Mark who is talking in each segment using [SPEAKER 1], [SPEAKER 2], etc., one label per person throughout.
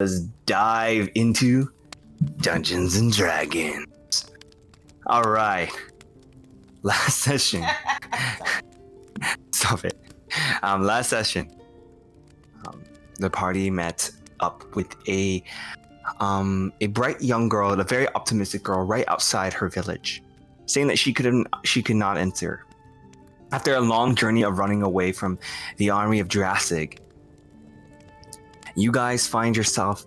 [SPEAKER 1] Let's dive into Dungeons and Dragons. All right. Last session. Stop it. Last session. The party met up with a bright young girl, a very optimistic girl, right outside her village, saying that she could not enter. After a long journey of running away from the army of Drassig, you guys find yourself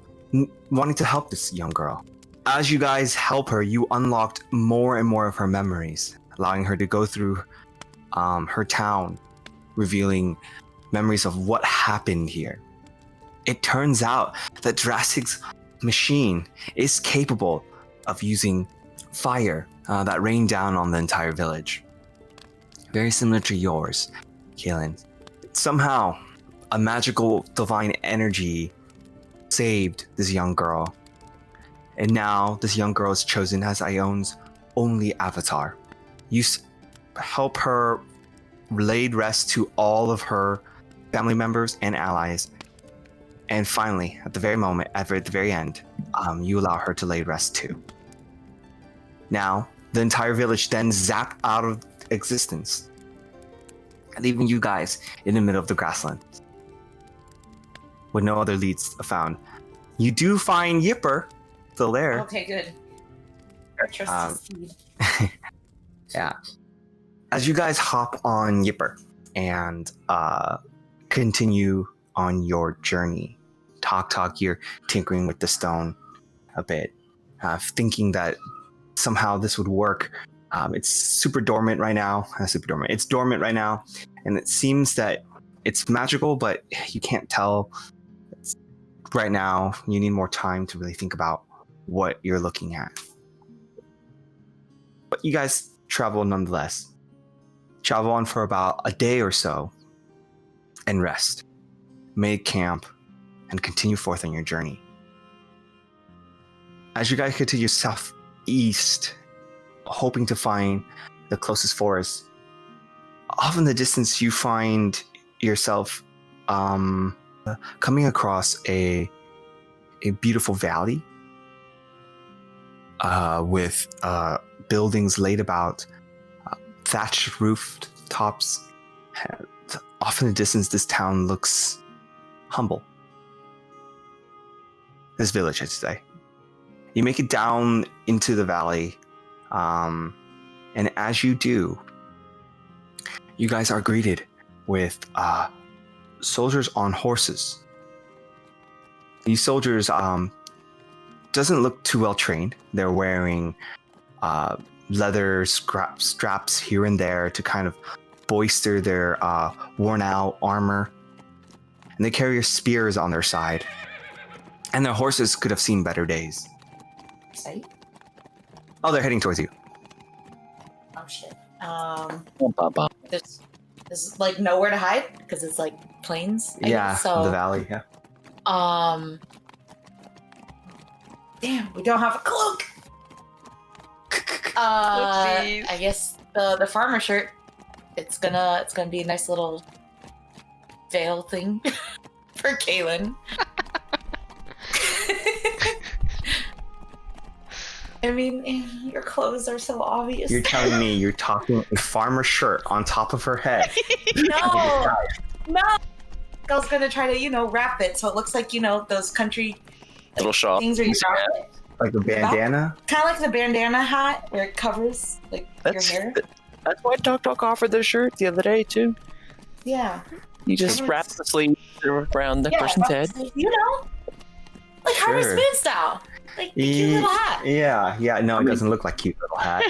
[SPEAKER 1] wanting to help this young girl. As you guys help her, you unlocked more and more of her memories, allowing her to go through her town, revealing memories of what happened here. It turns out that Drassig's machine is capable of using fire that rained down on the entire village. Very similar to yours, Caelynn. Somehow, a magical divine energy saved this young girl. And now this young girl is chosen as Ion's only avatar. You help her laid rest to all of her family members and allies. And finally, at the very end, you allow her to lay rest too. Now, the entire village then zapped out of existence, leaving you guys in the middle of the grassland with no other leads found. You do find Yipper still there.
[SPEAKER 2] Okay, good. I trust his speed.
[SPEAKER 1] Yeah. As you guys hop on Yipper and continue on your journey, Taktak, you're tinkering with the stone a bit, thinking that somehow this would work. It's super dormant right now. It's dormant right now, and it seems that it's magical, but you can't tell. Right now, you need more time to really think about what you're looking at. But you guys travel nonetheless. Travel on for about a day or so, and rest. Make camp, and continue forth on your journey. As you guys continue southeast, hoping to find the closest forest, off in the distance you find yourself coming across a beautiful valley with buildings laid about, thatched roofed tops. Off in the distance, this town looks humble. This village, I should say. You make it down into the valley, and as you do, you guys are greeted with soldiers on horses. These soldiers doesn't look too well trained. They're wearing leather straps here and there to kind of bolster their worn out armor, and they carry spears on their side. And their horses could have seen better days.
[SPEAKER 2] Sight?
[SPEAKER 1] Oh, they're heading towards you.
[SPEAKER 2] Oh shit. There's like nowhere to hide because it's like plains. I guess. So,
[SPEAKER 1] the valley. Yeah.
[SPEAKER 2] Damn, we don't have a cloak. I guess the farmer shirt. It's gonna be a nice little veil thing for Caelynn. I mean, your clothes are so obvious.
[SPEAKER 1] You're telling me you're talking a farmer shirt on top of her head?
[SPEAKER 2] No. I was gonna try to, wrap it so it looks like, those country
[SPEAKER 3] little shawl
[SPEAKER 2] things where you wrap it.
[SPEAKER 1] Like a bandana?
[SPEAKER 2] Kind of like the bandana hat where it covers your hair.
[SPEAKER 3] That's why Taktak offered the shirt the other day too.
[SPEAKER 2] Yeah.
[SPEAKER 3] You just wrap the sleeve around the person's head.
[SPEAKER 2] Like Harvey Spin style. Like the cute little hat.
[SPEAKER 1] Yeah. No, it doesn't look like cute little hat.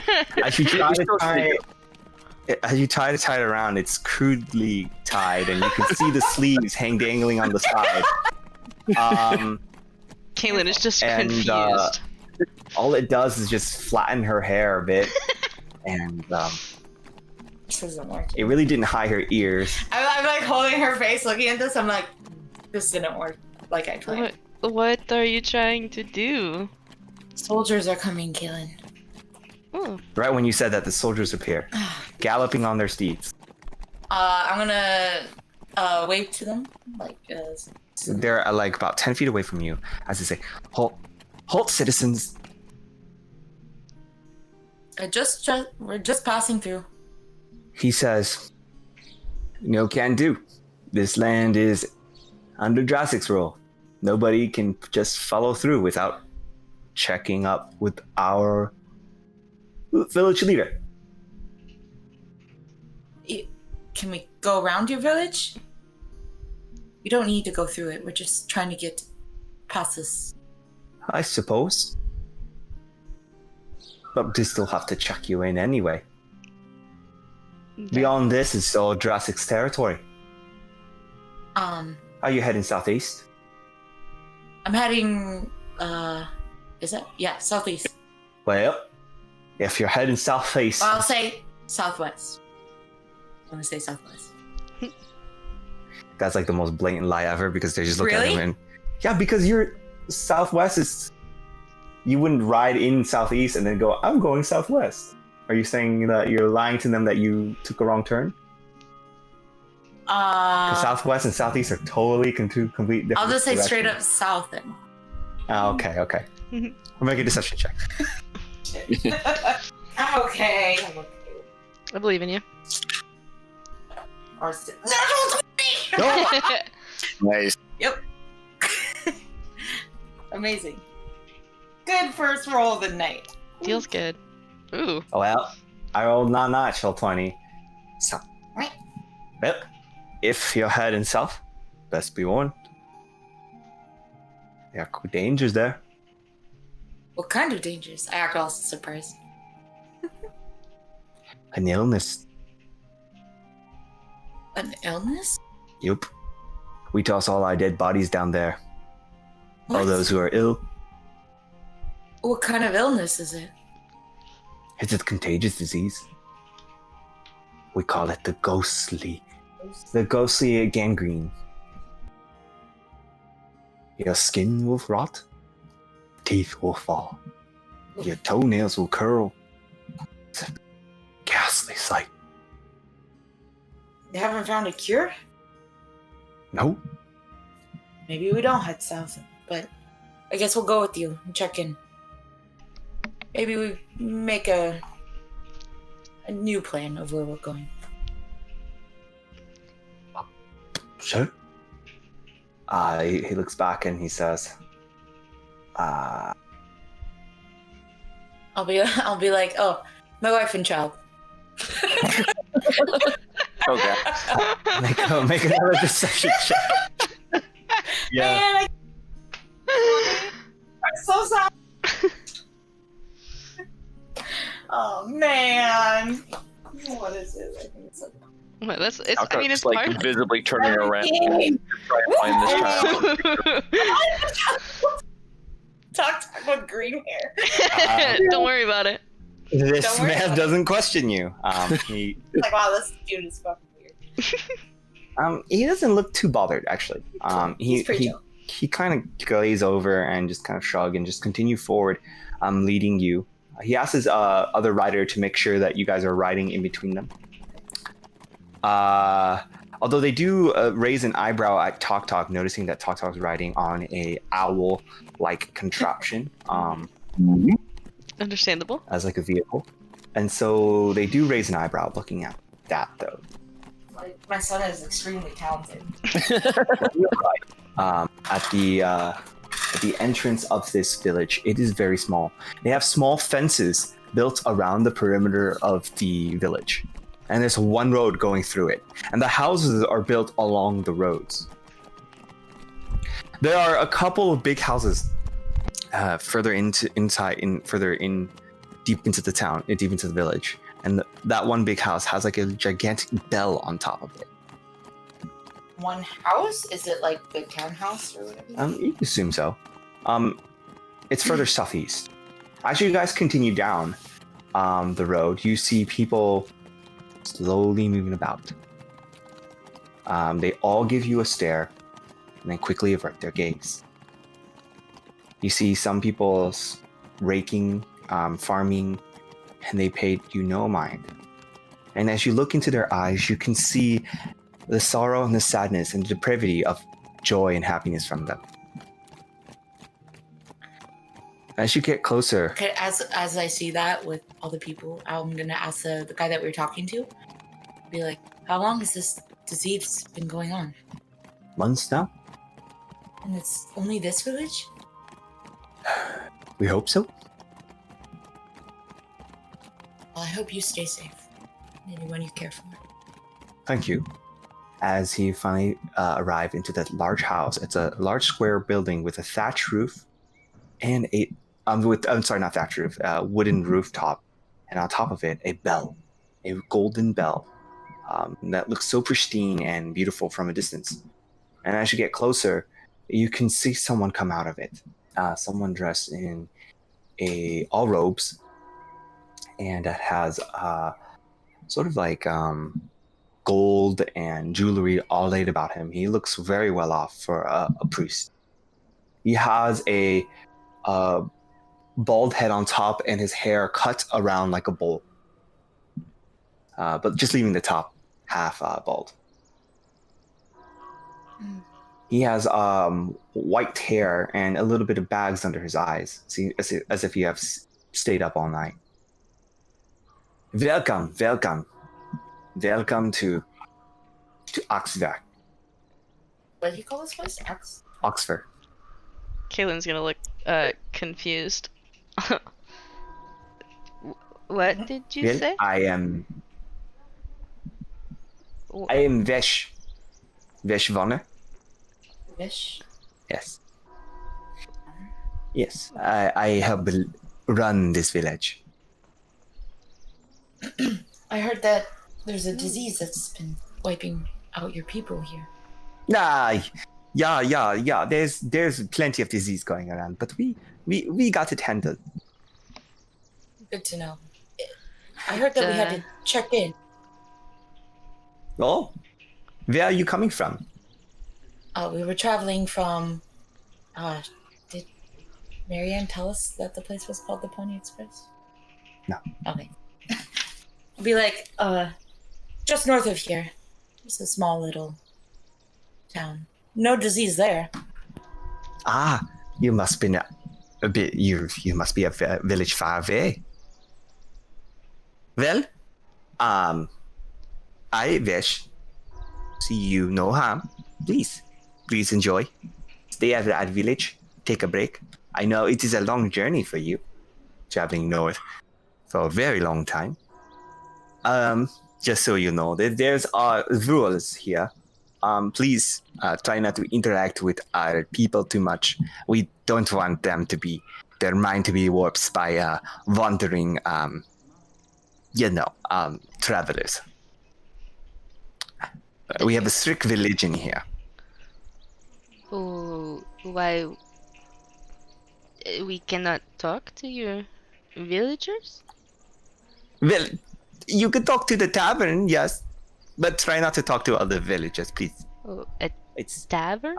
[SPEAKER 1] As you try to tie it around, it's crudely tied, and you can see the sleeves dangling on the side.
[SPEAKER 4] Caelynn is just confused.
[SPEAKER 1] All it does is just flatten her hair a bit, and
[SPEAKER 2] this isn't working.
[SPEAKER 1] It really didn't hide her ears.
[SPEAKER 2] I'm like holding her face, looking at this. I'm like, this didn't work like I planned.
[SPEAKER 4] What are you trying to do?
[SPEAKER 2] Soldiers are coming, Caelynn.
[SPEAKER 4] Oh.
[SPEAKER 1] Right when you said that, the soldiers appear, galloping on their steeds.
[SPEAKER 2] I'm gonna wave to them, like
[SPEAKER 1] They're like about 10 feet away from you as they say, halt, citizens.
[SPEAKER 2] We're just passing through.
[SPEAKER 1] He says, no can do. This land is under Drassig's rule. Nobody can just follow through without checking up with our village leader.
[SPEAKER 2] Can we go around your village? We don't need to go through it. We're just trying to get past this.
[SPEAKER 1] I suppose. But they still have to check you in anyway. Beyond this is all Drassig's territory. Are you heading southeast?
[SPEAKER 2] I'm heading, is it? Yeah, southeast.
[SPEAKER 1] Well, if you're heading southeast...
[SPEAKER 2] Well, I'll say southwest. I'm gonna say southwest.
[SPEAKER 1] That's like the most blatant lie ever because they just look at
[SPEAKER 2] Really?
[SPEAKER 1] him and... Yeah, because you're... Southwest is... You wouldn't ride in southeast and then go, I'm going southwest. Are you saying that you're lying to them that you took a wrong turn? 'Cause southwest and southeast are totally completely different.
[SPEAKER 2] I'll just say straight
[SPEAKER 1] directions.
[SPEAKER 2] up south then.
[SPEAKER 1] Okay. We'll make a deception check.
[SPEAKER 2] I'm okay.
[SPEAKER 4] I believe in you.
[SPEAKER 2] Or no!
[SPEAKER 3] Nice.
[SPEAKER 2] Yep. Amazing. Good first roll of the night.
[SPEAKER 4] Feels good. Ooh.
[SPEAKER 1] Well, I rolled not natural 20. So, well, if you're heading south, best be warned. There are dangers there.
[SPEAKER 2] What kind of dangers? I act also surprised.
[SPEAKER 1] An illness.
[SPEAKER 2] An illness?
[SPEAKER 1] Yup. We toss all our dead bodies down there. All
[SPEAKER 2] What?
[SPEAKER 1] those who are ill.
[SPEAKER 2] What kind of illness is it?
[SPEAKER 1] It's a contagious disease. We call it the ghostly gangrene. Your skin will rot, teeth will fall, your toenails will curl. It's a ghastly sight.
[SPEAKER 2] They haven't found a cure?
[SPEAKER 1] No,
[SPEAKER 2] Maybe we don't head south, but I guess we'll go with you and check in. Maybe we make a new plan of where we're going.
[SPEAKER 1] sure. He looks back and he says,
[SPEAKER 2] I'll be like, oh, my wife and child.
[SPEAKER 3] Okay.
[SPEAKER 1] make another deception check. Yeah.
[SPEAKER 2] Man, I'm so sorry. Oh man. What is it? I think it's like
[SPEAKER 4] Well, it's. I
[SPEAKER 3] Taktak's
[SPEAKER 4] mean, it's
[SPEAKER 3] like
[SPEAKER 4] part.
[SPEAKER 3] visibly turning around to try to find this child.
[SPEAKER 2] Taktak with green hair.
[SPEAKER 4] Don't worry about it.
[SPEAKER 1] This
[SPEAKER 2] Don't worry
[SPEAKER 1] man
[SPEAKER 2] about it.
[SPEAKER 1] doesn't question you. He
[SPEAKER 2] Like, wow, this dude is fucking weird.
[SPEAKER 1] he doesn't look too bothered actually.
[SPEAKER 2] He's pretty
[SPEAKER 1] He
[SPEAKER 2] chill.
[SPEAKER 1] he kind of glaze over and just kind of shrug and just continue forward, leading you. He asks his other rider to make sure that you guys are riding in between them. Although they do raise an eyebrow at Taktak, noticing that Taktak's riding on a owl-like contraption
[SPEAKER 4] Understandable.
[SPEAKER 1] as like a vehicle, and so they do raise an eyebrow looking at that though.
[SPEAKER 2] Like, my son is extremely talented.
[SPEAKER 1] At the entrance of this village, it is very small. They have small fences built around the perimeter of the village, and there's one road going through it, and the houses are built along the roads. There are a couple of big houses further deep into the town, deep into the village, and that one big house has like a gigantic bell on top of it.
[SPEAKER 2] One house? Is it like the townhouse or whatever?
[SPEAKER 1] You can assume so. It's further southeast. As you guys continue down the road, you see people slowly moving about. They all give you a stare and then quickly avert their gaze. You see some people raking, farming, and they paid you no mind. And as you look into their eyes, you can see the sorrow and the sadness and the depravity of joy and happiness from them. As you get closer,
[SPEAKER 2] Okay, as I see that with all the people, I'm gonna ask the guy that we were talking to, be like, how long has this disease been going on?
[SPEAKER 1] months now,
[SPEAKER 2] And it's only this village?
[SPEAKER 1] we hope so.
[SPEAKER 2] Well, I hope you stay safe. Anyone you care for.
[SPEAKER 1] Thank you. As he finally arrived into that large house, it's a large square building with a thatch roof and not thatch roof, wooden rooftop, and on top of it, a bell, a golden bell that looks so pristine and beautiful from a distance. And as you get closer, you can see someone come out of it. Someone dressed in all robes, and that has sort of like gold and jewelry all laid about him. He looks very well off for a priest. He has a bald head on top and his hair cut around like a bowl, but just leaving the top half bald. He has white hair and a little bit of bags under his eyes, as if he has stayed up all night. Welcome to Oxfur.
[SPEAKER 2] What did he call this place?
[SPEAKER 1] Oxfur.
[SPEAKER 4] Caelynn's gonna look confused. What did you
[SPEAKER 1] Well,
[SPEAKER 4] say?
[SPEAKER 1] I am Vesh Vonner.
[SPEAKER 2] Wish.
[SPEAKER 1] Yes. Yes, I help run this village.
[SPEAKER 2] I heard that there's a disease that's been wiping out your people here.
[SPEAKER 1] Yeah. There's plenty of disease going around, but we got it handled.
[SPEAKER 2] Good to know. I heard that we had to check in.
[SPEAKER 1] Oh, where are you coming from?
[SPEAKER 2] We were traveling from. Did Marianne tell us that the place was called the Pony Express?
[SPEAKER 1] No.
[SPEAKER 2] Okay. Be like, just north of here. Just a small little town. No disease there.
[SPEAKER 1] You must be a bit. You must be a village far away. Well, I wish see you no harm. Please enjoy. Stay at that village. Take a break. I know it is a long journey for you, traveling north for a very long time. Just so you know, there's rules here. Please try not to interact with our people too much. We don't want their mind to be warped by wandering, travelers. We have a strict religion here.
[SPEAKER 4] Oh, why? We cannot talk to your villagers?
[SPEAKER 1] Well, you could talk to the tavern, yes, but try not to talk to other villagers, please.
[SPEAKER 4] Oh,
[SPEAKER 1] It's
[SPEAKER 4] tavern?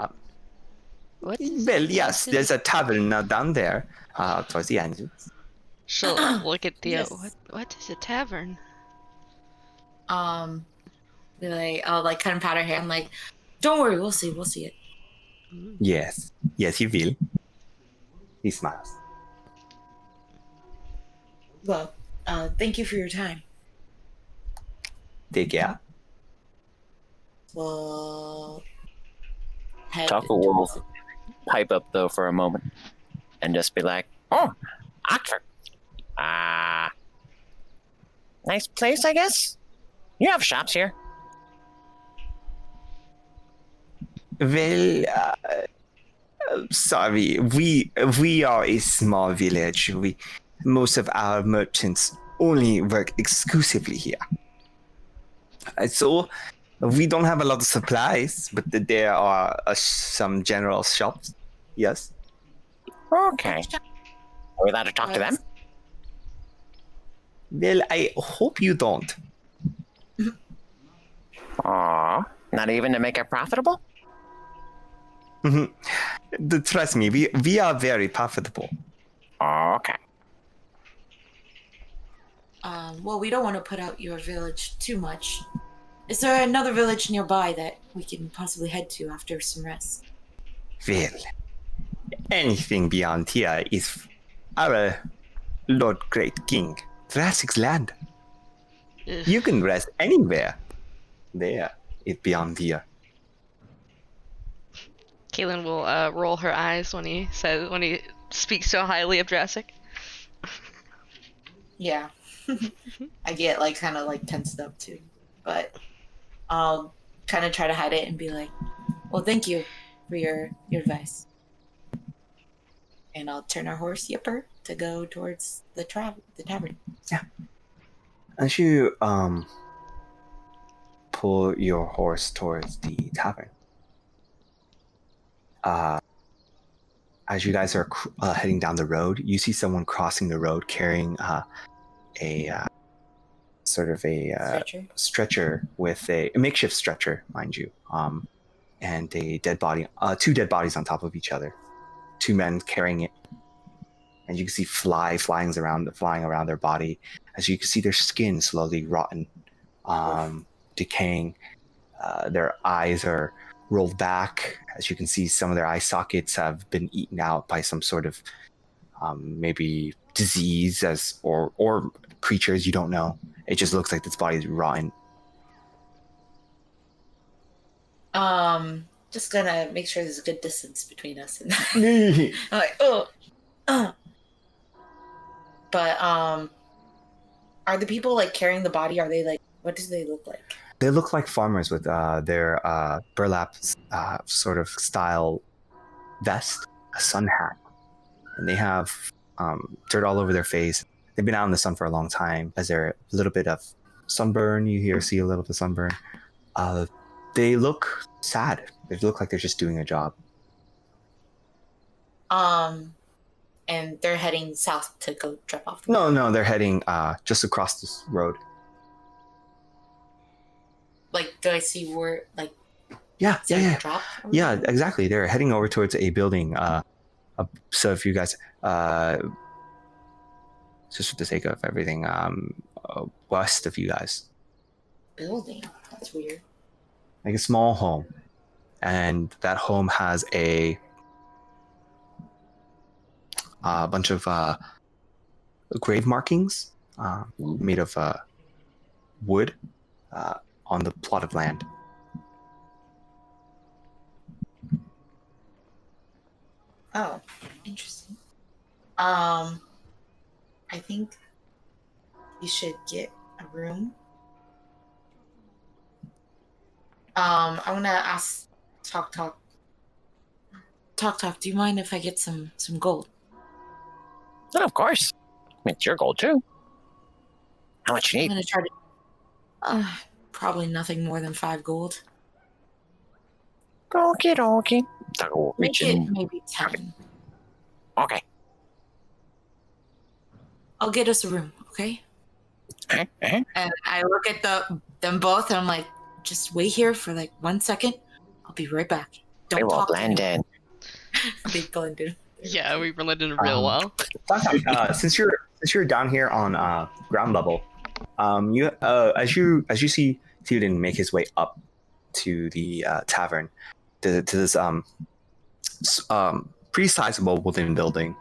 [SPEAKER 4] What is
[SPEAKER 1] well, yes. There's a tavern down there, towards the end.
[SPEAKER 4] She'll look at Theo.
[SPEAKER 2] Yes.
[SPEAKER 4] What is a tavern?
[SPEAKER 2] Be like, I'll like kind of pat her hand, like, don't worry, we'll see it.
[SPEAKER 1] Yes, you will. He smiles.
[SPEAKER 2] Well, thank you for your time.
[SPEAKER 1] Take care.
[SPEAKER 2] Well,
[SPEAKER 3] Taka will pipe up though for a moment and just be like, "Oh, Oxford. Nice place, I guess. You have shops here."
[SPEAKER 1] Well, sorry, we are a small village. Most of our merchants only work exclusively here. So we don't have a lot of supplies, but there are some general shops. Yes.
[SPEAKER 3] Okay. Are we allowed to talk to them?
[SPEAKER 1] Well, I hope you don't.
[SPEAKER 3] Aw, not even to make it profitable?
[SPEAKER 1] Trust me, we are very profitable.
[SPEAKER 3] Okay.
[SPEAKER 2] Well, we don't want to put out your village too much. Is there another village nearby that we can possibly head to after some rest?
[SPEAKER 1] Well, anything beyond here is our Lord Great King, Drassig's land.
[SPEAKER 4] Ugh.
[SPEAKER 1] You can rest anywhere. There, it beyond here.
[SPEAKER 4] Caelynn will roll her eyes when he speaks so highly of Drassig.
[SPEAKER 2] Yeah. I get like kind of like tensed up too, but I'll kind of try to hide it and be like, "Well, thank you for your advice." And I'll turn our horse Yipper to go towards the tavern.
[SPEAKER 1] As you pull your horse towards the tavern, as you guys are heading down the road, you see someone crossing the road carrying a sort of a stretcher with a makeshift stretcher, mind you, and a dead body, two dead bodies on top of each other, two men carrying it, and you can see flying around their body, as you can see their skin slowly rotten, decaying. Their eyes are rolled back, as you can see some of their eye sockets have been eaten out by some sort of maybe disease or creatures, you don't know. It just looks like this body is rotten.
[SPEAKER 2] Just gonna make sure there's a good distance between us. And I'm like, oh. But are the people like carrying the body? Are they like? What do they look like?
[SPEAKER 1] They look like farmers with their burlap sort of style vest, a sun hat, and they have dirt all over their face. They've been out in the sun for a long time. As there a little bit of sunburn, see a little bit of sunburn. They look sad. They look like they're just doing a job.
[SPEAKER 2] And they're heading south to go drop off.
[SPEAKER 1] No, they're heading just across this road.
[SPEAKER 2] Like, do I see where, like,
[SPEAKER 1] Yeah.
[SPEAKER 2] drop?
[SPEAKER 1] Yeah, exactly. They're heading over towards a building. So if you guys, just for the sake of everything, west of you guys.
[SPEAKER 2] Building? That's weird.
[SPEAKER 1] Like a small home. And that home has a bunch of grave markings made of wood on the plot of land.
[SPEAKER 2] Oh, interesting. I think you should get a room. I want to ask Talk. Do you mind if I get some gold?
[SPEAKER 3] And of course. I mean, it's your goal too. How much you
[SPEAKER 2] I'm
[SPEAKER 3] need?
[SPEAKER 2] gonna try to. Probably nothing more than 5 gold.
[SPEAKER 3] Okie dokie. So
[SPEAKER 2] Make it
[SPEAKER 3] reaching.
[SPEAKER 2] maybe 10.
[SPEAKER 3] Okay.
[SPEAKER 2] I'll get us a room, okay?
[SPEAKER 3] Uh-huh.
[SPEAKER 2] And I look at them both, and I'm like, just wait here for like 1 second. I'll be right back.
[SPEAKER 3] We
[SPEAKER 2] Don't
[SPEAKER 3] will
[SPEAKER 2] talk.
[SPEAKER 3] blend in.
[SPEAKER 2] They blend in.
[SPEAKER 4] Yeah, we blended in real well.
[SPEAKER 1] Since you're down here on ground level, you as you see Theoden make his way up to the tavern, to this pretty sizable wooden building,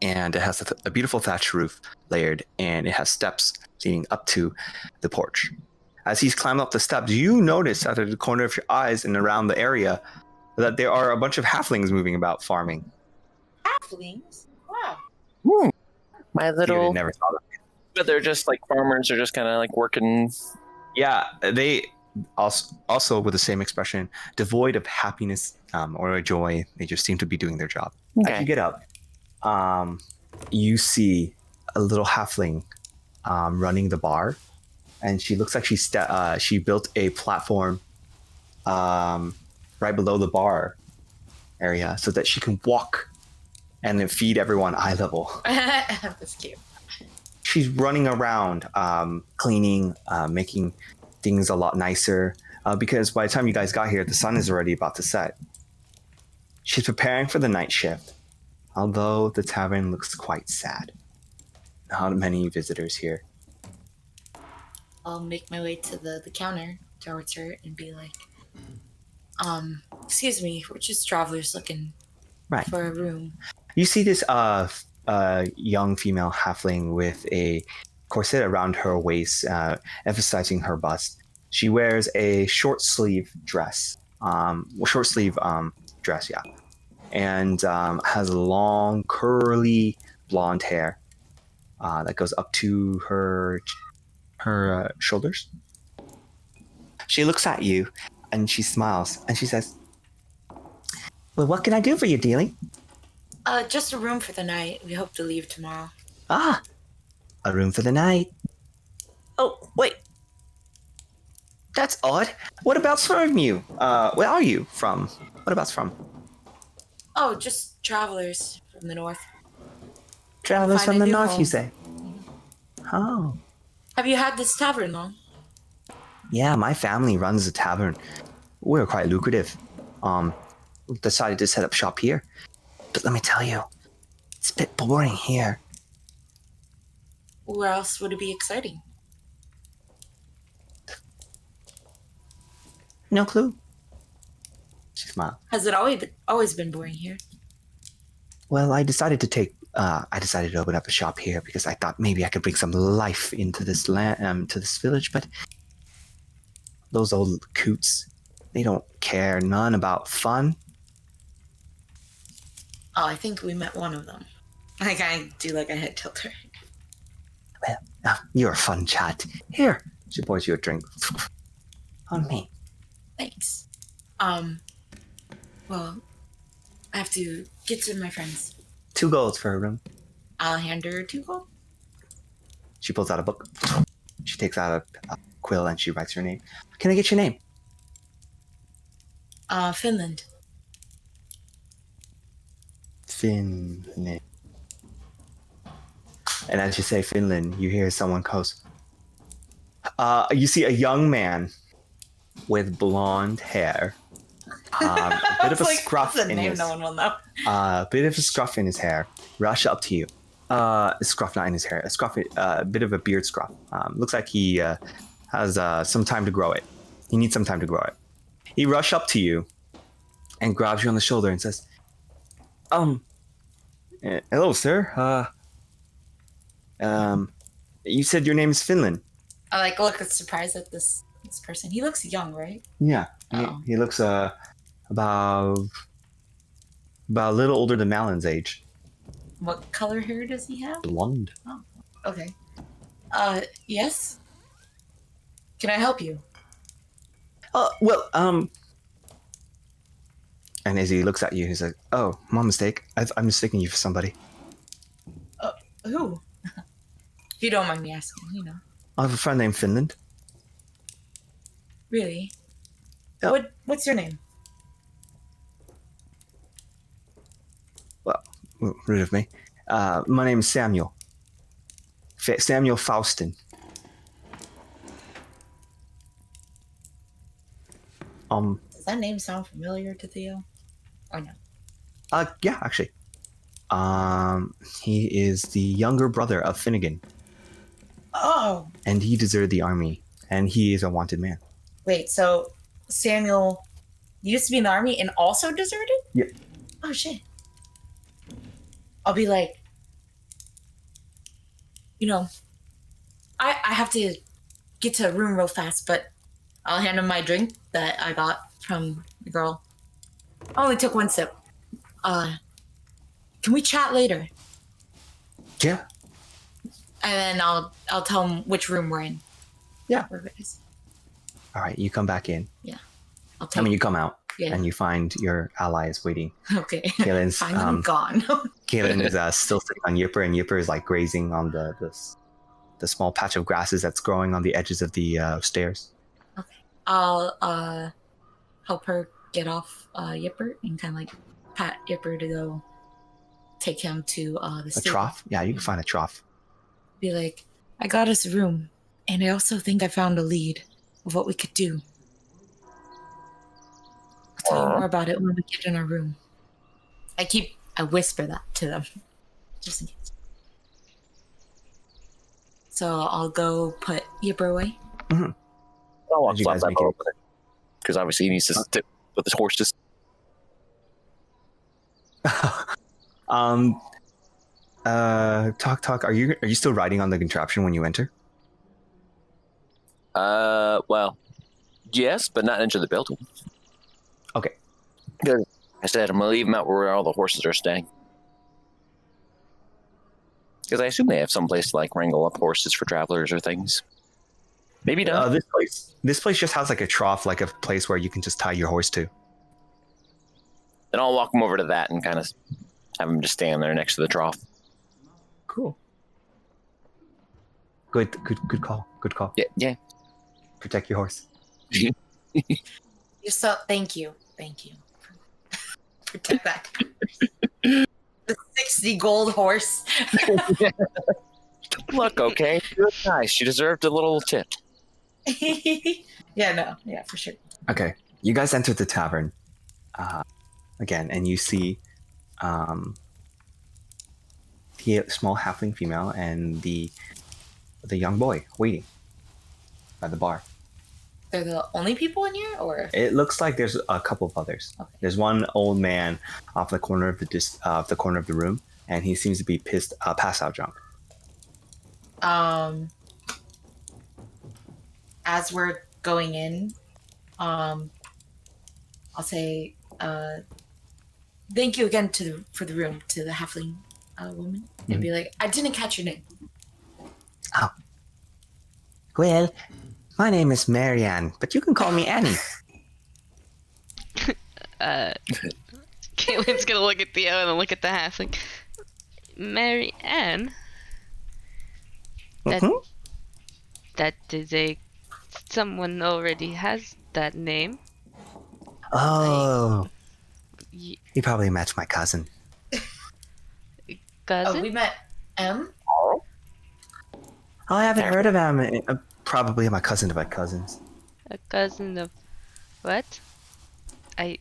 [SPEAKER 1] and it has a beautiful thatch roof layered, and it has steps leading up to the porch. As he's climbed up the steps, you notice out of the corner of your eyes and around the area that there are a bunch of halflings moving about farming.
[SPEAKER 2] Halflings? Wow.
[SPEAKER 3] My
[SPEAKER 1] Theoden
[SPEAKER 3] little.
[SPEAKER 1] never saw them.
[SPEAKER 3] But they're just like farmers. They're just kind of like working.
[SPEAKER 1] Yeah, they also with the same expression, devoid of happiness or joy. They just seem to be doing their job. As
[SPEAKER 3] Okay.
[SPEAKER 1] you get up, you see a little halfling running the bar, and she looks like she built a platform right below the bar area so that she can walk and then feed everyone eye level.
[SPEAKER 2] That's cute.
[SPEAKER 1] She's running around, cleaning, making things a lot nicer, because by the time you guys got here, the sun is already about to set. She's preparing for the night shift, although the tavern looks quite sad. Not many visitors here.
[SPEAKER 2] I'll make my way to the counter towards her and be like, Excuse me, we're just travelers looking
[SPEAKER 1] Right.
[SPEAKER 2] for a room.
[SPEAKER 1] You see this young female halfling with a corset around her waist, emphasizing her bust. She wears a short sleeve dress, dress, yeah, and has long curly blonde hair that goes up to her shoulders. She looks at you and she smiles and she says, "Well, what can I do for you, dealing?"
[SPEAKER 2] Just a room for the night. We hope to leave tomorrow.
[SPEAKER 1] "Ah, a room for the night. Oh, wait. That's odd. What about from you? Where are you from? What about from?"
[SPEAKER 2] Oh, just travelers from the north.
[SPEAKER 1] "Travelers
[SPEAKER 2] Find
[SPEAKER 1] from
[SPEAKER 2] a
[SPEAKER 1] the
[SPEAKER 2] new
[SPEAKER 1] north,
[SPEAKER 2] home.
[SPEAKER 1] you say?" "Oh,
[SPEAKER 2] Have you had this tavern long?
[SPEAKER 1] yeah, my family runs a tavern. We're quite lucrative. Decided to set up shop here. But let me tell you, it's a bit boring here."
[SPEAKER 2] Where else would it be exciting?
[SPEAKER 1] "No clue." She smiled.
[SPEAKER 2] Has it always been boring here?
[SPEAKER 1] "Well, I decided to open up a shop here because I thought maybe I could bring some life into this land, to this village. But those old coots, they don't care none about fun."
[SPEAKER 2] Oh, I think we met one of them. Like, I do like a head tilter.
[SPEAKER 1] "Well, you're a fun chat. Here," she pours you a drink. "On me."
[SPEAKER 2] Thanks. Well, I have to get to my friends.
[SPEAKER 1] 2 golds for a room.
[SPEAKER 2] I'll hand her 2 gold.
[SPEAKER 1] She pulls out a book. She takes out a quill and she writes her name. "Can I get your name?"
[SPEAKER 2] Finland.
[SPEAKER 1] "Finland." And as you say Finland, you hear someone goes. You see a young man with blonde hair. A bit of a scruff
[SPEAKER 2] that's a
[SPEAKER 1] in
[SPEAKER 2] name
[SPEAKER 1] his
[SPEAKER 2] no one will know.
[SPEAKER 1] a bit of a scruff in his hair. Rush up to you. Scruff not in his hair. A scruff, a bit of a beard scruff. Looks like he has some time to grow it. He needs some time to grow it. He rushes up to you and grabs you on the shoulder and says, "Hello, sir. You said your name is Finland."
[SPEAKER 2] I look surprised at this person. He looks young, right?
[SPEAKER 1] Yeah.
[SPEAKER 2] Oh.
[SPEAKER 1] He looks about a little older than Malin's age.
[SPEAKER 2] What color hair does he have?
[SPEAKER 1] Blonde.
[SPEAKER 2] Oh, okay. Yes? Can I help you?
[SPEAKER 1] Well, and as he looks at you, he's like, "Oh, my mistake. I'm mistaking you for somebody."
[SPEAKER 2] Who? If you don't mind me asking, you know.
[SPEAKER 1] "I have a friend named Finland."
[SPEAKER 2] Really?
[SPEAKER 1] Yeah.
[SPEAKER 2] What's your name?
[SPEAKER 1] Well, rid of me. My name is Samuel. Samuel Faustin.
[SPEAKER 2] Does that name sound familiar to Theo? Or no?
[SPEAKER 1] Yeah, actually. He is the younger brother of Finnigan,
[SPEAKER 2] Oh!
[SPEAKER 1] and he deserted the army, and he is a wanted man.
[SPEAKER 2] Wait, so Samuel used to be in the army and also deserted?
[SPEAKER 1] Yeah.
[SPEAKER 2] Oh, shit. I'll be like, you know, I have to get to a room real fast, but I'll hand him my drink that I got from the girl. I only took 1 sip. Can we chat later?
[SPEAKER 1] Yeah.
[SPEAKER 2] And then I'll tell him which room we're in.
[SPEAKER 1] Yeah.
[SPEAKER 2] Where it is.
[SPEAKER 1] All right, you come back in.
[SPEAKER 2] I'll take
[SPEAKER 1] You come out,
[SPEAKER 2] Yeah.
[SPEAKER 1] and you find your ally is waiting.
[SPEAKER 2] Okay.
[SPEAKER 1] Caelynn's
[SPEAKER 2] I'm gone.
[SPEAKER 1] Caelynn is still sitting on Yipper, and Yipper is like grazing on the small patch of grasses that's growing on the edges of the stairs.
[SPEAKER 2] I'll help her get off Yipper and kind of like pat Yipper to go take him to the
[SPEAKER 1] A
[SPEAKER 2] stable.
[SPEAKER 1] trough? Yeah, you can find a trough.
[SPEAKER 2] Be like, I got us a room, and I also think I found a lead of what we could do. I'll tell you more about it when we get in our room. I whisper that to them, just in case. So I'll go put Yipper away.
[SPEAKER 3] I'll walk
[SPEAKER 1] You guys
[SPEAKER 3] that
[SPEAKER 1] make it.
[SPEAKER 3] over there. Because obviously he needs to with the horses.
[SPEAKER 1] Talk. Are you still riding on the contraption when you enter?
[SPEAKER 3] Well, yes, but not into the building.
[SPEAKER 1] Okay.
[SPEAKER 3] Good. I said I'm gonna leave them out where all the horses are staying. Because I assume they have some place to like wrangle up horses for travelers or things. Maybe not.
[SPEAKER 1] This place just has like a trough, like a place where you can just tie your horse to.
[SPEAKER 3] Then I'll walk them over to that and kind of have them just stand there next to the trough.
[SPEAKER 1] Cool. Good call. Good call.
[SPEAKER 3] Yeah.
[SPEAKER 1] Protect your horse.
[SPEAKER 2] You're so thank you. Protect that. The 60 gold horse.
[SPEAKER 3] Look, okay, good nice. She deserved a little tip.
[SPEAKER 2] Yeah, for sure.
[SPEAKER 1] Okay, you guys enter the tavern again, and you see the small halfling female and the young boy waiting by the bar.
[SPEAKER 2] They're the only people in here, or
[SPEAKER 1] It looks like there's a couple of others.
[SPEAKER 2] Okay.
[SPEAKER 1] There's one old man off the corner of the corner of the room, and he seems to be passed out drunk.
[SPEAKER 2] as we're going in, I'll say, thank you again for the room to the halfling woman, and be like, I didn't catch your name.
[SPEAKER 1] Oh. Well, my name is Marianne, but you can call me Annie.
[SPEAKER 4] Caelynn's gonna look at Theo and then look at the halfling. Mary Ann? That is someone already has that name.
[SPEAKER 1] Oh. He probably matched my cousin.
[SPEAKER 4] Cousin?
[SPEAKER 2] Oh, we met M?
[SPEAKER 1] Oh, I haven't heard of him. Probably my cousin of my cousins.
[SPEAKER 4] A cousin of what? I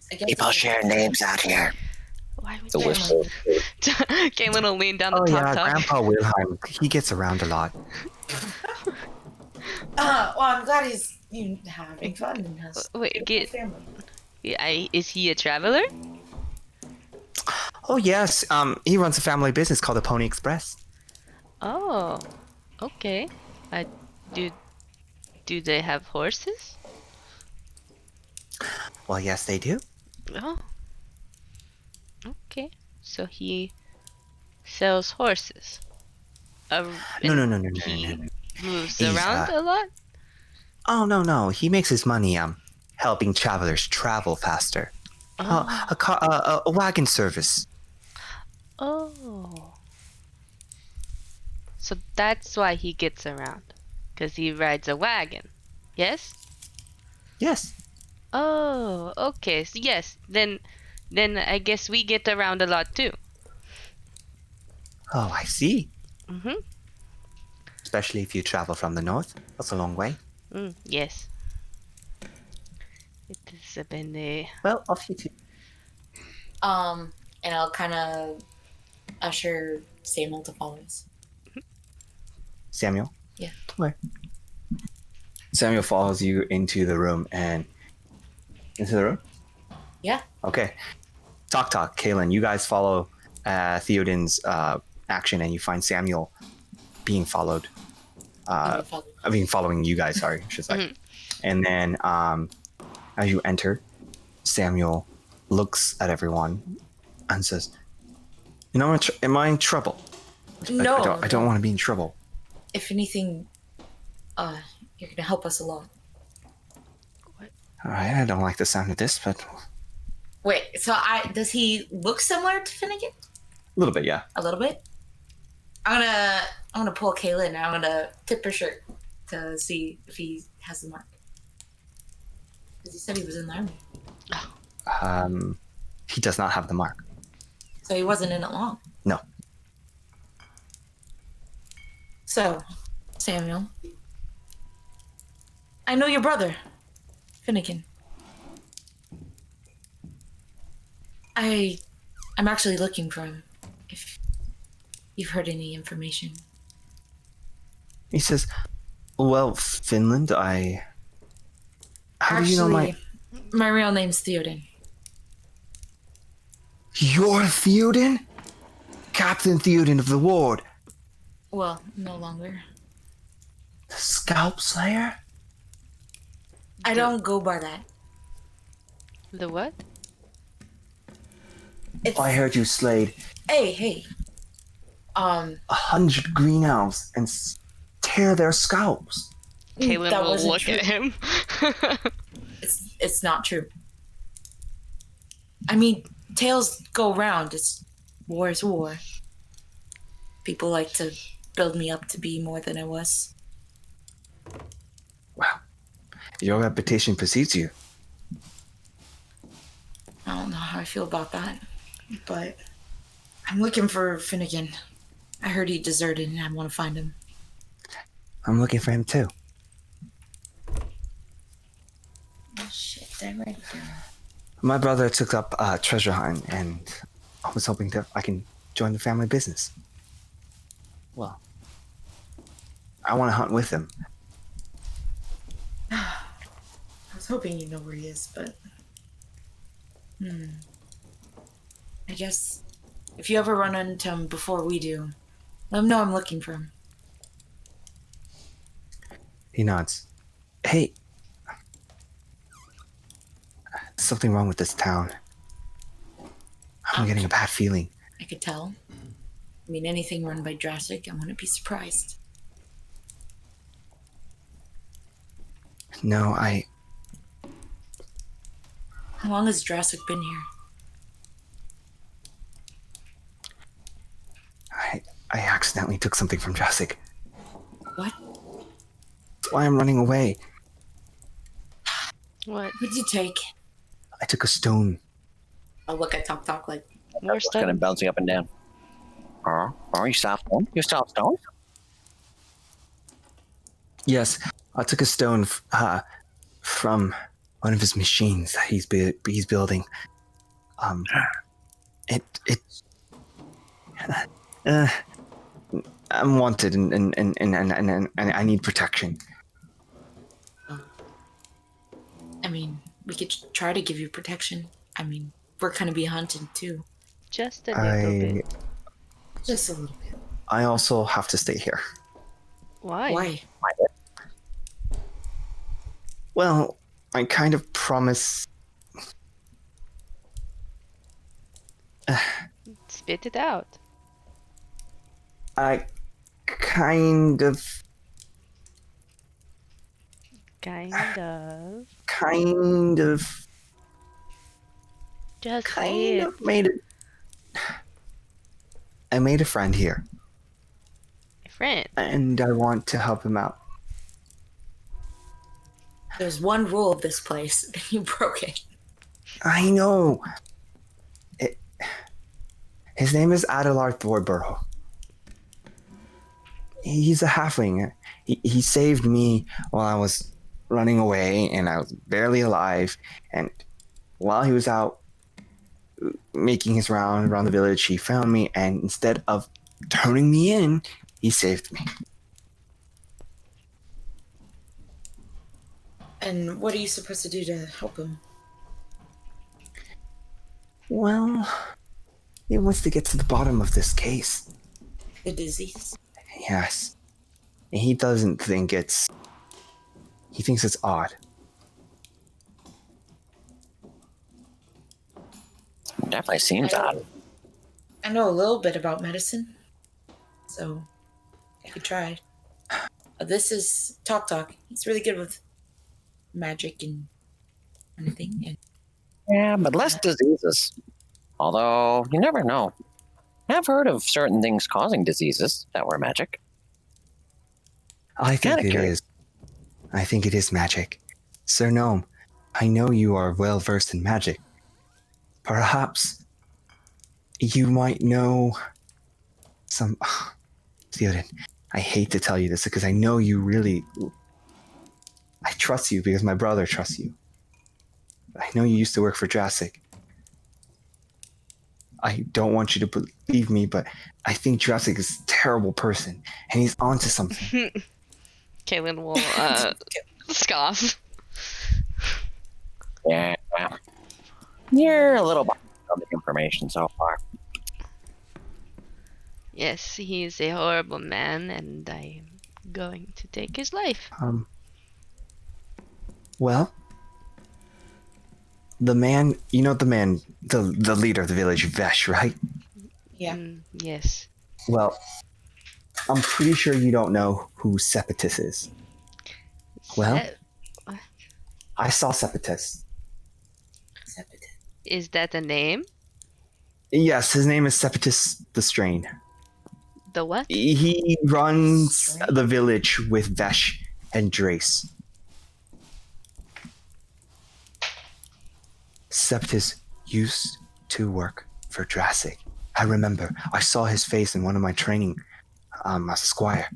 [SPEAKER 2] guess
[SPEAKER 3] People share names out here.
[SPEAKER 4] Why would
[SPEAKER 3] The
[SPEAKER 4] you?
[SPEAKER 3] whistle.
[SPEAKER 4] Caelynn will lean down the
[SPEAKER 1] Oh
[SPEAKER 4] top
[SPEAKER 1] yeah,
[SPEAKER 4] top.
[SPEAKER 1] Grandpa Wilhelm. He gets around a lot.
[SPEAKER 2] Well, I'm glad he's having fun and has
[SPEAKER 4] Wait,
[SPEAKER 2] a family.
[SPEAKER 4] is he a traveler?
[SPEAKER 1] Oh yes, he runs a family business called the Pony Express.
[SPEAKER 4] Oh, okay. Do they have horses?
[SPEAKER 1] Well, yes, they do.
[SPEAKER 4] Oh. Okay. So he sells horses.
[SPEAKER 1] No.
[SPEAKER 4] He moves
[SPEAKER 1] He's,
[SPEAKER 4] around a lot?
[SPEAKER 1] Oh no, he makes his money helping travelers travel faster. A wagon service.
[SPEAKER 4] Oh. So that's why he gets around. Because he rides a wagon. Yes?
[SPEAKER 1] Yes.
[SPEAKER 4] Oh, okay. So yes, then I guess we get around a lot too.
[SPEAKER 1] Oh, I see.
[SPEAKER 4] Mm-hmm.
[SPEAKER 1] Especially if you travel from the north. That's a long way.
[SPEAKER 4] Yes. It has been a...
[SPEAKER 1] Well, off you two.
[SPEAKER 2] And I'll kind of usher Samuel to follow us.
[SPEAKER 1] Samuel?
[SPEAKER 2] Yeah.
[SPEAKER 1] Where? Samuel follows you into the room and... Into the room?
[SPEAKER 2] Yeah.
[SPEAKER 1] Okay. Talk, Caelynn. You guys follow Theoden's action and you find Samuel being followed. Following you guys, sorry, I should say. And then as you enter, Samuel looks at everyone and says, "You know, am I in trouble?
[SPEAKER 2] No.
[SPEAKER 1] I don't want to be in trouble."
[SPEAKER 2] If anything, you're gonna help us a lot.
[SPEAKER 1] All right, I don't like the sound of this, but
[SPEAKER 2] Wait, so does he look similar to Finnigan?
[SPEAKER 1] a little bit, yeah.
[SPEAKER 2] A little bit? I'm gonna pull Caelynn. I'm gonna tip her shirt to see if he has the mark. Because he said he was in the army.
[SPEAKER 1] He does not have the mark.
[SPEAKER 2] So he wasn't in it long.
[SPEAKER 1] No.
[SPEAKER 2] So, Samuel, I know your brother, Finnigan. I'm actually looking for him. If you've heard any information.
[SPEAKER 1] He says, "Well, Finland, I How do you know
[SPEAKER 2] my real name's Theoden.
[SPEAKER 1] You're Theoden? Captain Theoden of the Ward.
[SPEAKER 2] Well, no longer.
[SPEAKER 1] The Scalp Slayer?
[SPEAKER 2] I don't go by that.
[SPEAKER 4] The what?
[SPEAKER 2] It's,
[SPEAKER 1] I heard you slayed
[SPEAKER 2] hey.
[SPEAKER 1] 100 green elves and tear their scalps.
[SPEAKER 4] Caelynn
[SPEAKER 2] that
[SPEAKER 4] will
[SPEAKER 2] wasn't
[SPEAKER 4] look
[SPEAKER 2] true.
[SPEAKER 4] at him.
[SPEAKER 2] It's not true. I mean, tales go around. War is war. People like to build me up to be more than I was.
[SPEAKER 1] Well, your reputation precedes you.
[SPEAKER 2] I don't know how I feel about that, but I'm looking for Finnigan. I heard he deserted and I want to find him.
[SPEAKER 1] I'm looking for him too.
[SPEAKER 2] Oh, shit, did I write it down?
[SPEAKER 1] My brother took up treasure hunt, and I was hoping that I can join the family business. Well, I want to hunt with him.
[SPEAKER 2] I was hoping you know where he is, but... I guess if you ever run into him before we do, let him know I'm looking for him.
[SPEAKER 1] He nods. Hey, something wrong with this town. I'm getting a bad feeling.
[SPEAKER 2] I could tell. I mean, anything run by Drassig, I wouldn't be surprised.
[SPEAKER 1] No,
[SPEAKER 2] How long has Drassig been here?
[SPEAKER 1] I accidentally took something from Drassig.
[SPEAKER 2] What?
[SPEAKER 1] That's why I'm running away.
[SPEAKER 4] What?
[SPEAKER 2] What'd you take?
[SPEAKER 1] I took a stone.
[SPEAKER 2] I'll look at Taktak like,
[SPEAKER 4] More
[SPEAKER 3] Kind
[SPEAKER 4] stuff.
[SPEAKER 3] of bouncing up and down. You stop stone? You stop stone?
[SPEAKER 1] Yes, I took a stone from one of his machines that he's building. I'm wanted and I need protection.
[SPEAKER 2] I mean, we could try to give you protection. I mean, we're gonna be hunted too.
[SPEAKER 4] Just a little bit.
[SPEAKER 2] Just a little bit.
[SPEAKER 1] I also have to stay here.
[SPEAKER 4] Why?
[SPEAKER 2] Why?
[SPEAKER 1] Well, I kind of promise.
[SPEAKER 4] Spit it out.
[SPEAKER 1] I kind of
[SPEAKER 4] Kind of. Just say it.
[SPEAKER 1] made it. I made a friend here,
[SPEAKER 4] My friend.
[SPEAKER 1] and I want to help him out.
[SPEAKER 2] There's one rule of this place, and you broke it.
[SPEAKER 1] I know. His name is Adelar Thorborough. He's a halfling. He saved me while I was running away, and I was barely alive. And while he was out making his round around the village, he found me, and instead of turning me in, he saved me.
[SPEAKER 2] And what are you supposed to do to help him?
[SPEAKER 1] Well, he wants to get to the bottom of this case.
[SPEAKER 2] The disease?
[SPEAKER 1] Yes. And he doesn't think it's... He thinks it's odd.
[SPEAKER 3] Definitely seems odd.
[SPEAKER 2] I know a little bit about medicine, so I could try. This is Taktak. He's really good with magic and anything. And
[SPEAKER 3] Yeah, but less diseases. Although, you never know. I've heard of certain things causing diseases that were magic.
[SPEAKER 1] I think
[SPEAKER 3] Kinda
[SPEAKER 1] it
[SPEAKER 3] curious.
[SPEAKER 1] is. I think it is magic. Sir Gnome, I know you are well versed in magic. Perhaps you might know some... Theoden, I hate to tell you this because I know you really... I trust you because my brother trusts you. I know you used to work for Drassig. I don't want you to believe me, but I think Drassig is a terrible person, and he's onto something.
[SPEAKER 4] Caelynn will scoff.
[SPEAKER 3] Yeah. You're a little behind on the information so far.
[SPEAKER 4] Yes, he is a horrible man, and I am going to take his life.
[SPEAKER 1] Well, the man, you know the man, the leader of the village, Vesh, right?
[SPEAKER 2] Yeah.
[SPEAKER 4] Yes.
[SPEAKER 1] Well, I'm pretty sure you don't know who Sepetus is. Well,
[SPEAKER 4] Se-
[SPEAKER 1] I saw Sepetus.
[SPEAKER 4] is that a name?
[SPEAKER 1] Yes, his name is Sepetus the Strain.
[SPEAKER 4] The what?
[SPEAKER 1] He runs the village with Vesh and Drace. Sepetus used to work for Drassig. I remember. I saw his face in one of my training as a squire.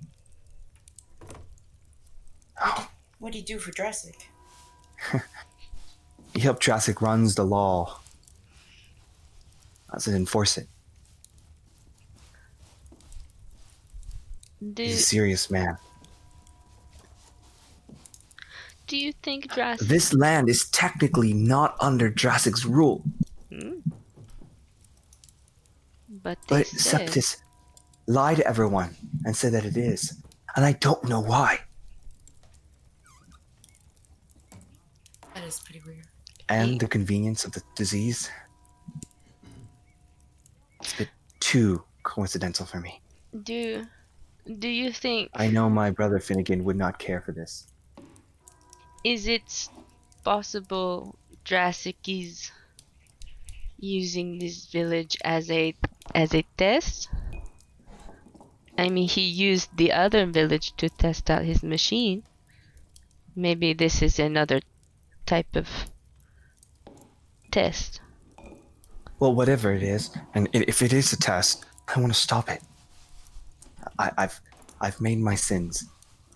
[SPEAKER 2] What do you do for Drassig?
[SPEAKER 1] He helped Drassig runs the law as an enforce it. He's a serious man.
[SPEAKER 4] Do you think Drassig...
[SPEAKER 1] This land is technically not under Drassig's rule.
[SPEAKER 4] But
[SPEAKER 1] But
[SPEAKER 4] said...
[SPEAKER 1] Sepetus lied to everyone and said that it is. And I don't know why.
[SPEAKER 2] That is pretty weird.
[SPEAKER 1] And the convenience of the disease. It's a bit too coincidental for me.
[SPEAKER 4] Do you think...
[SPEAKER 1] I know my brother Finnigan would not care for this.
[SPEAKER 4] Is it possible Drassig is using this village as a test? I mean, he used the other village to test out his machine. Maybe this is another type of test.
[SPEAKER 1] Well, whatever it is, and if it is a test, I want to stop it. I've made my sins.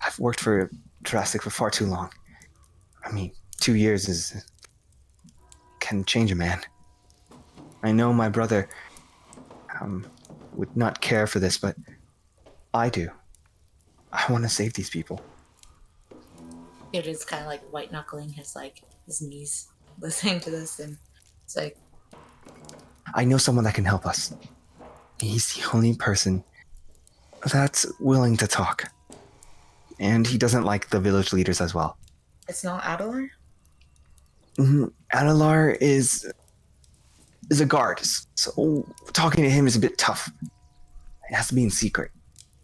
[SPEAKER 1] I've worked for Drassig for far too long. I mean, 2 years can change a man. I know my brother would not care for this, but I do. I want to save these people.
[SPEAKER 2] It is kind of like white knuckling his knees, listening to this, and it's like,
[SPEAKER 1] I know someone that can help us. He's the only person that's willing to talk, and he doesn't like the village leaders as well.
[SPEAKER 2] it's not Adelar?
[SPEAKER 1] Adelar is a guard, so talking to him is a bit tough. It has to be in secret.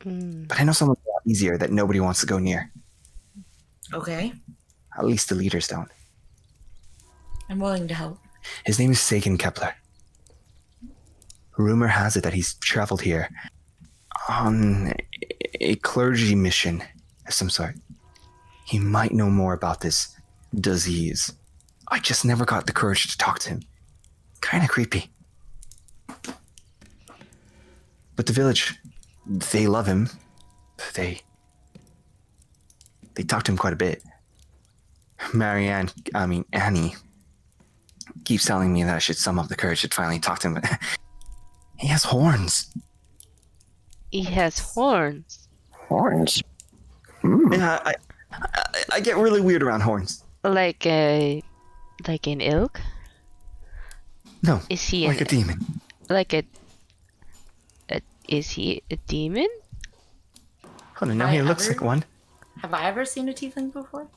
[SPEAKER 1] But I know someone a lot easier that nobody wants to go near.
[SPEAKER 2] Okay,
[SPEAKER 1] At least the leaders don't.
[SPEAKER 2] I'm willing to help.
[SPEAKER 1] His name is Sagan Kepler. Rumor has it that he's traveled here on a clergy mission of some sort. He might know more about this disease. I just never got the courage to talk to him. Kind of creepy. But the village, they love him. They talk to him quite a bit. Annie keeps telling me that I should sum up the courage to finally talk to him, but he has horns.
[SPEAKER 4] He has horns.
[SPEAKER 3] Horns?
[SPEAKER 1] Yeah, I get really weird around horns.
[SPEAKER 4] Like an elk?
[SPEAKER 1] No,
[SPEAKER 4] Is he
[SPEAKER 1] like a demon.
[SPEAKER 4] Is he a demon?
[SPEAKER 1] Hold on, now he looks like one.
[SPEAKER 2] Have I ever seen a tiefling before?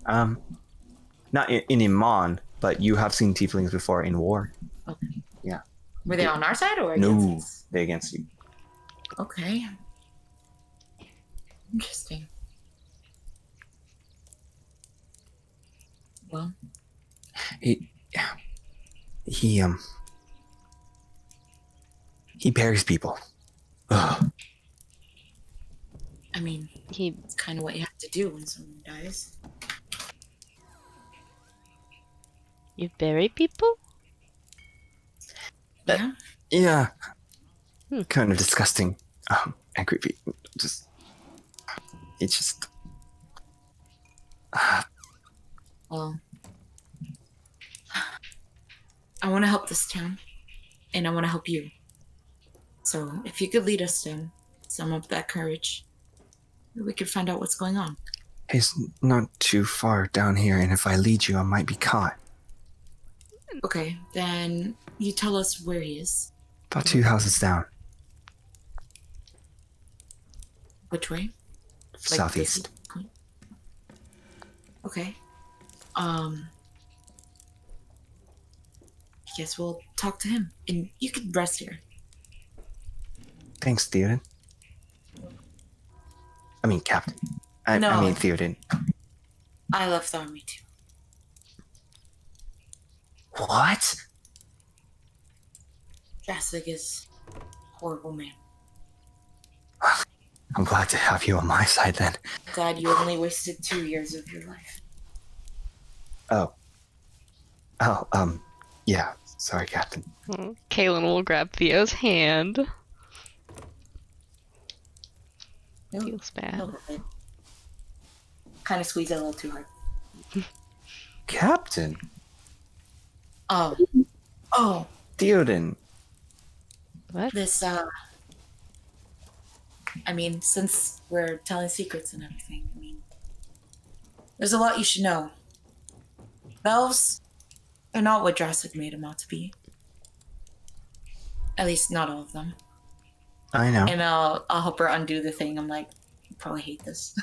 [SPEAKER 1] Not in Emon, but you have seen tieflings before in war.
[SPEAKER 2] Okay.
[SPEAKER 1] Yeah.
[SPEAKER 2] Were they on our side or against
[SPEAKER 1] No,
[SPEAKER 2] us?
[SPEAKER 1] they're against you.
[SPEAKER 2] Okay. Interesting. Well,
[SPEAKER 1] He buries people. Ugh.
[SPEAKER 2] I mean, it's kind of what you have to do when someone dies.
[SPEAKER 4] You bury people?
[SPEAKER 2] Yeah.
[SPEAKER 1] Yeah. Kind of disgusting and creepy. It's just.
[SPEAKER 2] Well, I want to help this town, and I want to help you. So, if you could lead us to sum up that courage, we could find out what's going on.
[SPEAKER 1] He's not too far down here, and if I lead you, I might be caught.
[SPEAKER 2] Okay, then you tell us where he is.
[SPEAKER 1] About 2 houses down,
[SPEAKER 2] Which way? Like
[SPEAKER 1] southeast.
[SPEAKER 2] this point? Okay. I guess we'll talk to him, and you can rest here.
[SPEAKER 1] Thanks, Theoden. I mean, Captain. I
[SPEAKER 2] No.
[SPEAKER 1] mean, Theoden.
[SPEAKER 2] I left the army too.
[SPEAKER 1] What?
[SPEAKER 2] Drassig is a horrible man.
[SPEAKER 1] I'm glad to have you on my side then.
[SPEAKER 2] Glad you only wasted 2 years of your life.
[SPEAKER 1] Oh, yeah. Sorry, Captain.
[SPEAKER 4] Caelynn will grab Theo's hand. Feels bad.
[SPEAKER 2] Kind of squeeze it a little too hard.
[SPEAKER 1] Captain?
[SPEAKER 2] Oh,
[SPEAKER 1] Theoden.
[SPEAKER 4] What?
[SPEAKER 2] this, I mean, since we're telling secrets and everything, I mean, there's a lot you should know. Elves are not what Drassig made them out to be. At least not all of them.
[SPEAKER 1] I know.
[SPEAKER 2] And I'll help her undo the thing. I'm like, you probably hate this.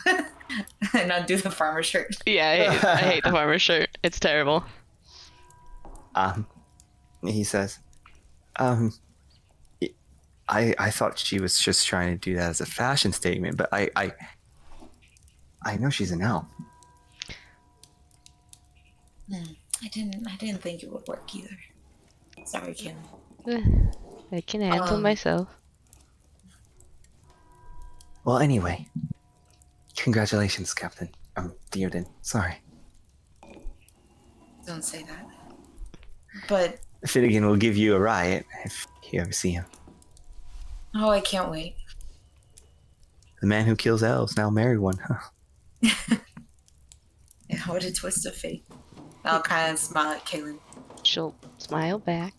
[SPEAKER 2] And undo the farmer shirt.
[SPEAKER 4] Yeah, I hate the farmer shirt. It's terrible.
[SPEAKER 1] He says, I thought she was just trying to do that as a fashion statement, but I know she's an elf.
[SPEAKER 2] I didn't think it would work either. Sorry, Kim.
[SPEAKER 4] I can handle myself.
[SPEAKER 1] Well, anyway, congratulations, Captain. Theoden. Sorry.
[SPEAKER 2] Don't say that. But
[SPEAKER 1] Finnigan will give you a riot if you ever see him.
[SPEAKER 2] oh, I can't wait.
[SPEAKER 1] The man who kills elves now married one, huh?
[SPEAKER 2] Yeah, what a twist of fate. I'll kind of smile at Caelynn.
[SPEAKER 4] She'll smile back.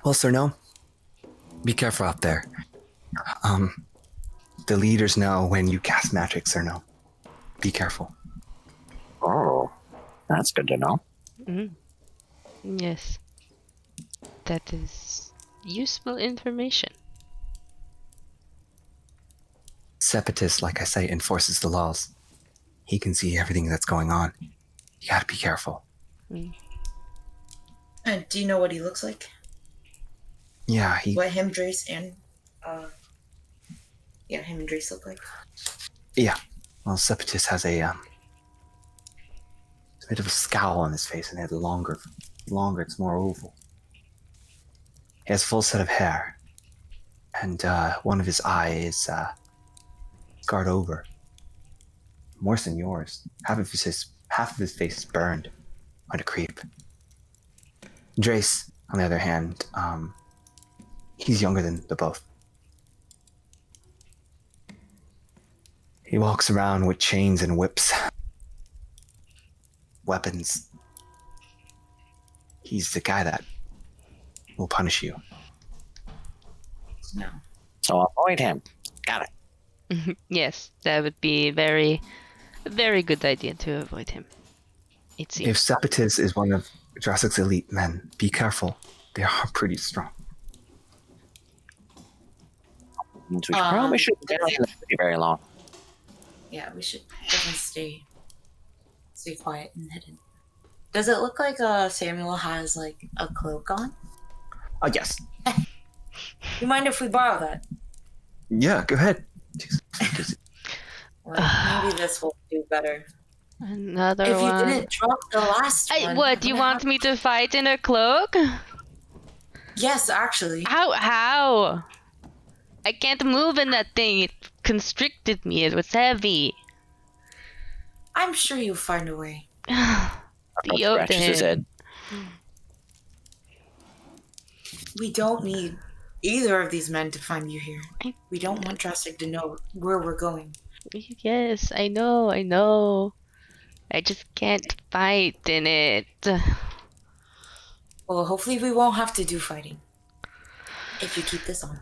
[SPEAKER 1] Well, Sir Gnome, be careful out there. The leaders know when you cast magic, Sir Gnome. Be careful.
[SPEAKER 3] Oh, that's good to know.
[SPEAKER 4] Yes. That is useful information.
[SPEAKER 1] Sepatus, like I say, enforces the laws. He can see everything that's going on. You gotta be careful.
[SPEAKER 2] And do you know what he looks like?
[SPEAKER 1] Yeah,
[SPEAKER 2] What him, Drace, and him and Drace look like?
[SPEAKER 1] Yeah. Well, Sepatus has a bit of a scowl on his face, and it's longer. It's more oval. He has a full set of hair, and one of his eyes scarred over. Worse than yours. Half of his face is burned. What a creep. Drace, on the other hand, he's younger than the both. He walks around with chains and whips. Weapons. He's the guy that will punish you.
[SPEAKER 2] No.
[SPEAKER 3] So avoid him. Got it.
[SPEAKER 4] Yes, that would be a very good idea to avoid him. It seems.
[SPEAKER 1] If Sepatus is one of Drassig's elite men, be careful. They are pretty strong.
[SPEAKER 3] Means we probably shouldn't stay in the city very long.
[SPEAKER 2] Yeah, we should definitely stay quiet and hidden. Does it look like Samuel has like a cloak on?
[SPEAKER 1] Yes.
[SPEAKER 2] You mind if we borrow that?
[SPEAKER 1] Yeah, go ahead.
[SPEAKER 2] Well, maybe this will do better.
[SPEAKER 4] Another
[SPEAKER 2] If you
[SPEAKER 4] one.
[SPEAKER 2] didn't drop the last one.
[SPEAKER 4] What, you want me to fight in a cloak?
[SPEAKER 2] Yes, actually.
[SPEAKER 4] How? I can't move in that thing. It constricted me. It was heavy.
[SPEAKER 2] I'm sure you'll find a way.
[SPEAKER 3] Scratches his head.
[SPEAKER 2] We don't need either of these men to find you here. We don't want Drassig to know where we're going.
[SPEAKER 4] Yes, I know. I just can't fight in it.
[SPEAKER 2] Well, hopefully we won't have to do fighting. If you keep this on.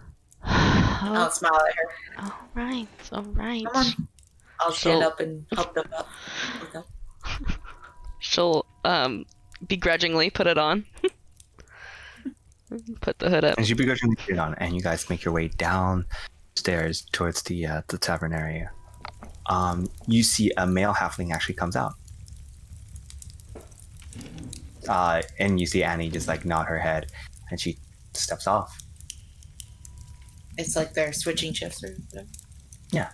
[SPEAKER 2] I'll smile at her.
[SPEAKER 4] All right, all right.
[SPEAKER 2] Come on. I'll stand
[SPEAKER 4] She'll-
[SPEAKER 2] up and help them up. Look up.
[SPEAKER 4] She'll begrudgingly put it on. Put the hood up.
[SPEAKER 1] As you begrudgingly put it on, and you guys make your way downstairs towards the tavern area, you see a male halfling actually comes out. And you see Annie just like nod her head, and she steps off.
[SPEAKER 2] It's like they're switching shifts or whatever.
[SPEAKER 1] Yeah.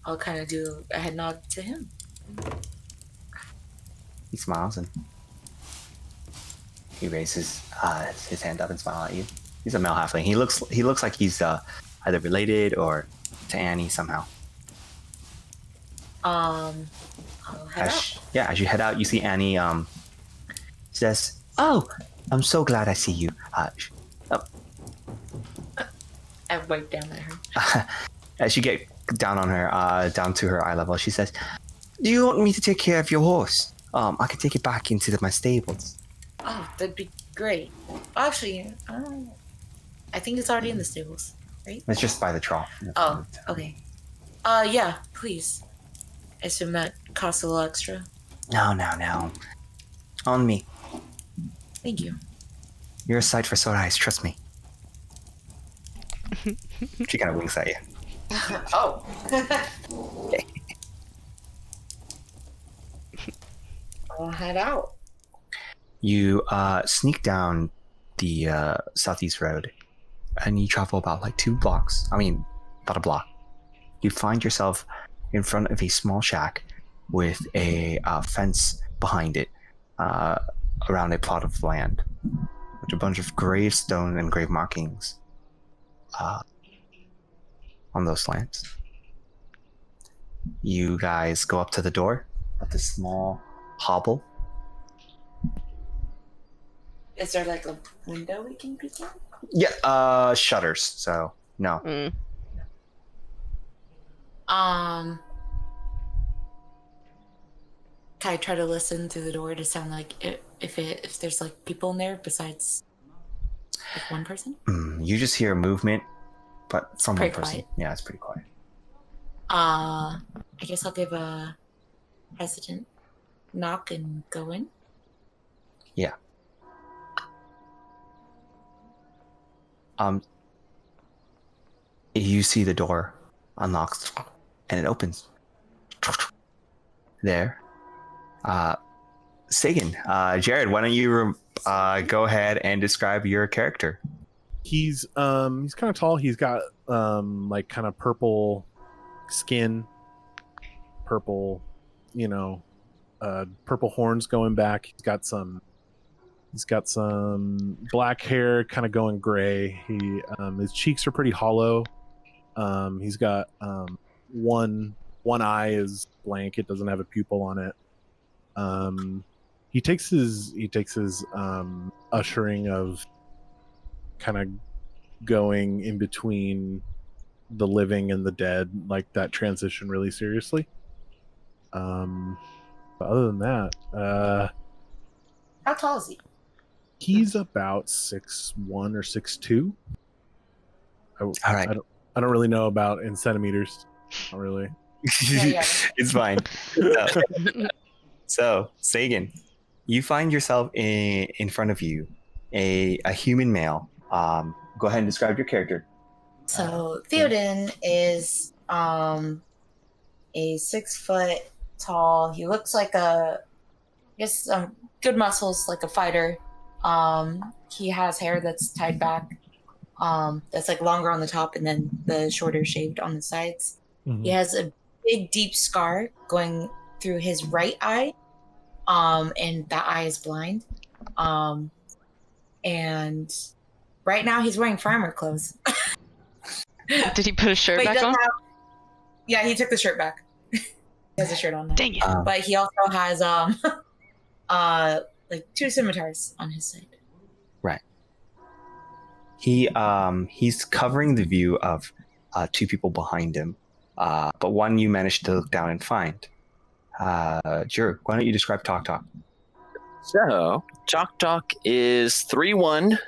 [SPEAKER 2] I'll kind of do a head nod to him.
[SPEAKER 1] He smiles and he raises his hand up and smiles at you. He's a male halfling. He looks like he's either related or to Annie somehow.
[SPEAKER 2] I'll head out.
[SPEAKER 1] As you head out, you see Annie says, "Oh, I'm so glad I see you."
[SPEAKER 2] I wipe down at her.
[SPEAKER 1] As you get down on her, down to her eye level, she says, "Do you want me to take care of your horse? I can take it back into my stables."
[SPEAKER 2] Oh, that'd be great. Actually, I think it's already in the stables, right?
[SPEAKER 1] It's just by the trough.
[SPEAKER 2] Oh, okay. Yeah, please. I assume that costs a little extra.
[SPEAKER 1] No. On me.
[SPEAKER 2] Thank you.
[SPEAKER 1] You're a sight for sore eyes, trust me. She kind of winks at you.
[SPEAKER 2] Oh. I'll head out.
[SPEAKER 1] You sneak down the southeast road, and you travel about like 2 blocks. About a block. You find yourself in front of a small shack with a fence behind it, around a plot of land, with a bunch of gravestone and grave markings on those lands. You guys go up to the door of this small hovel.
[SPEAKER 2] Is there like a window we can peek in?
[SPEAKER 1] Yeah, shutters. So no.
[SPEAKER 4] Mm.
[SPEAKER 2] Can I try to listen through the door to sound like if there's like people in there besides like one person?
[SPEAKER 1] You just hear movement, but from one
[SPEAKER 2] pretty
[SPEAKER 1] person.
[SPEAKER 2] quiet.
[SPEAKER 1] Yeah, it's pretty quiet.
[SPEAKER 2] I guess I'll give a hesitant knock and go in.
[SPEAKER 1] Yeah. You see the door unlocks and it opens. There. Sagan, Jared, why don't you go ahead and describe your character?
[SPEAKER 5] He's kind of tall. He's got like kind of purple skin, purple, purple horns going back. He's got some black hair kind of going gray. His cheeks are pretty hollow. He's got one eye is blank. It doesn't have a pupil on it. He takes his ushering of kind of going in between the living and the dead, like that transition, really seriously. But other than that,
[SPEAKER 2] How tall is he?
[SPEAKER 5] he's about 6'1" or 6'2".
[SPEAKER 1] All right.
[SPEAKER 5] I don't really know about in centimeters. Not really.
[SPEAKER 2] Yeah.
[SPEAKER 1] It's fine. So, Sagan, you find yourself in front of you, a human male. Go ahead and describe your character.
[SPEAKER 2] So Theoden is a 6 foot tall. He looks like good muscles, like a fighter. He has hair that's tied back, that's like longer on the top and then the shorter shaved on the sides.
[SPEAKER 5] Mhm.
[SPEAKER 2] He has a big deep scar going through his right eye, and that eye is blind. And right now he's wearing farmer clothes.
[SPEAKER 4] Did he put his shirt
[SPEAKER 2] But he
[SPEAKER 4] back
[SPEAKER 2] does
[SPEAKER 4] on?
[SPEAKER 2] Yeah, he took the shirt back. He has a shirt on now.
[SPEAKER 4] Dang it.
[SPEAKER 2] But he also has like 2 scimitars on his side.
[SPEAKER 1] Right. He's covering the view of 2 people behind him, but one you managed to look down and find. Sure. Why don't you describe Taktak?
[SPEAKER 3] So, Taktak is 3'1",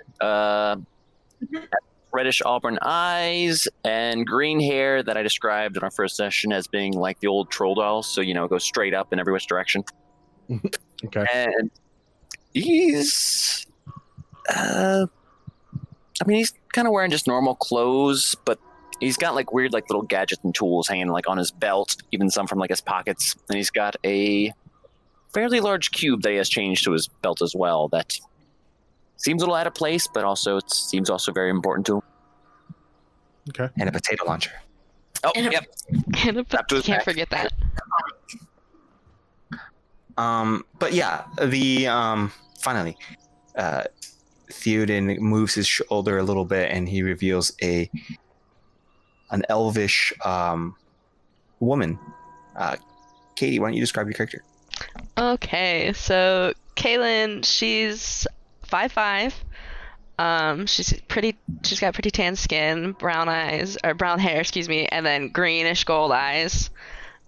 [SPEAKER 3] reddish auburn eyes and green hair that I described in our first session as being like the old troll dolls. So, it goes straight up in every which direction.
[SPEAKER 5] Okay.
[SPEAKER 3] And he's, he's kind of wearing just normal clothes, but he's got like weird, like little gadgets and tools hanging like on his belt, even some from like his pockets. And he's got a fairly large cube that he has changed to his belt as well that seems a little out of place, but also it seems also very important to him.
[SPEAKER 5] Okay.
[SPEAKER 1] And a potato launcher.
[SPEAKER 3] Oh,
[SPEAKER 2] And a-
[SPEAKER 3] yep.
[SPEAKER 4] Can't
[SPEAKER 3] back.
[SPEAKER 4] forget that.
[SPEAKER 1] But yeah, the finally, Theoden moves his shoulder a little bit, and he reveals an elvish woman. Katie, why don't you describe your character?
[SPEAKER 4] Okay, so Caelynn, she's 5'5". She's got pretty tan skin, brown hair, excuse me, and then greenish gold eyes.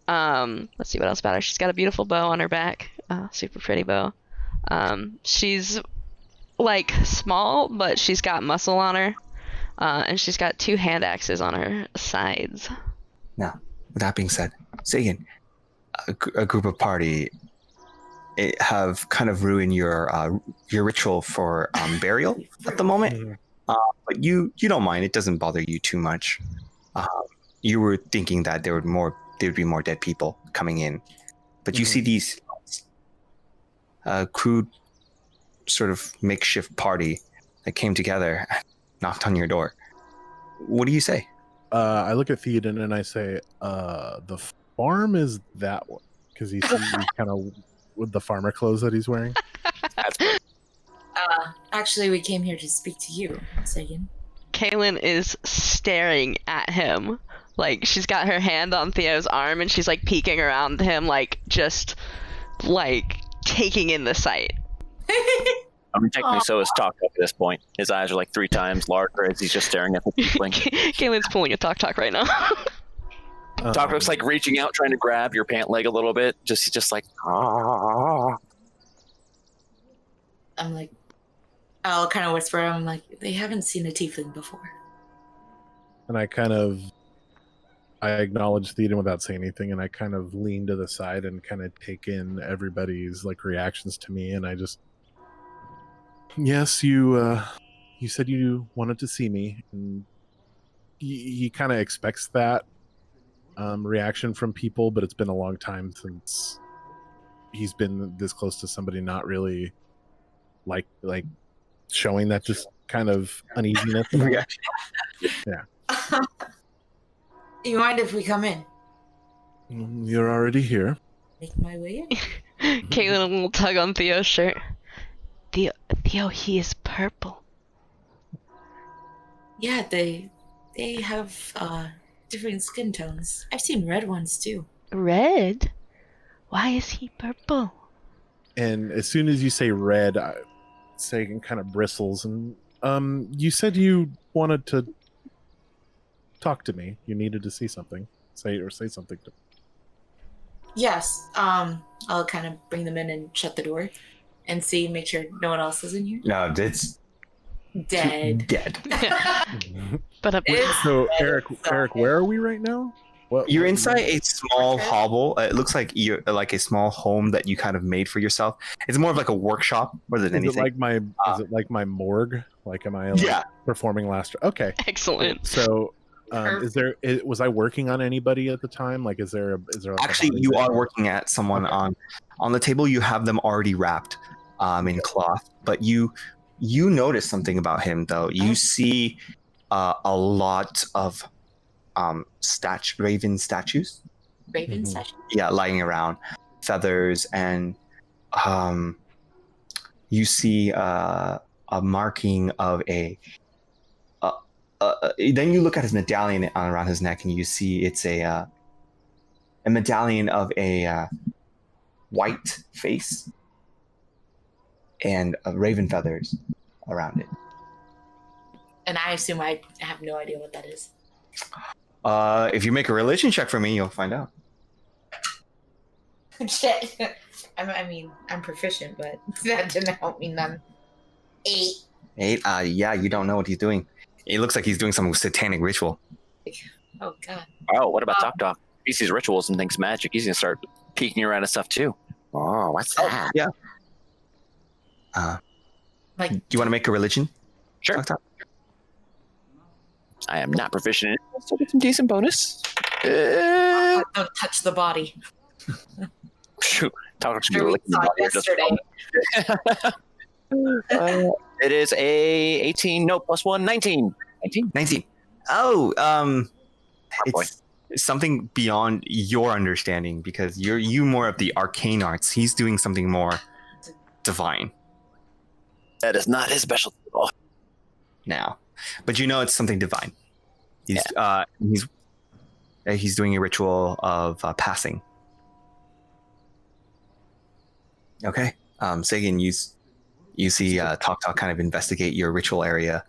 [SPEAKER 4] Let's see what else about her. She's got a beautiful bow on her back, super pretty bow. She's like small, but she's got muscle on her, and she's got 2 hand axes on her sides.
[SPEAKER 1] Now, with that being said, Sagan, a group of party have kind of ruined your ritual for burial at the moment, but you don't mind. It doesn't bother you too much. You were thinking that there would be more dead people coming in, but you see these crude sort of makeshift party that came together, knocked on your door. What do you say?
[SPEAKER 5] I look at Theoden and I say, the farm is that one, because he's kind of with the farmer clothes that he's wearing.
[SPEAKER 2] Actually, we came here to speak to you, Sagan.
[SPEAKER 4] Caelynn is staring at him. Like, she's got her hand on Theo's arm, and she's, like, peeking around him, like, just, like, taking in the sight.
[SPEAKER 3] Technically, so is Taktak at this point. His eyes are like 3 times larger as he's just staring at the tiefling.
[SPEAKER 4] Caelynn's pulling a Taktak right now.
[SPEAKER 3] Taktak's like reaching out, trying to grab your pant leg a little bit. Just like, ah.
[SPEAKER 2] I'm like, I'll kind of whisper, I'm like, they haven't seen a tiefling before.
[SPEAKER 5] And I acknowledge Theoden without saying anything, and I kind of lean to the side and kind of take in everybody's like reactions to me, and I just, yes, you said you wanted to see me, and he kind of expects that reaction from people, but it's been a long time since he's been this close to somebody not really like showing that just kind of uneasiness. Yeah.
[SPEAKER 2] You mind if we come in?
[SPEAKER 5] You're already here.
[SPEAKER 2] Make my way in.
[SPEAKER 4] Caelynn will tug on Theo's shirt. Theo, he is purple.
[SPEAKER 2] Yeah, they have different skin tones. I've seen red ones too.
[SPEAKER 4] Red? Why is he purple?
[SPEAKER 5] And as soon as you say red, Sagan kind of bristles. And you said you wanted to talk to me. You needed to see something. Say something to me.
[SPEAKER 2] Yes. I'll kind of bring them in and shut the door and make sure no one else is in here.
[SPEAKER 1] No, it's
[SPEAKER 2] Dead.
[SPEAKER 1] dead.
[SPEAKER 4] But
[SPEAKER 5] So Eric, where are we right now?
[SPEAKER 1] You're inside a small hovel. It looks like you're like a small home that you kind of made for yourself. It's more of like a workshop more than anything.
[SPEAKER 5] Is it like my morgue? Like, am I performing last? Okay,
[SPEAKER 4] excellent.
[SPEAKER 5] So, was I working on anybody at the time? Like, is there like
[SPEAKER 1] actually you are working at someone on the table? You have them already wrapped in cloth, but you notice something about him though. You see a lot of raven statues.
[SPEAKER 2] Raven statues?
[SPEAKER 1] Yeah, lying around, feathers, and you see a marking of a. Then you look at his medallion around his neck, and you see it's a medallion of a white face and raven feathers around it.
[SPEAKER 2] And I assume I have no idea what that is.
[SPEAKER 1] If you make a religion check for me, you'll find out.
[SPEAKER 2] Shit. I mean, I'm proficient, but that didn't help me none. 8.
[SPEAKER 1] 8? Yeah, you don't know what he's doing. It looks like he's doing some satanic ritual.
[SPEAKER 2] Oh god.
[SPEAKER 3] Oh, what about Taktak? He sees rituals and thinks magic. He's gonna start peeking around and stuff too. Oh, what's that?
[SPEAKER 1] Yeah.
[SPEAKER 2] Like,
[SPEAKER 1] Do you want to make a religion?
[SPEAKER 3] Sure.
[SPEAKER 1] Talk.
[SPEAKER 3] I am not proficient in it, so get some decent bonus.
[SPEAKER 2] don't touch the body.
[SPEAKER 3] Shoot, Taktak should be
[SPEAKER 2] Sure, we
[SPEAKER 3] licking the
[SPEAKER 2] saw
[SPEAKER 3] body or just-
[SPEAKER 2] yesterday.
[SPEAKER 3] It is a 18. No, plus 1, 19. 19.
[SPEAKER 1] 19. Oh,
[SPEAKER 3] boy.
[SPEAKER 1] it's something beyond your understanding because you more of the arcane arts. He's doing something more divine
[SPEAKER 3] That is not his specialty at all.
[SPEAKER 1] now, but you know it's something divine. He's doing a ritual of passing. Okay, Sagan, you see Taktak kind of investigate your ritual area.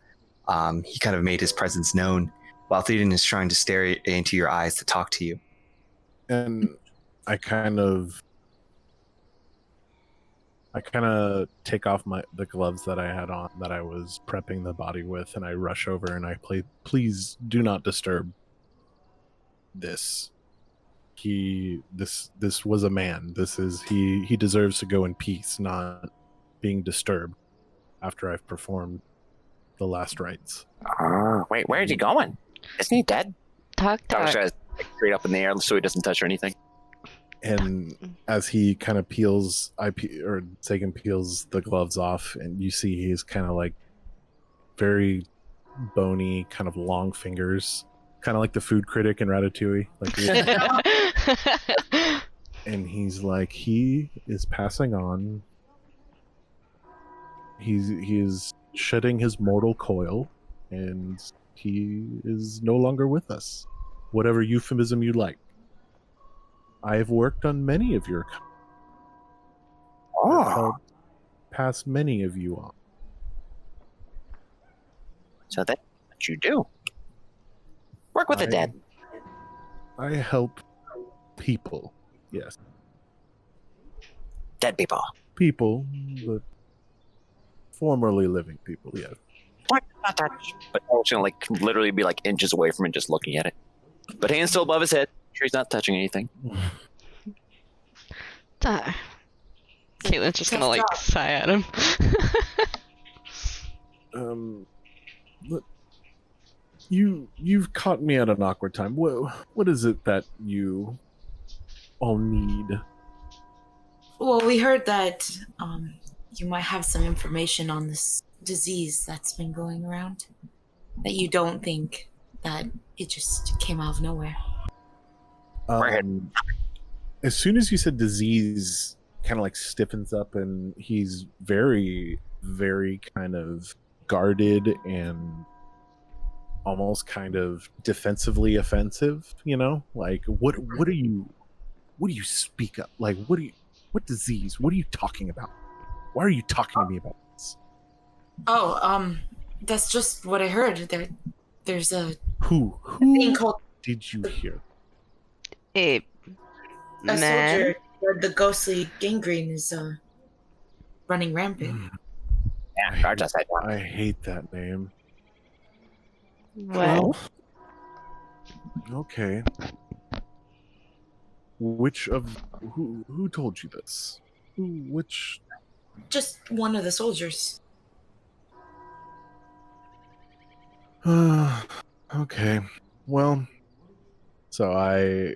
[SPEAKER 1] He kind of made his presence known, while Theoden is trying to stare into your eyes to talk to you.
[SPEAKER 5] And I kind of take off the gloves that I had on that I was prepping the body with, and I rush over and I play, please do not disturb this. This was a man. He deserves to go in peace, not being disturbed after I've performed the last rites.
[SPEAKER 3] Wait, where's he going? Isn't he dead? Taktak
[SPEAKER 4] Taktak.
[SPEAKER 3] tries to straight up in the air so he doesn't touch or anything.
[SPEAKER 5] And as he kind of Sagan peels the gloves off, and you see he's kind of like very bony, kind of long fingers, kind of like the food critic in Ratatouille. And he's like, he is passing on. He is shedding his mortal coil, and he is no longer with us. Whatever euphemism you like. I have worked on many of your. I've helped pass many of you on.
[SPEAKER 3] So that's what you do. Work with the dead.
[SPEAKER 5] I help people. Yes.
[SPEAKER 3] Dead people.
[SPEAKER 5] People, but formerly living people, yes.
[SPEAKER 3] What? Not touch. But I was gonna literally be inches away from it, just looking at it. But hands still above his head. Sure, he's not touching anything.
[SPEAKER 4] Caelyn's just gonna sigh at him.
[SPEAKER 5] Look, you've caught me at an awkward time. What is it that you all need?
[SPEAKER 2] Well, we heard that you might have some information on this disease that's been going around. That you don't think that it just came out of nowhere.
[SPEAKER 5] As soon as you said disease, kind of stiffens up, and he's very, very kind of guarded and almost kind of defensively offensive. What do you speak up? What disease? What are you talking about? Why are you talking to me about this?
[SPEAKER 2] Oh, that's just what I heard. There's a
[SPEAKER 5] Who
[SPEAKER 2] thing called
[SPEAKER 5] did you hear?
[SPEAKER 4] A
[SPEAKER 2] a
[SPEAKER 4] man.
[SPEAKER 2] soldier where the ghostly gangrene is running rampant.
[SPEAKER 3] Yeah, guards outside.
[SPEAKER 5] I hate that name.
[SPEAKER 4] Well,
[SPEAKER 5] Okay. Who told you this? Which?
[SPEAKER 2] Just one of the soldiers.
[SPEAKER 5] Okay. Well, so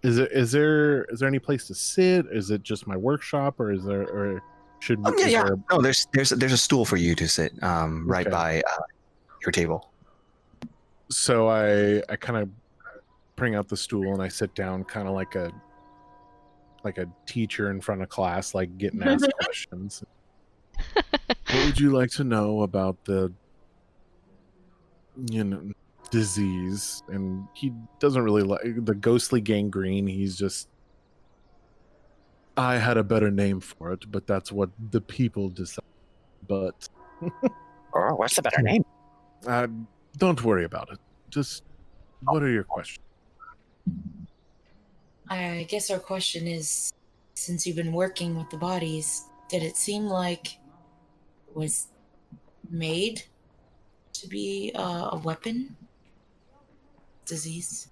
[SPEAKER 5] is there any place to sit? Is it just my workshop, or should we?
[SPEAKER 1] Yeah. No, there's a stool for you to sit right
[SPEAKER 5] Okay.
[SPEAKER 1] by your table.
[SPEAKER 5] So I kind of bring out the stool and I sit down, kind of like a teacher in front of class, getting asked questions. What would you like to know about the disease? And he doesn't really like the ghostly gangrene. He's just, I had a better name for it, but that's what the people decide. But
[SPEAKER 3] Oh, what's the better name?
[SPEAKER 5] don't worry about it. Just, what are your questions?
[SPEAKER 2] I guess our question is, since you've been working with the bodies, did it seem like it was made to be a weapon? Disease?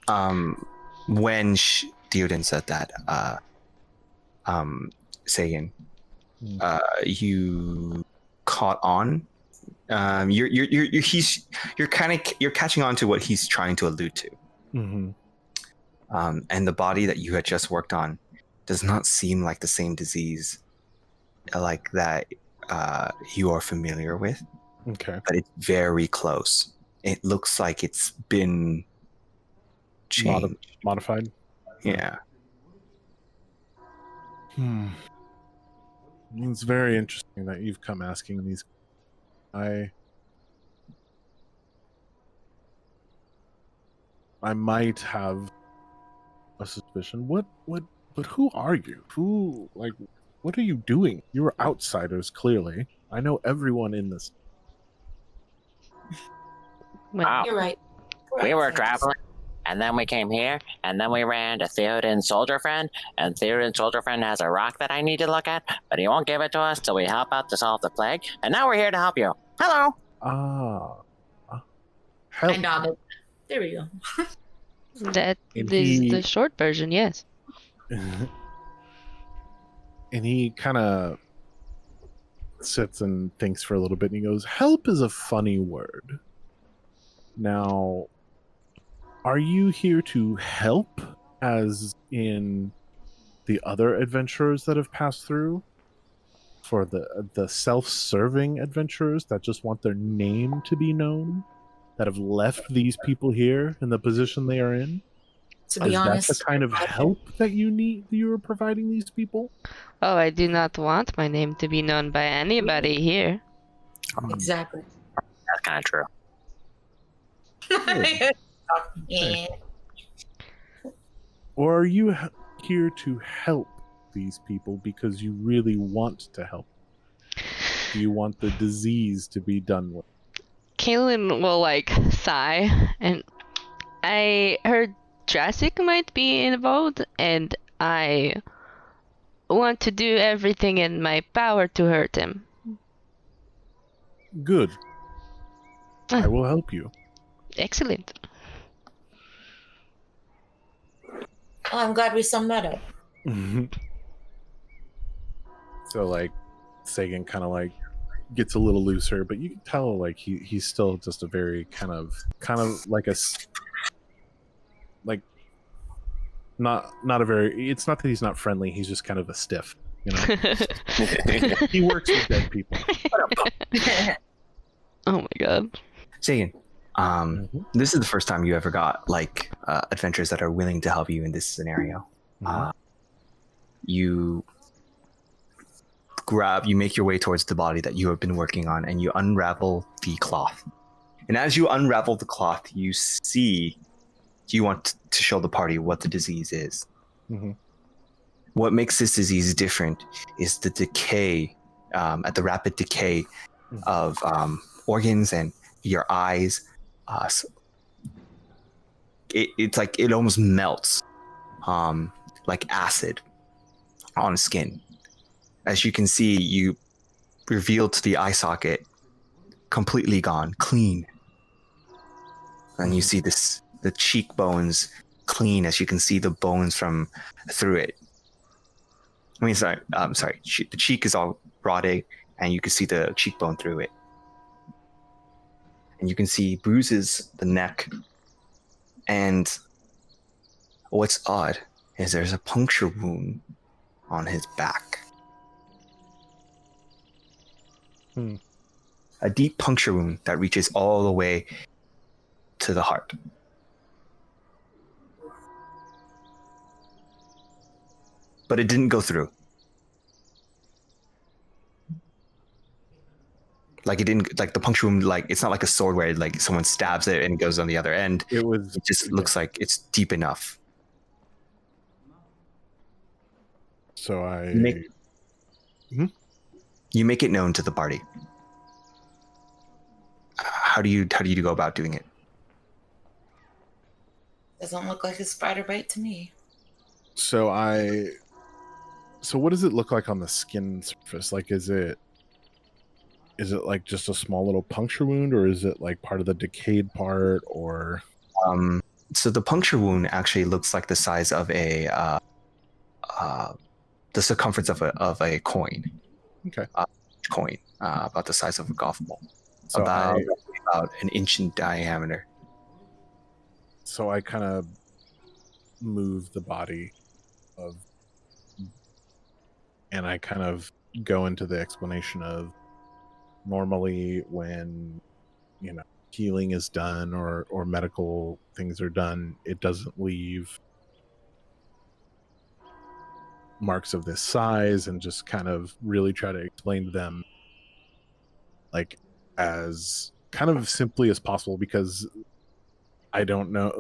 [SPEAKER 1] When Theoden said that, Sagan, you caught on. You're catching on to what he's trying to allude to.
[SPEAKER 5] Mm-hmm.
[SPEAKER 1] And the body that you had just worked on does not seem like the same disease like that you are familiar with.
[SPEAKER 5] Okay.
[SPEAKER 1] But it's very close. It looks like it's been changed.
[SPEAKER 5] Modified.
[SPEAKER 1] Yeah.
[SPEAKER 5] It's very interesting that you've come asking these. I might have a suspicion. But who are you? What are you doing? You're outsiders, clearly. I know everyone in this.
[SPEAKER 3] Wow.
[SPEAKER 2] You're right.
[SPEAKER 3] We were traveling, and then we came here, and then we ran to Theoden's soldier friend, and Theoden's soldier friend has a rock that I need to look at, but he won't give it to us till we help out to solve the plague, and now we're here to help you. Hello!
[SPEAKER 5] Help.
[SPEAKER 2] I nodded. There we go.
[SPEAKER 4] That
[SPEAKER 5] And
[SPEAKER 4] is
[SPEAKER 5] he-
[SPEAKER 4] the short version, yes.
[SPEAKER 5] And he kind of sits and thinks for a little bit, and he goes, "Help is a funny word. Now, are you here to help, as in the other adventurers that have passed through? For the self-serving adventurers that just want their name to be known, that have left these people here in the position they are in?
[SPEAKER 2] To be
[SPEAKER 5] Is
[SPEAKER 2] honest,
[SPEAKER 5] that the kind of help that you are providing these people?"
[SPEAKER 4] Oh, I do not want my name to be known by anybody here.
[SPEAKER 2] exactly.
[SPEAKER 3] That's kind of true.
[SPEAKER 2] Yeah.
[SPEAKER 5] Or are you here to help these people because you really want to help? Do you want the disease to be done with?
[SPEAKER 4] Caelynn will sigh, and I heard Drassig might be involved, and I want to do everything in my power to hurt him.
[SPEAKER 5] Good. I will help you.
[SPEAKER 4] Excellent.
[SPEAKER 2] Oh, I'm glad we summed that up.
[SPEAKER 5] So Sagan kind of gets a little looser, but you can tell he's still just a very kind of not a very, it's not that he's not friendly, he's just kind of a stiff, He works with dead people.
[SPEAKER 4] Oh my god.
[SPEAKER 1] Sagan, this is the first time you ever got adventurers that are willing to help you in this scenario. You make your way towards the body that you have been working on, and you unravel the cloth. And as you unravel the cloth, you want to show the party what the disease is. What makes this disease different is the decay, the rapid decay of organs and your eyes. It's like it almost melts, like acid on skin. As you can see, you revealed the eye socket completely gone, clean. And you see the cheekbones clean, as you can see the bones from through it. The cheek is all rotted, and you can see the cheekbone through it. And you can see bruises, the neck. And what's odd is there's a puncture wound on his back. A deep puncture wound that reaches all the way to the heart. But it didn't go through. The puncture wound, it's not like a sword where someone stabs it and it goes on the other end. It just looks like it's deep enough.
[SPEAKER 5] So
[SPEAKER 1] you make it known to the party. How do you go about doing it?
[SPEAKER 2] Doesn't look like a spider bite to me.
[SPEAKER 5] So what does it look like on the skin surface? Is it is it like just a small little puncture wound, or is it like part of the decayed part, or?
[SPEAKER 1] So the puncture wound actually looks like the size of the circumference of a coin.
[SPEAKER 5] Okay.
[SPEAKER 1] Coin, about the size of a golf ball.
[SPEAKER 5] So
[SPEAKER 1] about an inch in diameter.
[SPEAKER 5] So I kind of move the body of, and I kind of go into the explanation of normally when, healing is done or medical things are done, it doesn't leave marks of this size, and just kind of really try to explain to them like as kind of simply as possible, because I don't know,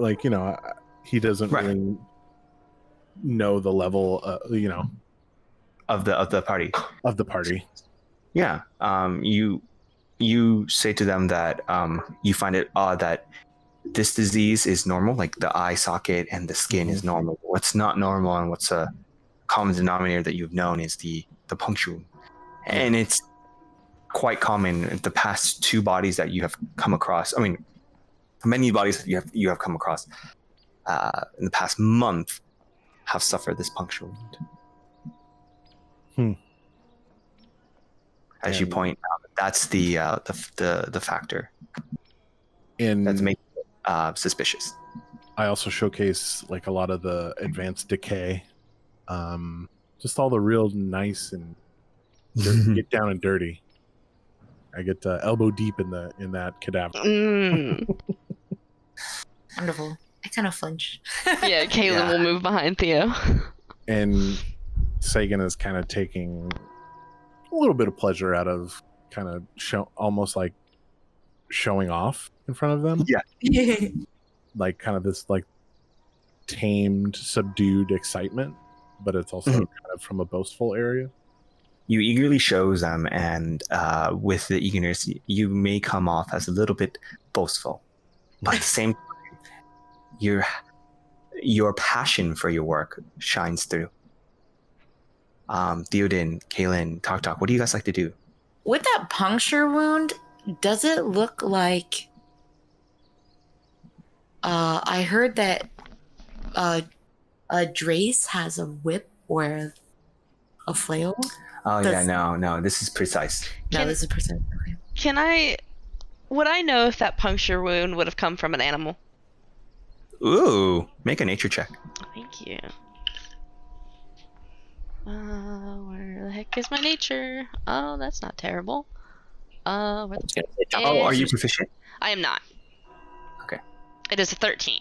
[SPEAKER 5] he doesn't really know the level,
[SPEAKER 1] of the party. Yeah. You say to them that you find it odd that this disease is normal, like the eye socket and the skin is normal. What's not normal and what's a common denominator that you've known is the puncture wound. And it's quite common. The past 2 bodies that you have come across, I mean, many bodies that you have come across in the past month have suffered this puncture wound. As you point out, that's the factor that's making it suspicious.
[SPEAKER 5] I also showcase like a lot of the advanced decay, just all the real nice and get down and dirty. I get elbow deep in that cadaver.
[SPEAKER 2] Wonderful. I kind of flinch.
[SPEAKER 4] Yeah, Caelynn will move behind Theo.
[SPEAKER 5] And Sagan is kind of taking a little bit of pleasure out of kind of almost like showing off in front of them.
[SPEAKER 1] Yeah.
[SPEAKER 5] Like kind of this like tamed, subdued excitement, but it's also kind of from a boastful area.
[SPEAKER 1] You eagerly shows them, and with the eagerness, you may come off as a little bit boastful, but at the same time, your passion for your work shines through. Theoden, Caelynn, Taktak, what do you guys like to do?
[SPEAKER 2] With that puncture wound, does it look like? I heard that Drace has a whip or a flail.
[SPEAKER 1] Oh yeah, no, this is precise.
[SPEAKER 2] This is precise. Okay.
[SPEAKER 4] Would I know if that puncture wound would have come from an animal?
[SPEAKER 1] Ooh, make a nature check.
[SPEAKER 4] Thank you. Where the heck is my nature? Oh, that's not terrible. Are
[SPEAKER 1] you proficient?
[SPEAKER 4] I am not.
[SPEAKER 1] Okay.
[SPEAKER 4] It is a 13.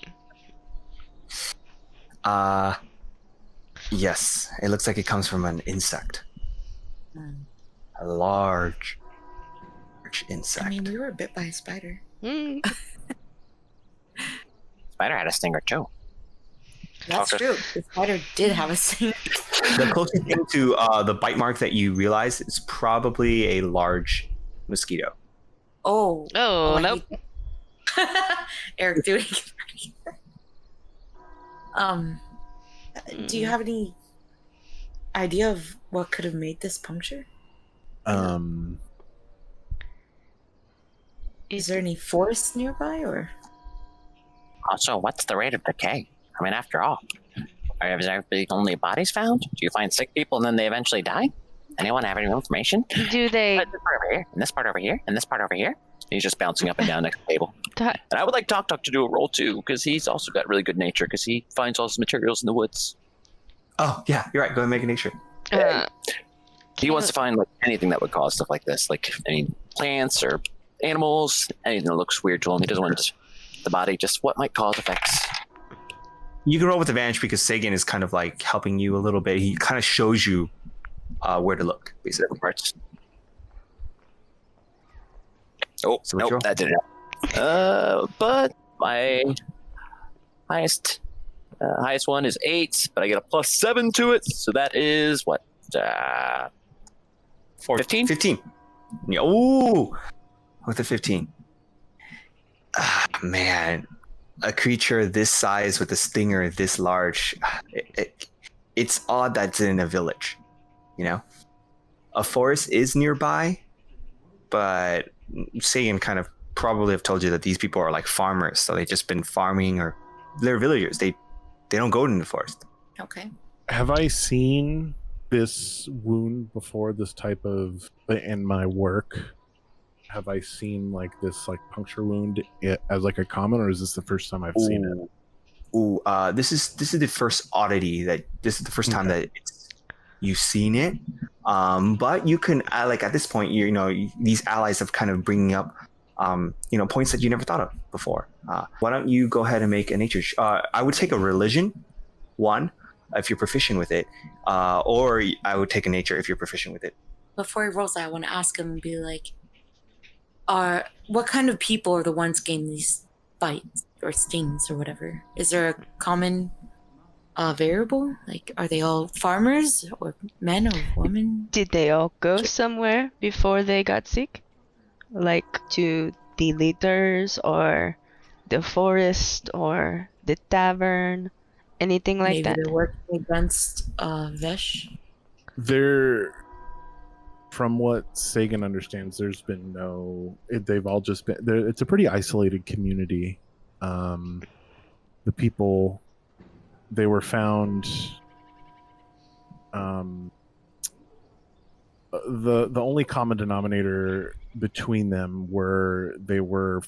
[SPEAKER 1] Yes. It looks like it comes from an insect. A large insect.
[SPEAKER 2] I mean, we were bit by a spider.
[SPEAKER 3] Spider had a stinger too.
[SPEAKER 2] That's true. The spider did have a stinger.
[SPEAKER 1] The closest thing to the bite mark that you realize is probably a large mosquito.
[SPEAKER 2] Oh,
[SPEAKER 4] nope.
[SPEAKER 2] Eric doing. Do you have any idea of what could have made this puncture? Is there any forest nearby, or?
[SPEAKER 3] Also, what's the rate of decay? I mean, after all, is there only bodies found? Do you find sick people and then they eventually die? Anyone have any information?
[SPEAKER 4] Do they?
[SPEAKER 3] This part over here, and this part over here, and this part over here. He's just bouncing up and down next to the table. And I would like Taktak to do a roll too, because he's also got really good nature, because he finds all his materials in the woods.
[SPEAKER 1] Oh yeah, you're right. Go ahead and make a nature.
[SPEAKER 3] He wants to find like anything that would cause stuff like this, like any plants or animals, anything that looks weird to him. He doesn't want the body, just what might cause effects.
[SPEAKER 1] You can roll with advantage because Sagan is kind of like helping you a little bit. He kind of shows you where to look, basically. Parts.
[SPEAKER 3] Oh, nope, that didn't help. But my highest one is 8, but I get a +7 to it, so that is what? 15?
[SPEAKER 1] 15. Yeah, ooh, with a 15. Man, a creature this size with a stinger this large, it's odd that it's in a village, you know? A forest is nearby, but Sagan kind of probably have told you that these people are like farmers, so they've just been farming, or they're villagers. They don't go into the forest.
[SPEAKER 2] Okay.
[SPEAKER 5] Have I seen this wound before? This type of in my work? Have I seen like this like puncture wound as like a common, or is this the first time I've seen it?
[SPEAKER 1] Ooh, this is the first oddity this is the first time that you've seen it. But you can like at this point, these allies have kind of bringing up, points that you never thought of before. Why don't you go ahead and make a nature? I would take a religion, one, if you're proficient with it, or I would take a nature if you're proficient with it.
[SPEAKER 2] Before he rolls that, I want to ask him and be like, what kind of people are the ones getting these bites or stings or whatever? Is there a common variable? Like, are they all farmers or men or women?
[SPEAKER 4] Did they all go somewhere before they got sick? Like to the leaders or the forest or the tavern? Anything like
[SPEAKER 2] Maybe
[SPEAKER 4] that?
[SPEAKER 2] they're working against Vesh?
[SPEAKER 5] From what Sagan understands, there's been they've all just been there. It's a pretty isolated community. The people, they were found, the only common denominator between them they were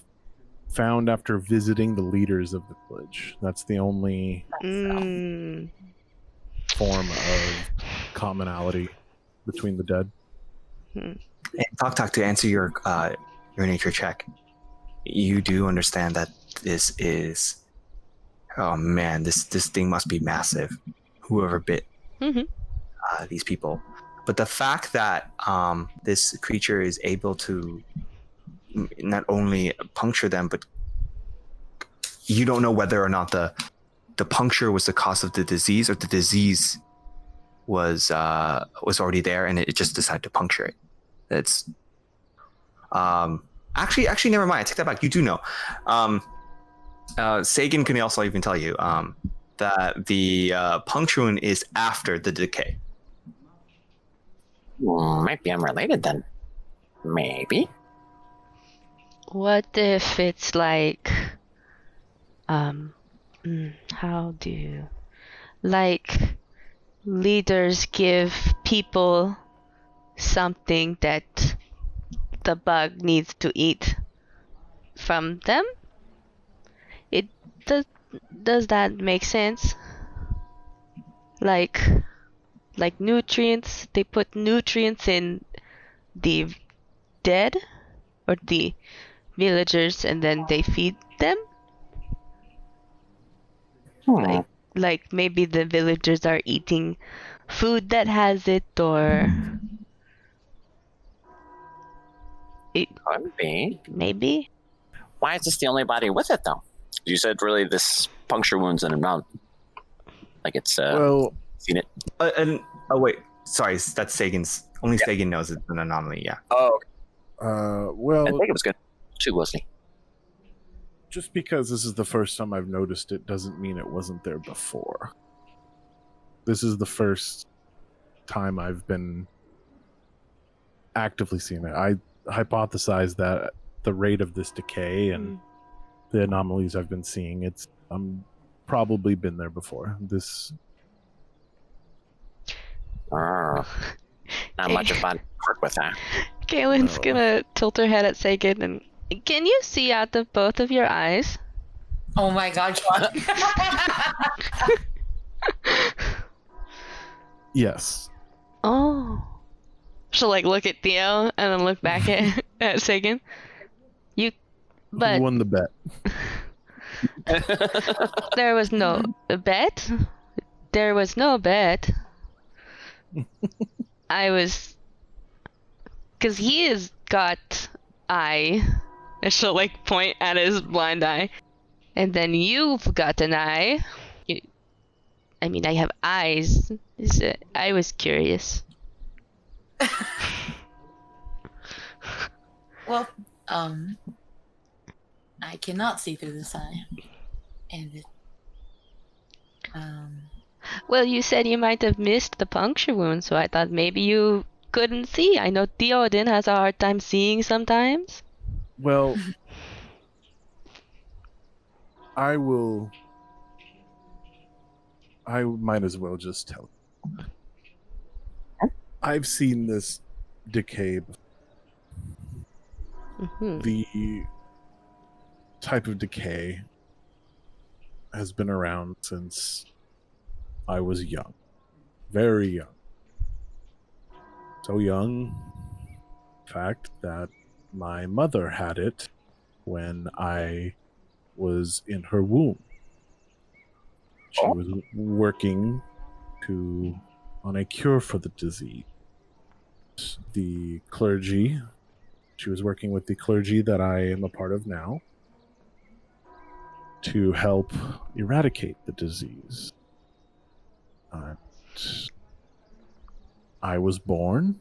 [SPEAKER 5] found after visiting the leaders of the village. That's the only form of commonality between the dead.
[SPEAKER 1] And Taktak, to answer your nature check, you do understand that this is, oh man, this thing must be massive. Whoever bit these people, but the fact that this creature is able to not only puncture them, but you don't know whether or not the puncture was the cause of the disease, or the disease was already there and it just decided to puncture it. It's actually never mind. I take that back. You do know. Sagan can also even tell you that the puncture wound is after the decay.
[SPEAKER 3] Might be unrelated then. Maybe.
[SPEAKER 4] What if it's like, leaders give people something that the bug needs to eat from them? Does that make sense? Like nutrients, they put nutrients in the dead or the villagers and then they feed them? Like maybe the villagers are eating food that has it, or
[SPEAKER 3] Could be.
[SPEAKER 4] Maybe.
[SPEAKER 3] Why is this the only body with it though? You said really this puncture wound's in amount. Like it's seen it.
[SPEAKER 1] Wait, sorry, that's Sagan's. Only Sagan knows it's an anomaly. Yeah.
[SPEAKER 3] Oh.
[SPEAKER 5] Well,
[SPEAKER 3] I think it was good too, wasn't he?
[SPEAKER 5] Just because this is the first time I've noticed it doesn't mean it wasn't there before. This is the first time I've been actively seeing it. I hypothesize that the rate of this decay and the anomalies I've been seeing, I'm probably been there before. This
[SPEAKER 3] not much of fun work with that.
[SPEAKER 4] Caelynn's gonna tilt her head at Sagan and, can you see out of both of your eyes?
[SPEAKER 2] Oh my god, Sean.
[SPEAKER 5] Yes.
[SPEAKER 4] Oh. She'll look at Theo and then look back at Sagan.
[SPEAKER 5] Who won the bet?
[SPEAKER 4] There was no bet. There was no bet. Because he has got eye. And she'll point at his blind eye. And then you've got an eye. I have eyes. I was curious.
[SPEAKER 2] Well, I cannot see through this eye. And
[SPEAKER 4] Well, you said you might have missed the puncture wound, so I thought maybe you couldn't see. I know Theoden has a hard time seeing sometimes.
[SPEAKER 5] Well, I might as well just tell. I've seen this decay before.
[SPEAKER 4] Mhm.
[SPEAKER 5] The type of decay has been around since I was young. Very young. So young, in fact, that my mother had it when I was in her womb. She was working on a cure for the disease. The clergy, she was working with the clergy that I am a part of now to help eradicate the disease. I was born,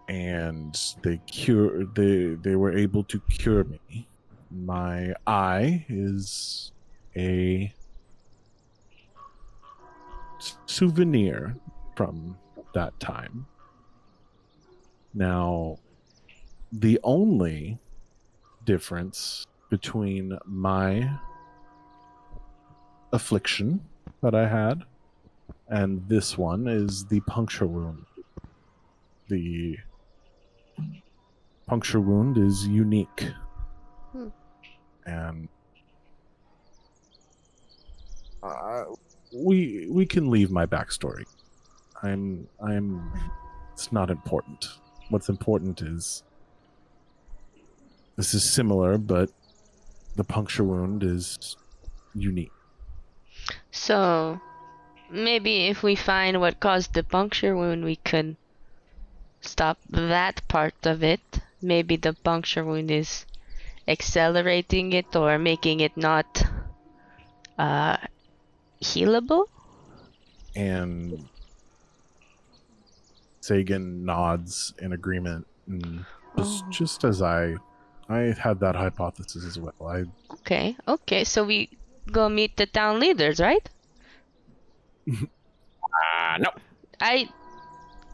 [SPEAKER 5] and they were able to cure me. My eye is a souvenir from that time. Now, the only difference between my affliction that I had and this one is the puncture wound. The puncture wound is unique. And we can leave my backstory. It's not important. What's important is this is similar, but the puncture wound is unique.
[SPEAKER 4] So, maybe if we find what caused the puncture wound, we could stop that part of it. Maybe the puncture wound is accelerating it or making it not healable.
[SPEAKER 5] And Sagan nods in agreement, and just as I had that hypothesis as well.
[SPEAKER 4] Okay. So we go meet the town leaders, right?
[SPEAKER 3] No.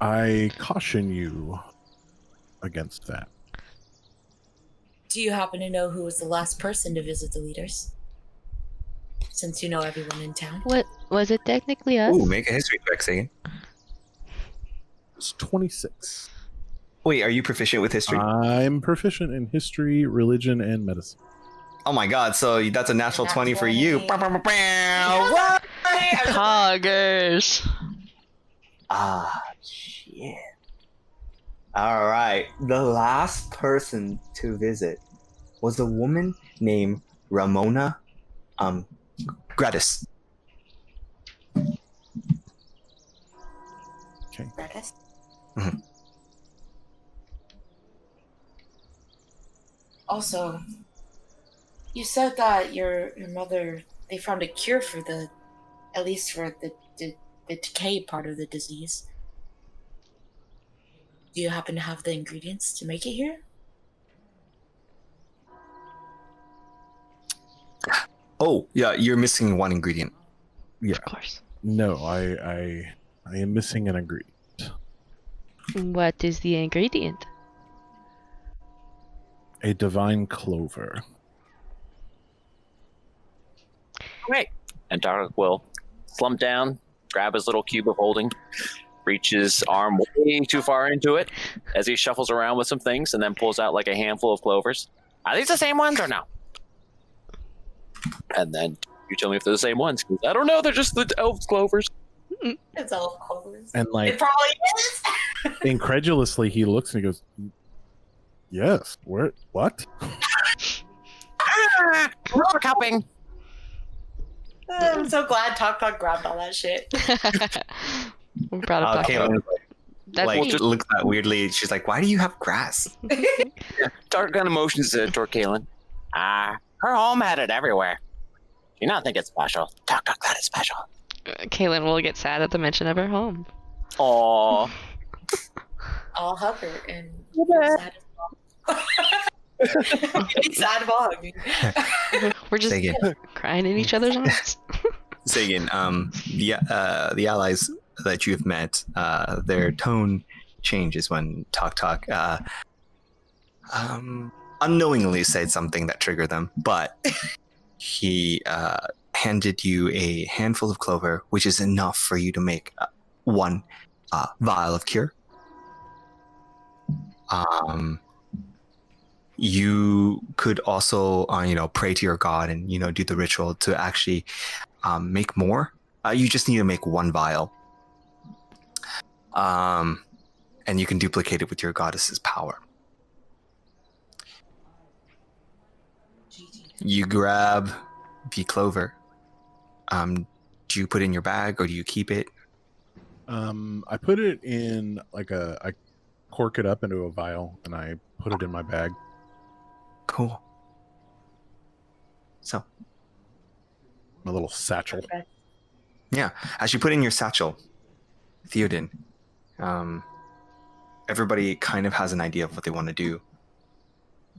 [SPEAKER 5] I caution you against that.
[SPEAKER 2] Do you happen to know who was the last person to visit the leaders? Since you know everyone in town.
[SPEAKER 4] What was it technically us?
[SPEAKER 1] Ooh, make a history check, Sagan.
[SPEAKER 5] It's 26.
[SPEAKER 1] Wait, are you proficient with history?
[SPEAKER 5] I'm proficient in history, religion, and medicine.
[SPEAKER 1] Oh my god, so that's a natural 20 for you.
[SPEAKER 2] Yeah.
[SPEAKER 1] What?
[SPEAKER 4] Poggers.
[SPEAKER 1] Ah, shit. Alright, the last person to visit was a woman named Ramona Gratis.
[SPEAKER 5] Okay.
[SPEAKER 2] Gratis?
[SPEAKER 1] Mhm.
[SPEAKER 2] Also, you said that your mother, they found a cure for at least for the decay part of the disease. Do you happen to have the ingredients to make it here?
[SPEAKER 1] Oh, yeah, you're missing one ingredient.
[SPEAKER 5] Yeah.
[SPEAKER 4] Of course.
[SPEAKER 5] No, I am missing an ingredient.
[SPEAKER 4] What is the ingredient?
[SPEAKER 5] A divine clover.
[SPEAKER 3] Great. And Tarek will slump down, grab his little cube of holding, reach his arm way too far into it as he shuffles around with some things and then pulls out like a handful of clovers. Are these the same ones or no? And then you tell me if they're the same ones, because I don't know, they're just the elves clovers.
[SPEAKER 2] It's all clovers.
[SPEAKER 5] And
[SPEAKER 2] It
[SPEAKER 5] like
[SPEAKER 2] probably is.
[SPEAKER 5] incredulously he looks and he goes, "Yes, where what?"
[SPEAKER 3] We're cupping.
[SPEAKER 2] I'm so glad Taktak grabbed all that shit.
[SPEAKER 4] I'm proud of Taktak.
[SPEAKER 1] Caelynn
[SPEAKER 4] That's
[SPEAKER 1] like
[SPEAKER 4] me.
[SPEAKER 1] looks at weirdly. She's like, "Why do you have grass?"
[SPEAKER 3] Tarek kind of motions toward Caelynn. Her home had it everywhere. Do you not think it's special? Talk, that is special.
[SPEAKER 4] Caelynn will get sad at the mention of her home.
[SPEAKER 3] Aww.
[SPEAKER 2] I'll hug her and be sad as well. Be sad about hugging.
[SPEAKER 4] We're just
[SPEAKER 1] Sagan.
[SPEAKER 4] crying in each other's arms.
[SPEAKER 1] Sagan, the allies that you've met, their tone changes when Taktak unknowingly said something that triggered them, but he handed you a handful of clover, which is enough for you to make one vial of cure. You could also, pray to your god and do the ritual to actually make more. You just need to make one vial, and you can duplicate it with your goddess's power. You grab the clover. Do you put it in your bag or do you keep it?
[SPEAKER 5] I put it in I cork it up into a vial and I put it in my bag.
[SPEAKER 1] Cool. So,
[SPEAKER 5] My little satchel.
[SPEAKER 1] yeah, as you put in your satchel, Theoden, everybody kind of has an idea of what they want to do.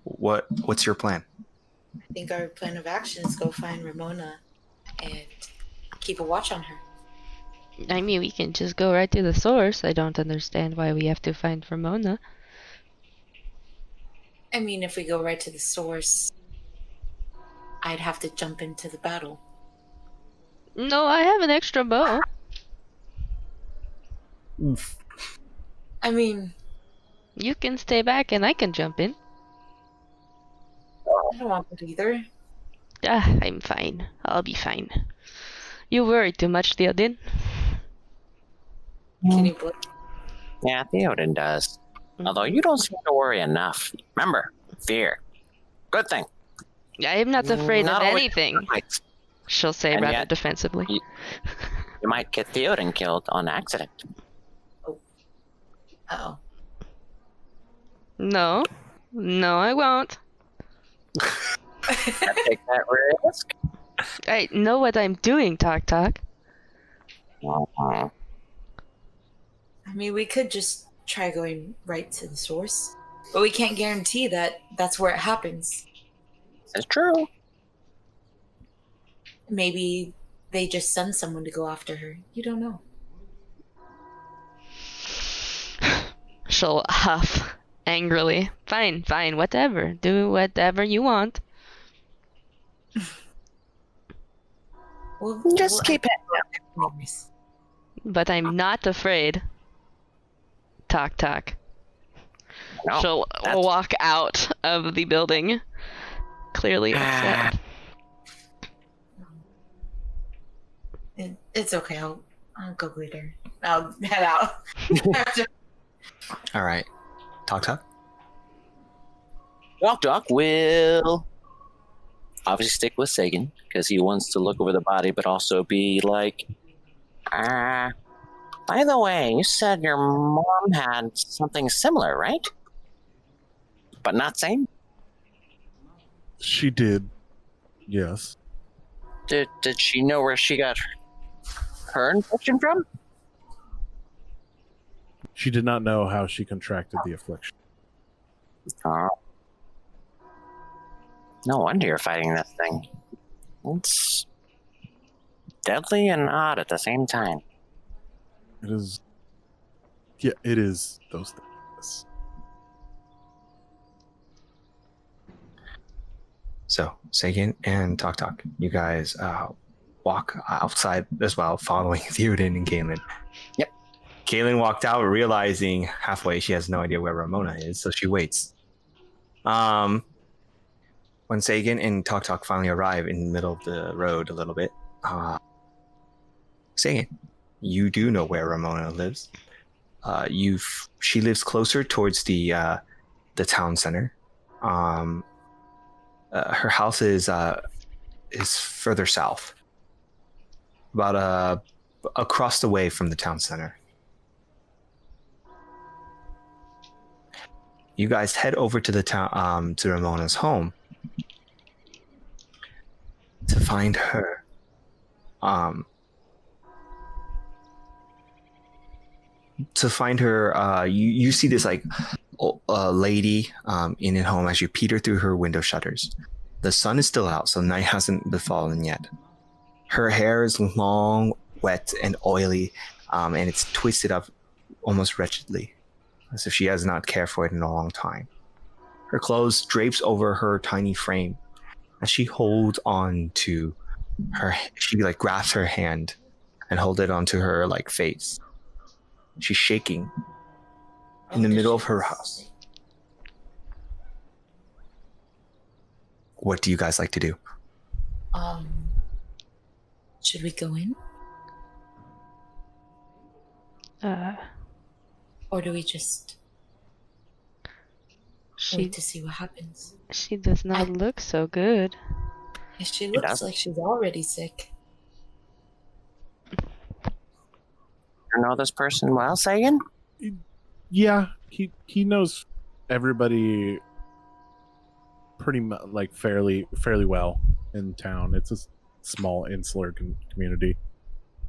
[SPEAKER 1] What's your plan?
[SPEAKER 2] I think our plan of action is go find Ramona and keep a watch on her.
[SPEAKER 4] I mean, we can just go right to the source. I don't understand why we have to find Ramona.
[SPEAKER 2] I mean, if we go right to the source, I'd have to jump into the battle.
[SPEAKER 4] No, I have an extra bow.
[SPEAKER 2] I mean,
[SPEAKER 4] You can stay back and I can jump in.
[SPEAKER 2] I don't want to either.
[SPEAKER 4] I'm fine. I'll be fine. You worry too much, Theoden.
[SPEAKER 2] Can you blink?
[SPEAKER 3] Yeah, Theoden does. Although you don't seem to worry enough. Remember, fear. Good thing.
[SPEAKER 4] I am not afraid
[SPEAKER 3] Not
[SPEAKER 4] of
[SPEAKER 3] always
[SPEAKER 4] anything,
[SPEAKER 3] right.
[SPEAKER 4] she'll say
[SPEAKER 3] And
[SPEAKER 4] rather
[SPEAKER 3] yet-
[SPEAKER 4] defensively.
[SPEAKER 3] You might get Theoden killed on accident.
[SPEAKER 2] Uh-oh.
[SPEAKER 4] No. No, I won't.
[SPEAKER 3] Take that risk.
[SPEAKER 4] I know what I'm doing, Taktak.
[SPEAKER 3] Uh-huh.
[SPEAKER 2] I mean, we could just try going right to the source, but we can't guarantee that that's where it happens.
[SPEAKER 3] It's true.
[SPEAKER 2] Maybe they just send someone to go after her. You don't know.
[SPEAKER 4] She'll huff angrily. Fine, fine, whatever. Do whatever you want.
[SPEAKER 3] Just keep it.
[SPEAKER 2] Anyways.
[SPEAKER 4] But I'm not afraid. Taktak.
[SPEAKER 3] No,
[SPEAKER 4] She'll
[SPEAKER 3] that's-
[SPEAKER 4] walk out of the building, clearly upset.
[SPEAKER 2] It's okay. I'll go later. I'll head out.
[SPEAKER 1] All right, Talk.
[SPEAKER 3] Doc will obviously stick with Sagan because he wants to look over the body, but also be like, by the way, you said your mom had something similar, right? But not same?
[SPEAKER 5] She did. Yes.
[SPEAKER 3] Did she know where she got her infection from?
[SPEAKER 5] She did not know how she contracted the affliction.
[SPEAKER 3] Oh. No wonder you're fighting this thing. It's deadly and odd at the same time.
[SPEAKER 5] It is. Yeah, it is those things.
[SPEAKER 1] So Sagan and Talk, you guys walk outside as well, following Theoden and Caelynn.
[SPEAKER 3] Yep.
[SPEAKER 1] Caelynn walked out, realizing halfway she has no idea where Ramona is, so she waits. When Sagan and Talk finally arrive in the middle of the road a little bit, Sagan, you do know where Ramona lives. She lives closer towards the town center. Her house is further south, about across the way from the town center. You guys head over to the town to Ramona's home to find her. You see this lady in at home as you peer through her window shutters. The sun is still out, so night hasn't befallen yet. Her hair is long, wet, and oily, and it's twisted up almost wretchedly, as if she has not cared for it in a long time. Her clothes drapes over her tiny frame as she holds on to her. She like grasps her hand and hold it onto her like face. She's shaking in the middle of her house. What do you guys like to do?
[SPEAKER 2] Should we go in? Or do we just wait to see what happens?
[SPEAKER 4] She does not look so good.
[SPEAKER 2] She looks like she's already sick.
[SPEAKER 3] You know this person well, Sagan?
[SPEAKER 5] Yeah, he knows everybody pretty much, like fairly well in town. It's a small insular community,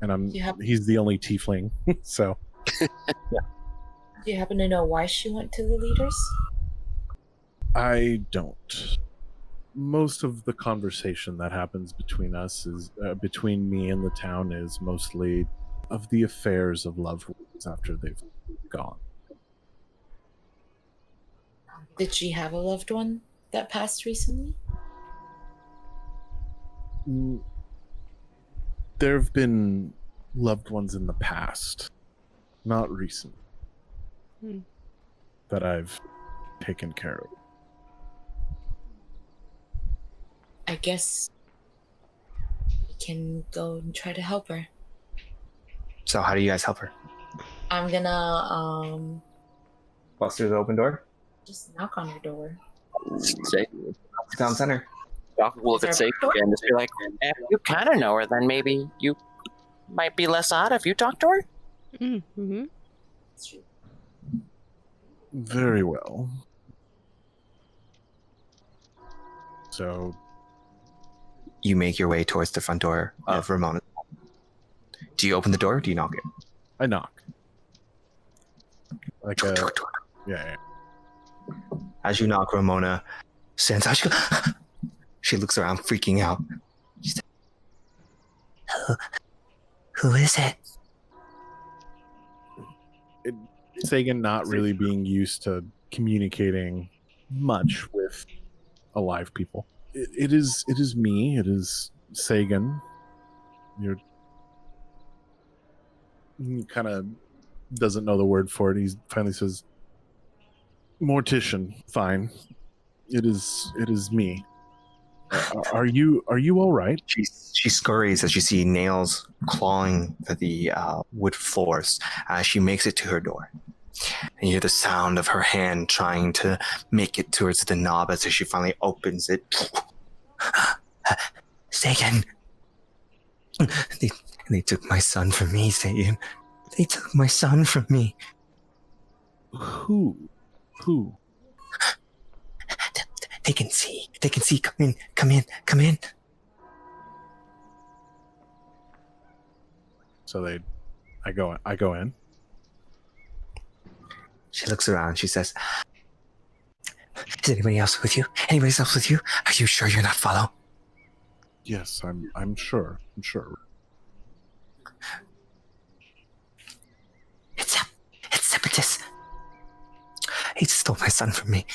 [SPEAKER 5] and he's the only tiefling, so.
[SPEAKER 2] Yeah. Do you happen to know why she went to the leaders?
[SPEAKER 5] I don't. Most of the conversation that happens between us is between me and the town is mostly of the affairs of loved ones after they've gone.
[SPEAKER 2] Did she have a loved one that passed recently?
[SPEAKER 5] There have been loved ones in the past, not recent, that I've taken care of.
[SPEAKER 2] I guess we can go and try to help her.
[SPEAKER 1] So how do you guys help her?
[SPEAKER 2] I'm gonna
[SPEAKER 1] Bust through the open door?
[SPEAKER 2] just knock on her door.
[SPEAKER 1] Down center.
[SPEAKER 3] Doc will look at Sagan and just be like, if you kind of know her, then maybe you might be less odd if you talk to her?
[SPEAKER 4] Mm-hmm.
[SPEAKER 5] Very well. So
[SPEAKER 1] you make your way towards the front door of Ramona. Do you open the door or do you knock it?
[SPEAKER 5] I knock. Like yeah.
[SPEAKER 1] As you knock, Ramona stands out. She looks around, freaking out. She said, who is it?
[SPEAKER 5] Sagan not really being used to communicating much with alive people. It is me. It is Sagan. He kind of doesn't know the word for it. He finally says, "Mortician, fine. It is me. Are you all right?"
[SPEAKER 1] She scurries as you see nails clawing the wood floors as she makes it to her door. And you hear the sound of her hand trying to make it towards the knob as she finally opens it. Sagan. They took my son from me, Sagan. They took my son from me.
[SPEAKER 5] Who?
[SPEAKER 1] They can see. Come in.
[SPEAKER 5] So I go in.
[SPEAKER 1] She looks around. She says, "Is anybody else with you? Anybody else with you? Are you sure you're not follow?"
[SPEAKER 5] Yes, I'm sure.
[SPEAKER 1] It's Separatist. He stole my son from me.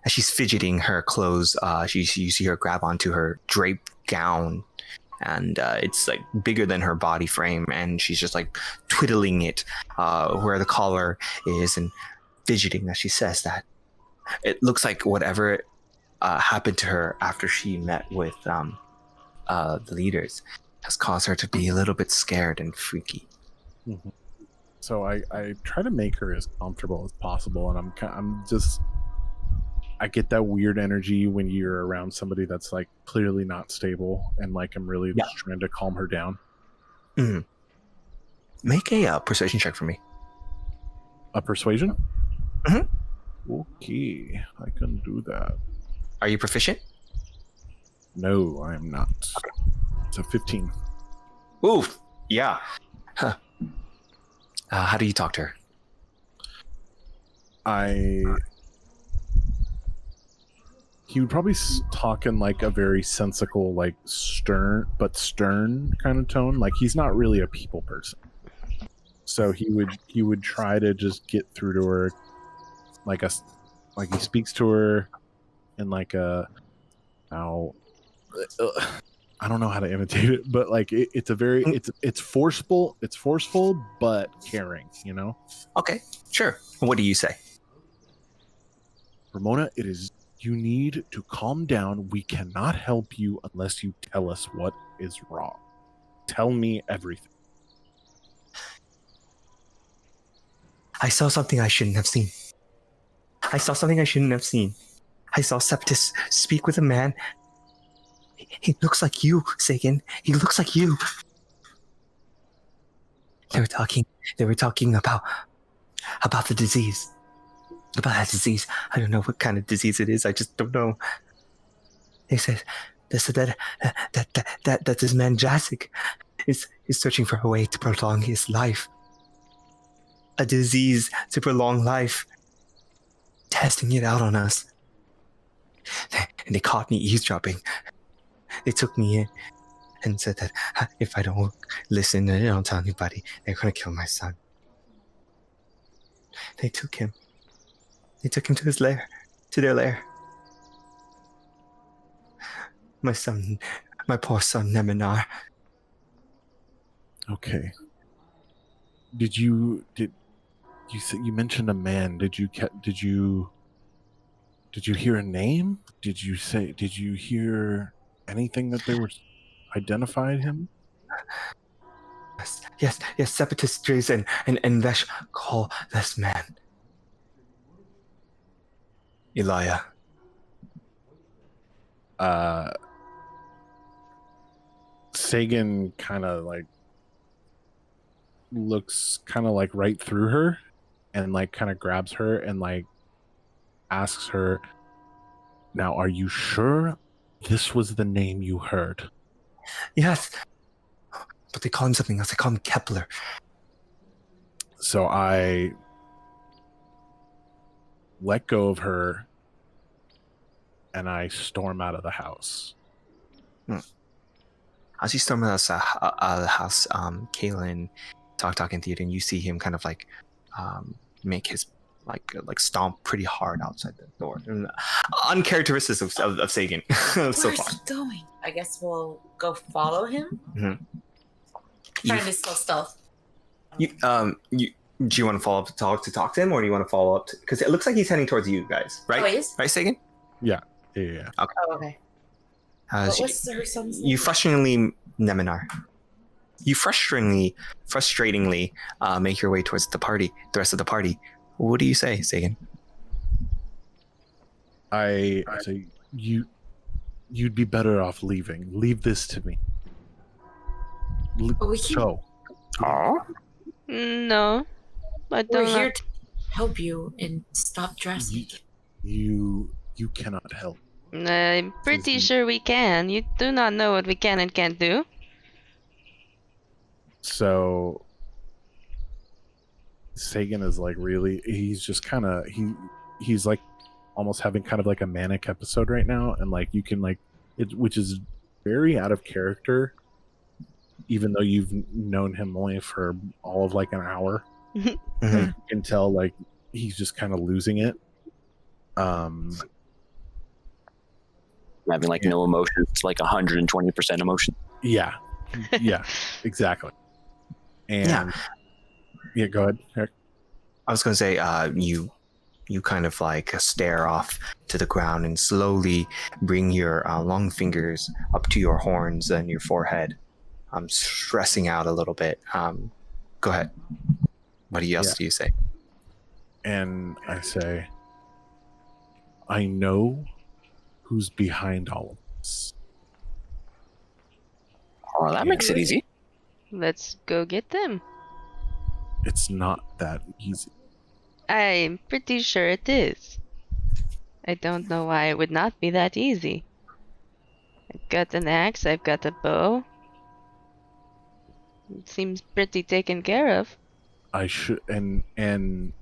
[SPEAKER 1] As she's fidgeting her clothes, you see her grab onto her draped gown, and it's like bigger than her body frame, and she's just like twiddling it where the collar is and fidgeting as she says that. It looks like whatever happened to her after she met with the leaders has caused her to be a little bit scared and freaky.
[SPEAKER 5] Mm-hmm. So I try to make her as comfortable as possible, and I get that weird energy when you're around somebody that's like clearly not stable, and like I'm really just trying to calm her down.
[SPEAKER 1] Mm-hmm. Make a persuasion check for me.
[SPEAKER 5] A persuasion?
[SPEAKER 1] Mm-hmm.
[SPEAKER 5] Okay, I can do that.
[SPEAKER 1] Are you proficient?
[SPEAKER 5] No, I am not. Okay. It's a 15.
[SPEAKER 1] Ooh, yeah. Huh. How do you talk to her?
[SPEAKER 5] he would probably talk in like a very sensical, like stern kind of tone. Like he's not really a people person. So he would try to just get through to her, like he speaks to her in like a how I don't know how to imitate it, but like it's a very it's forceful but caring, you know.
[SPEAKER 1] Okay, sure. What do you say?
[SPEAKER 5] Ramona, you need to calm down. We cannot help you unless you tell us what is wrong. Tell me everything.
[SPEAKER 1] I saw something I shouldn't have seen. I saw Septis speak with a man. He looks like you, Sagan. He looks like you. They were talking about the disease. About that disease. I don't know what kind of disease it is. I just don't know. They said that this man Drassig is searching for a way to prolong his life. A disease to prolong life. Testing it out on us. And they caught me eavesdropping. They took me in and said that if I don't listen and I don't tell anybody, they're going to kill my son. They took him. They took him to his lair, to their lair. My poor son, Neminar.
[SPEAKER 5] Okay. You mentioned a man? Did you hear a name? Did you hear anything that they were identified him?
[SPEAKER 1] Yes, Septis, Drays, and Vesh call this man Ewya.
[SPEAKER 5] Sagan kind of like looks kind of like right through her and like kind of grabs her and like asks her, now are you sure this was the name you heard?
[SPEAKER 1] Yes, but they call him something else. They call him Kepler.
[SPEAKER 5] So I let go of her and I storm out of the house.
[SPEAKER 1] As you storm out of the house, Caelynn, Taktak, and Theoden, you see him kind of like make his like stomp pretty hard outside the door. Uncharacteristic of Sagan so
[SPEAKER 2] Where's
[SPEAKER 1] far.
[SPEAKER 2] he going? I guess we'll go follow him.
[SPEAKER 1] Mm-hmm.
[SPEAKER 2] Trying to still stealth.
[SPEAKER 1] Do you want to follow up to talk to him, or do you want to follow up? Because it looks like he's heading towards you guys, right?
[SPEAKER 2] Oh, he is?
[SPEAKER 1] Right, Sagan?
[SPEAKER 5] Yeah.
[SPEAKER 1] Okay.
[SPEAKER 2] Oh, okay. What's her son's name?
[SPEAKER 1] You frustratingly, Neminar. You frustratingly make your way towards the rest of the party. What do you say, Sagan?
[SPEAKER 5] I say you'd be better off leaving. Leave this to me.
[SPEAKER 2] But we can't.
[SPEAKER 5] So,
[SPEAKER 4] No, I
[SPEAKER 2] We're
[SPEAKER 4] don't.
[SPEAKER 2] here to help you and stop Drassig.
[SPEAKER 5] you cannot help.
[SPEAKER 4] I'm pretty sure we can. You do not know what we can and can't do.
[SPEAKER 5] So Sagan is like really, he's just kind of he's like almost having kind of like a manic episode right now, and like you can like it, which is very out of character, even though you've known him only for all of like an hour.
[SPEAKER 1] Mm-hmm.
[SPEAKER 5] You can tell like he's just kind of losing it.
[SPEAKER 3] Having like no emotion. It's like 120% emotion.
[SPEAKER 5] Yeah, exactly. And yeah, go ahead, Eric.
[SPEAKER 1] I was going to say, you kind of like stare off to the ground and slowly bring your long fingers up to your horns and your forehead, stressing out a little bit. Go ahead. What else do you say?
[SPEAKER 5] And I say, I know who's behind all of this.
[SPEAKER 3] Oh, that makes it easy.
[SPEAKER 4] Let's go get them.
[SPEAKER 5] It's not that easy.
[SPEAKER 4] I'm pretty sure it is. I don't know why it would not be that easy. I've got an axe, I've got a bow. It seems pretty taken care of.
[SPEAKER 5] I should and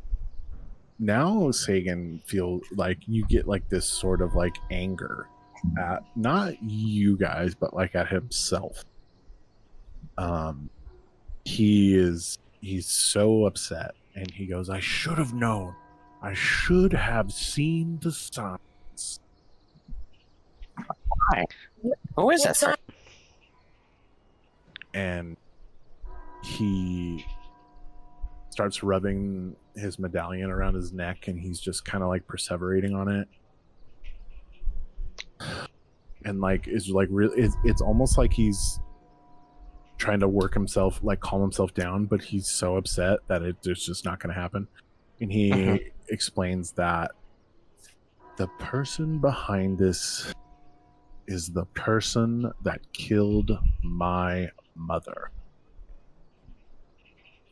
[SPEAKER 5] now Sagan feel like you get like this sort of like anger at not you guys, but like at himself. He's so upset, and he goes, I should have known. I should have seen the signs.
[SPEAKER 3] Why? Who is this?
[SPEAKER 5] And he starts rubbing his medallion around his neck, and he's just kind of like perseverating on it. And like it's like really it's almost like he's trying to work himself, like calm himself down, but he's so upset that it's just not going to happen. And he explains that the person behind this is the person that killed my mother.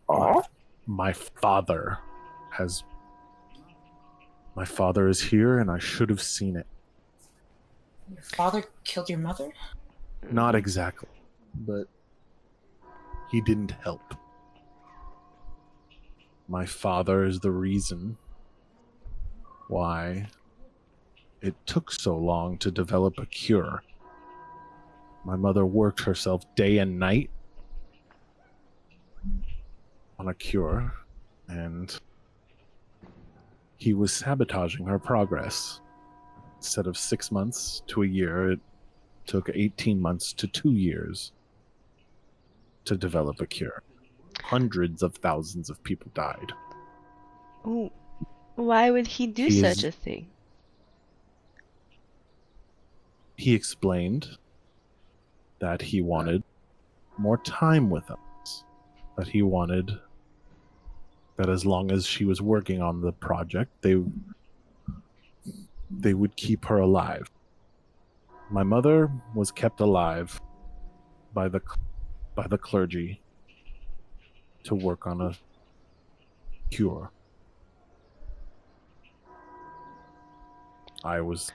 [SPEAKER 3] Oh?
[SPEAKER 5] My father is here, and I should have seen it.
[SPEAKER 2] Your father killed your mother?
[SPEAKER 5] Not exactly, but he didn't help. My father is the reason why it took so long to develop a cure. My mother worked herself day and night on a cure, and he was sabotaging her progress. Instead of 6 months to a year, it took 18 months to 2 years to develop a cure. Hundreds of thousands of people died.
[SPEAKER 4] Oh, why would he do such a thing?
[SPEAKER 5] He explained that he wanted more time with us. That he wanted that as long as she was working on the project, they would keep her alive. My mother was kept alive by the clergy to work on a cure. I was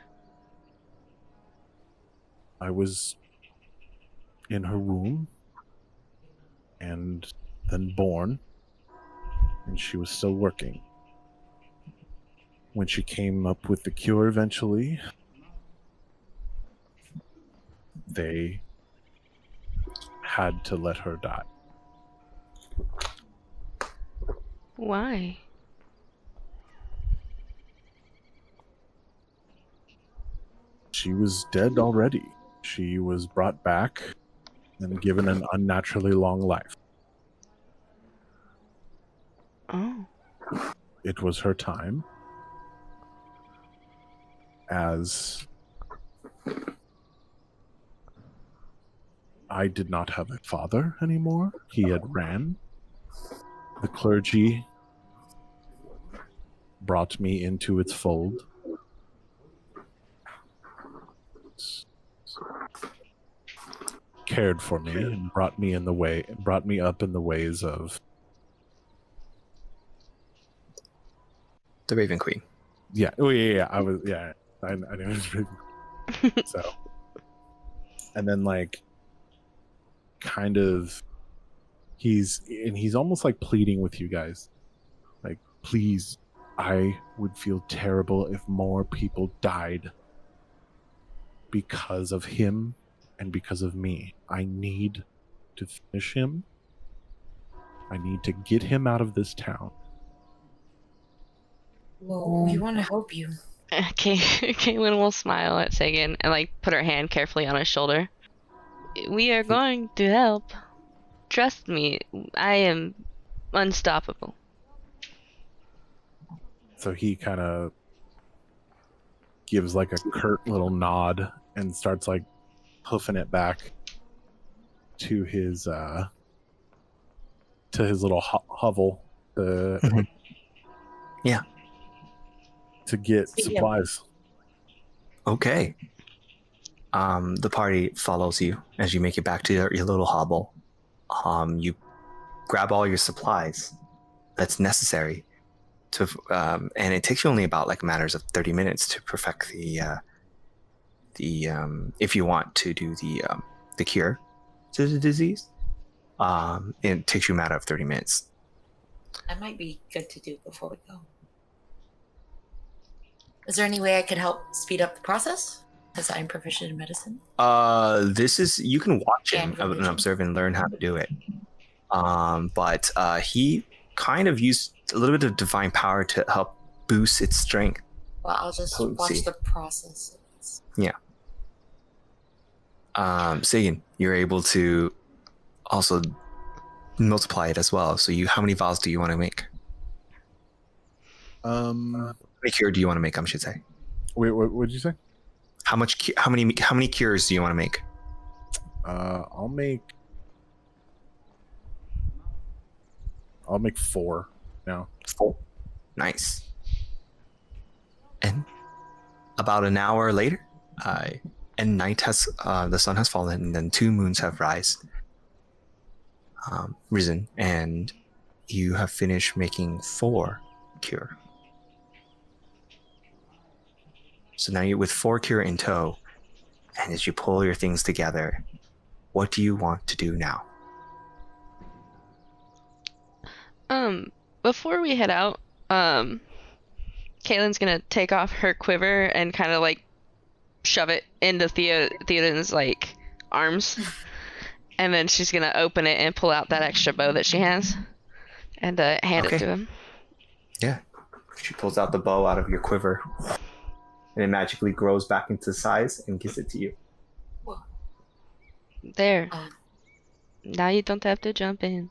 [SPEAKER 5] in her womb and then born, and she was still working. When she came up with the cure eventually, they had to let her die.
[SPEAKER 4] Why?
[SPEAKER 5] She was dead already. She was brought back and given an unnaturally long life.
[SPEAKER 4] Oh.
[SPEAKER 5] It was her time, as I did not have a father anymore. He had ran. The clergy brought me into its fold. Cared for me and brought me up in the ways of
[SPEAKER 1] The Raven Queen.
[SPEAKER 5] yeah. Oh yeah. I knew it was really so. And then like kind of he's almost like pleading with you guys. Like, please, I would feel terrible if more people died because of him and because of me. I need to finish him. I need to get him out of this town.
[SPEAKER 2] Well, we want to help you.
[SPEAKER 4] Okay, Caelynn will smile at Sagan and like put her hand carefully on his shoulder. We are going to help. Trust me, I am unstoppable.
[SPEAKER 5] So he kind of gives like a curt little nod and starts like hoofing it back to his little hovel
[SPEAKER 1] Yeah.
[SPEAKER 5] to get
[SPEAKER 2] See him.
[SPEAKER 5] supplies.
[SPEAKER 1] Okay. The party follows you as you make it back to your little hovel. You grab all your supplies that's necessary to, and it takes you only about like matters of 30 minutes to perfect the if you want to do the cure to the disease. It takes you a matter of 30 minutes.
[SPEAKER 2] That might be good to do before we go. Is there any way I could help speed up the process? Because I'm proficient in medicine.
[SPEAKER 1] This is you can watch him
[SPEAKER 2] And
[SPEAKER 1] and
[SPEAKER 2] religion.
[SPEAKER 1] observe and learn how to do it. But he kind of used a little bit of divine power to help boost its strength.
[SPEAKER 2] Well, I'll just
[SPEAKER 1] Potency.
[SPEAKER 2] watch the process.
[SPEAKER 1] Sagan, you're able to also multiply it as well. So how many vials do you want to make? How many cure do you want to make? I should say.
[SPEAKER 5] Wait, what did you say?
[SPEAKER 1] How many cures do you want to make?
[SPEAKER 5] I'll make 4 now.
[SPEAKER 1] 4. Nice. And about an hour later, and night has the sun has fallen, and then 2 moons have risen, and you have finished making 4 cure. So now you're with 4 cure in tow, and as you pull your things together, what do you want to do now?
[SPEAKER 4] Before we head out, Caelynn's gonna take off her quiver and kind of like shove it into Theoden's like arms, and then she's gonna open it and pull out that extra bow that she has, and hand it to him.
[SPEAKER 1] Yeah, she pulls out the bow out of your quiver, and it magically grows back into size and gives it to you.
[SPEAKER 4] There. Now you don't have to jump in.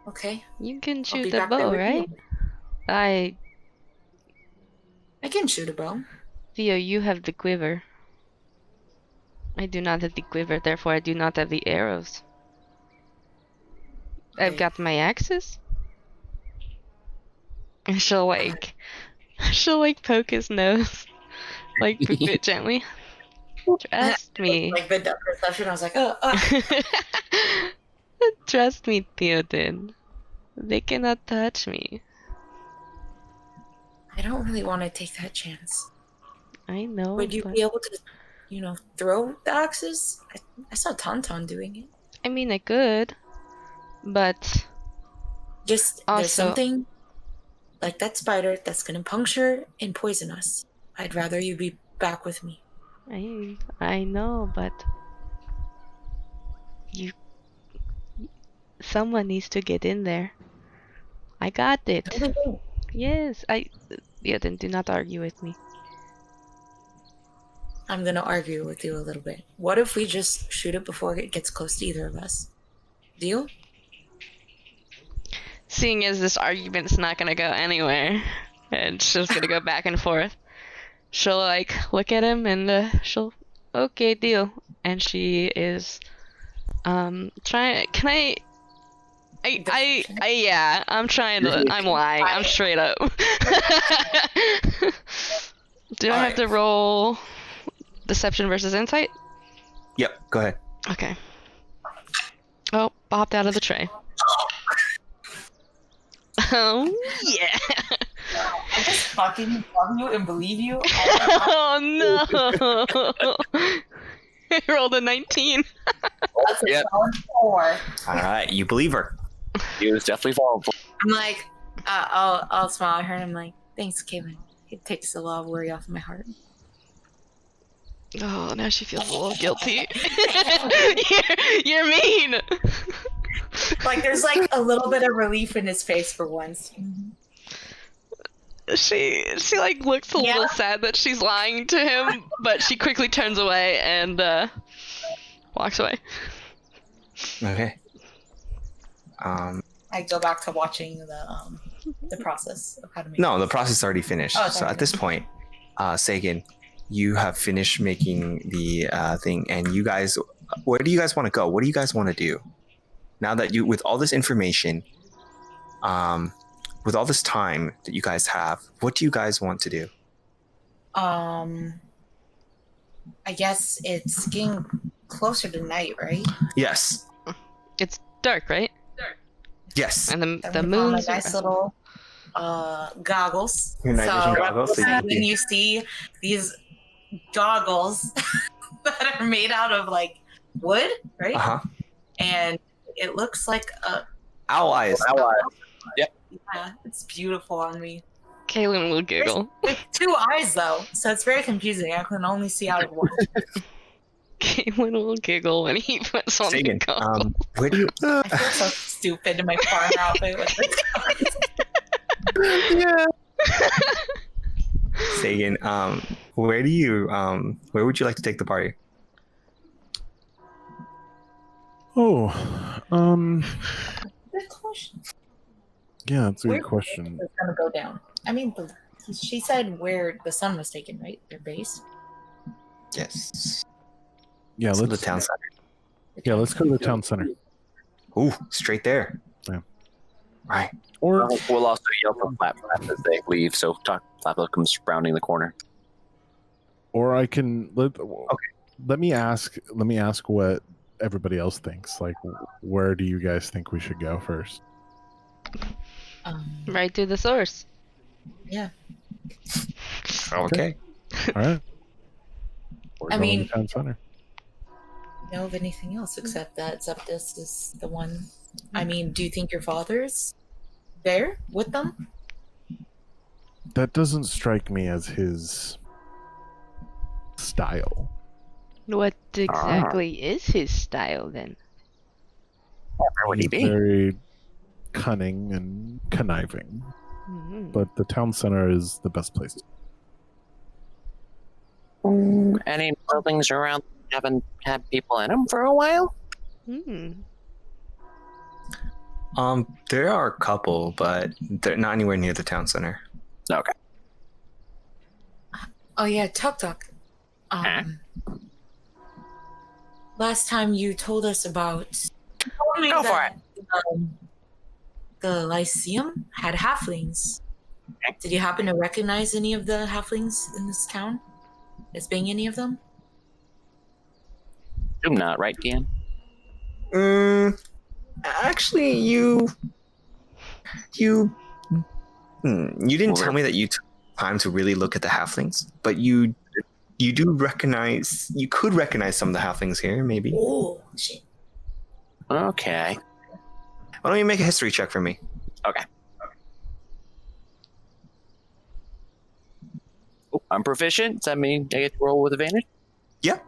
[SPEAKER 2] Okay.
[SPEAKER 4] You can
[SPEAKER 2] I'll
[SPEAKER 4] shoot
[SPEAKER 2] be
[SPEAKER 4] the
[SPEAKER 2] back there
[SPEAKER 4] bow,
[SPEAKER 2] with
[SPEAKER 4] right?
[SPEAKER 2] you.
[SPEAKER 4] I
[SPEAKER 2] can shoot a bow.
[SPEAKER 4] Theo, you have the quiver. I do not have the quiver, therefore I do not have the arrows. I've
[SPEAKER 2] Okay.
[SPEAKER 4] got my axes. And she'll like poke his nose. Like a bit gently. Trust me.
[SPEAKER 2] Like the depth perception, I was like, oh.
[SPEAKER 4] Trust me, Theoden. They cannot touch me.
[SPEAKER 2] I don't really want to take that chance.
[SPEAKER 4] I know.
[SPEAKER 2] Would you
[SPEAKER 4] but...
[SPEAKER 2] be able to, throw the axes? I saw Tauntaun doing it.
[SPEAKER 4] I mean, I could, but
[SPEAKER 2] Just
[SPEAKER 4] Also-
[SPEAKER 2] there's something like that spider that's gonna puncture and poison us. I'd rather you be back with me.
[SPEAKER 4] I know, but someone needs to get in there. I got it. Yes, then do not argue with me.
[SPEAKER 2] I'm gonna argue with you a little bit. What if we just shoot it before it gets close to either of us? Deal?
[SPEAKER 4] Seeing as this argument's not gonna go anywhere, and she's gonna go back and forth, she'll like look at him and she'll, okay, deal. And she is trying. Can I? Yeah, I'm trying to. I'm lying. I'm straight up. Do I have to roll deception versus insight?
[SPEAKER 1] Yep, go ahead.
[SPEAKER 4] Okay. Oh, popped out of the tray. Oh, yeah.
[SPEAKER 2] I just fucking love you and believe you.
[SPEAKER 4] Oh, no. I rolled a 19.
[SPEAKER 2] That's a
[SPEAKER 3] Yep.
[SPEAKER 2] solid 4.
[SPEAKER 1] All right, you believe her.
[SPEAKER 3] He was definitely vulnerable.
[SPEAKER 2] I'm like, I'll smile at her and I'm like, thanks, Caelynn. It takes a lot of worry off of my heart.
[SPEAKER 4] Oh, now she feels a little guilty. You're mean.
[SPEAKER 2] Like, there's like a little bit of relief in his face for once.
[SPEAKER 4] She like looks a little sad that she's lying to him, but she quickly turns away and walks away.
[SPEAKER 1] Okay.
[SPEAKER 2] I go back to watching the process of how to make.
[SPEAKER 1] No, the process is already finished.
[SPEAKER 2] Oh, it's
[SPEAKER 1] So
[SPEAKER 2] already
[SPEAKER 1] at this point, Sagan, you have finished making the thing, and you guys, where do you guys want to go? What do you guys want to do? Now that you, with all this information, with all this time that you guys have, what do you guys want to do?
[SPEAKER 2] I guess it's getting closer to night, right?
[SPEAKER 1] Yes.
[SPEAKER 4] It's dark, right?
[SPEAKER 1] Yes.
[SPEAKER 4] And
[SPEAKER 2] I'm
[SPEAKER 4] the
[SPEAKER 2] gonna put on my
[SPEAKER 4] moon's
[SPEAKER 2] nice little goggles.
[SPEAKER 1] Your night vision goggles, so you
[SPEAKER 2] and
[SPEAKER 1] can
[SPEAKER 2] then
[SPEAKER 1] see.
[SPEAKER 2] you see these goggles that are made out of like wood, right?
[SPEAKER 1] Uh-huh.
[SPEAKER 2] And it looks like a
[SPEAKER 1] Owl eyes.
[SPEAKER 3] Owl eyes. Yep.
[SPEAKER 2] yeah, it's beautiful on me.
[SPEAKER 4] Caelynn will giggle.
[SPEAKER 2] With 2 eyes, though, so it's very confusing. I can only see out of one.
[SPEAKER 4] Caelynn will giggle when he puts on
[SPEAKER 1] Sagan,
[SPEAKER 4] the goggle.
[SPEAKER 1] where do you?
[SPEAKER 2] I feel so stupid in my farmer outfit with the
[SPEAKER 5] Yeah.
[SPEAKER 1] Sagan, where do you? Where would you like to take the party?
[SPEAKER 5] Oh,
[SPEAKER 2] Good question.
[SPEAKER 5] yeah, that's a
[SPEAKER 2] Where
[SPEAKER 5] good question.
[SPEAKER 2] it's gonna go down? I mean, she said where the sun was taken, right? Their base.
[SPEAKER 1] Yes.
[SPEAKER 5] Yeah,
[SPEAKER 1] So the
[SPEAKER 5] let's
[SPEAKER 1] town center.
[SPEAKER 5] let's go to the town center.
[SPEAKER 1] Ooh, straight there.
[SPEAKER 5] Yeah.
[SPEAKER 1] Right.
[SPEAKER 5] Or
[SPEAKER 3] We'll also yell for Flap as they leave, so Flap comes rounding the corner.
[SPEAKER 5] I can let me ask what everybody else thinks. Like, where do you guys think we should go first?
[SPEAKER 4] Right to the source.
[SPEAKER 2] Yeah.
[SPEAKER 1] Okay.
[SPEAKER 5] All right. We're
[SPEAKER 2] I
[SPEAKER 5] going
[SPEAKER 2] mean-
[SPEAKER 5] to town center.
[SPEAKER 2] Know of anything else except that Zeptus is the one? I mean, do you think your father's there with them?
[SPEAKER 5] That doesn't strike me as his style.
[SPEAKER 4] What exactly is his style then?
[SPEAKER 3] Where would he
[SPEAKER 5] He's
[SPEAKER 3] be?
[SPEAKER 5] very cunning and conniving,
[SPEAKER 4] Mhm.
[SPEAKER 5] but the town center is the best place.
[SPEAKER 3] Any buildings around haven't had people in them for a while?
[SPEAKER 4] Hmm.
[SPEAKER 1] There are a couple, but they're not anywhere near the town center.
[SPEAKER 3] Okay.
[SPEAKER 2] Oh yeah, Taktak. Last time you told us about. You told me
[SPEAKER 3] Go for
[SPEAKER 2] that, the Lyceum had halflings. Did you happen to recognize any of the halflings in this town? As being any of them?
[SPEAKER 3] Assume not, right, Ian?
[SPEAKER 1] Actually, you didn't tell me that you took time to really look at the halflings, but you could recognize some of the halflings here, maybe.
[SPEAKER 2] Oh shit!
[SPEAKER 3] Okay.
[SPEAKER 1] Why don't you make a history check for me?
[SPEAKER 3] Okay. Oh, I'm proficient. Does that mean I get to roll with advantage?
[SPEAKER 1] Yeah.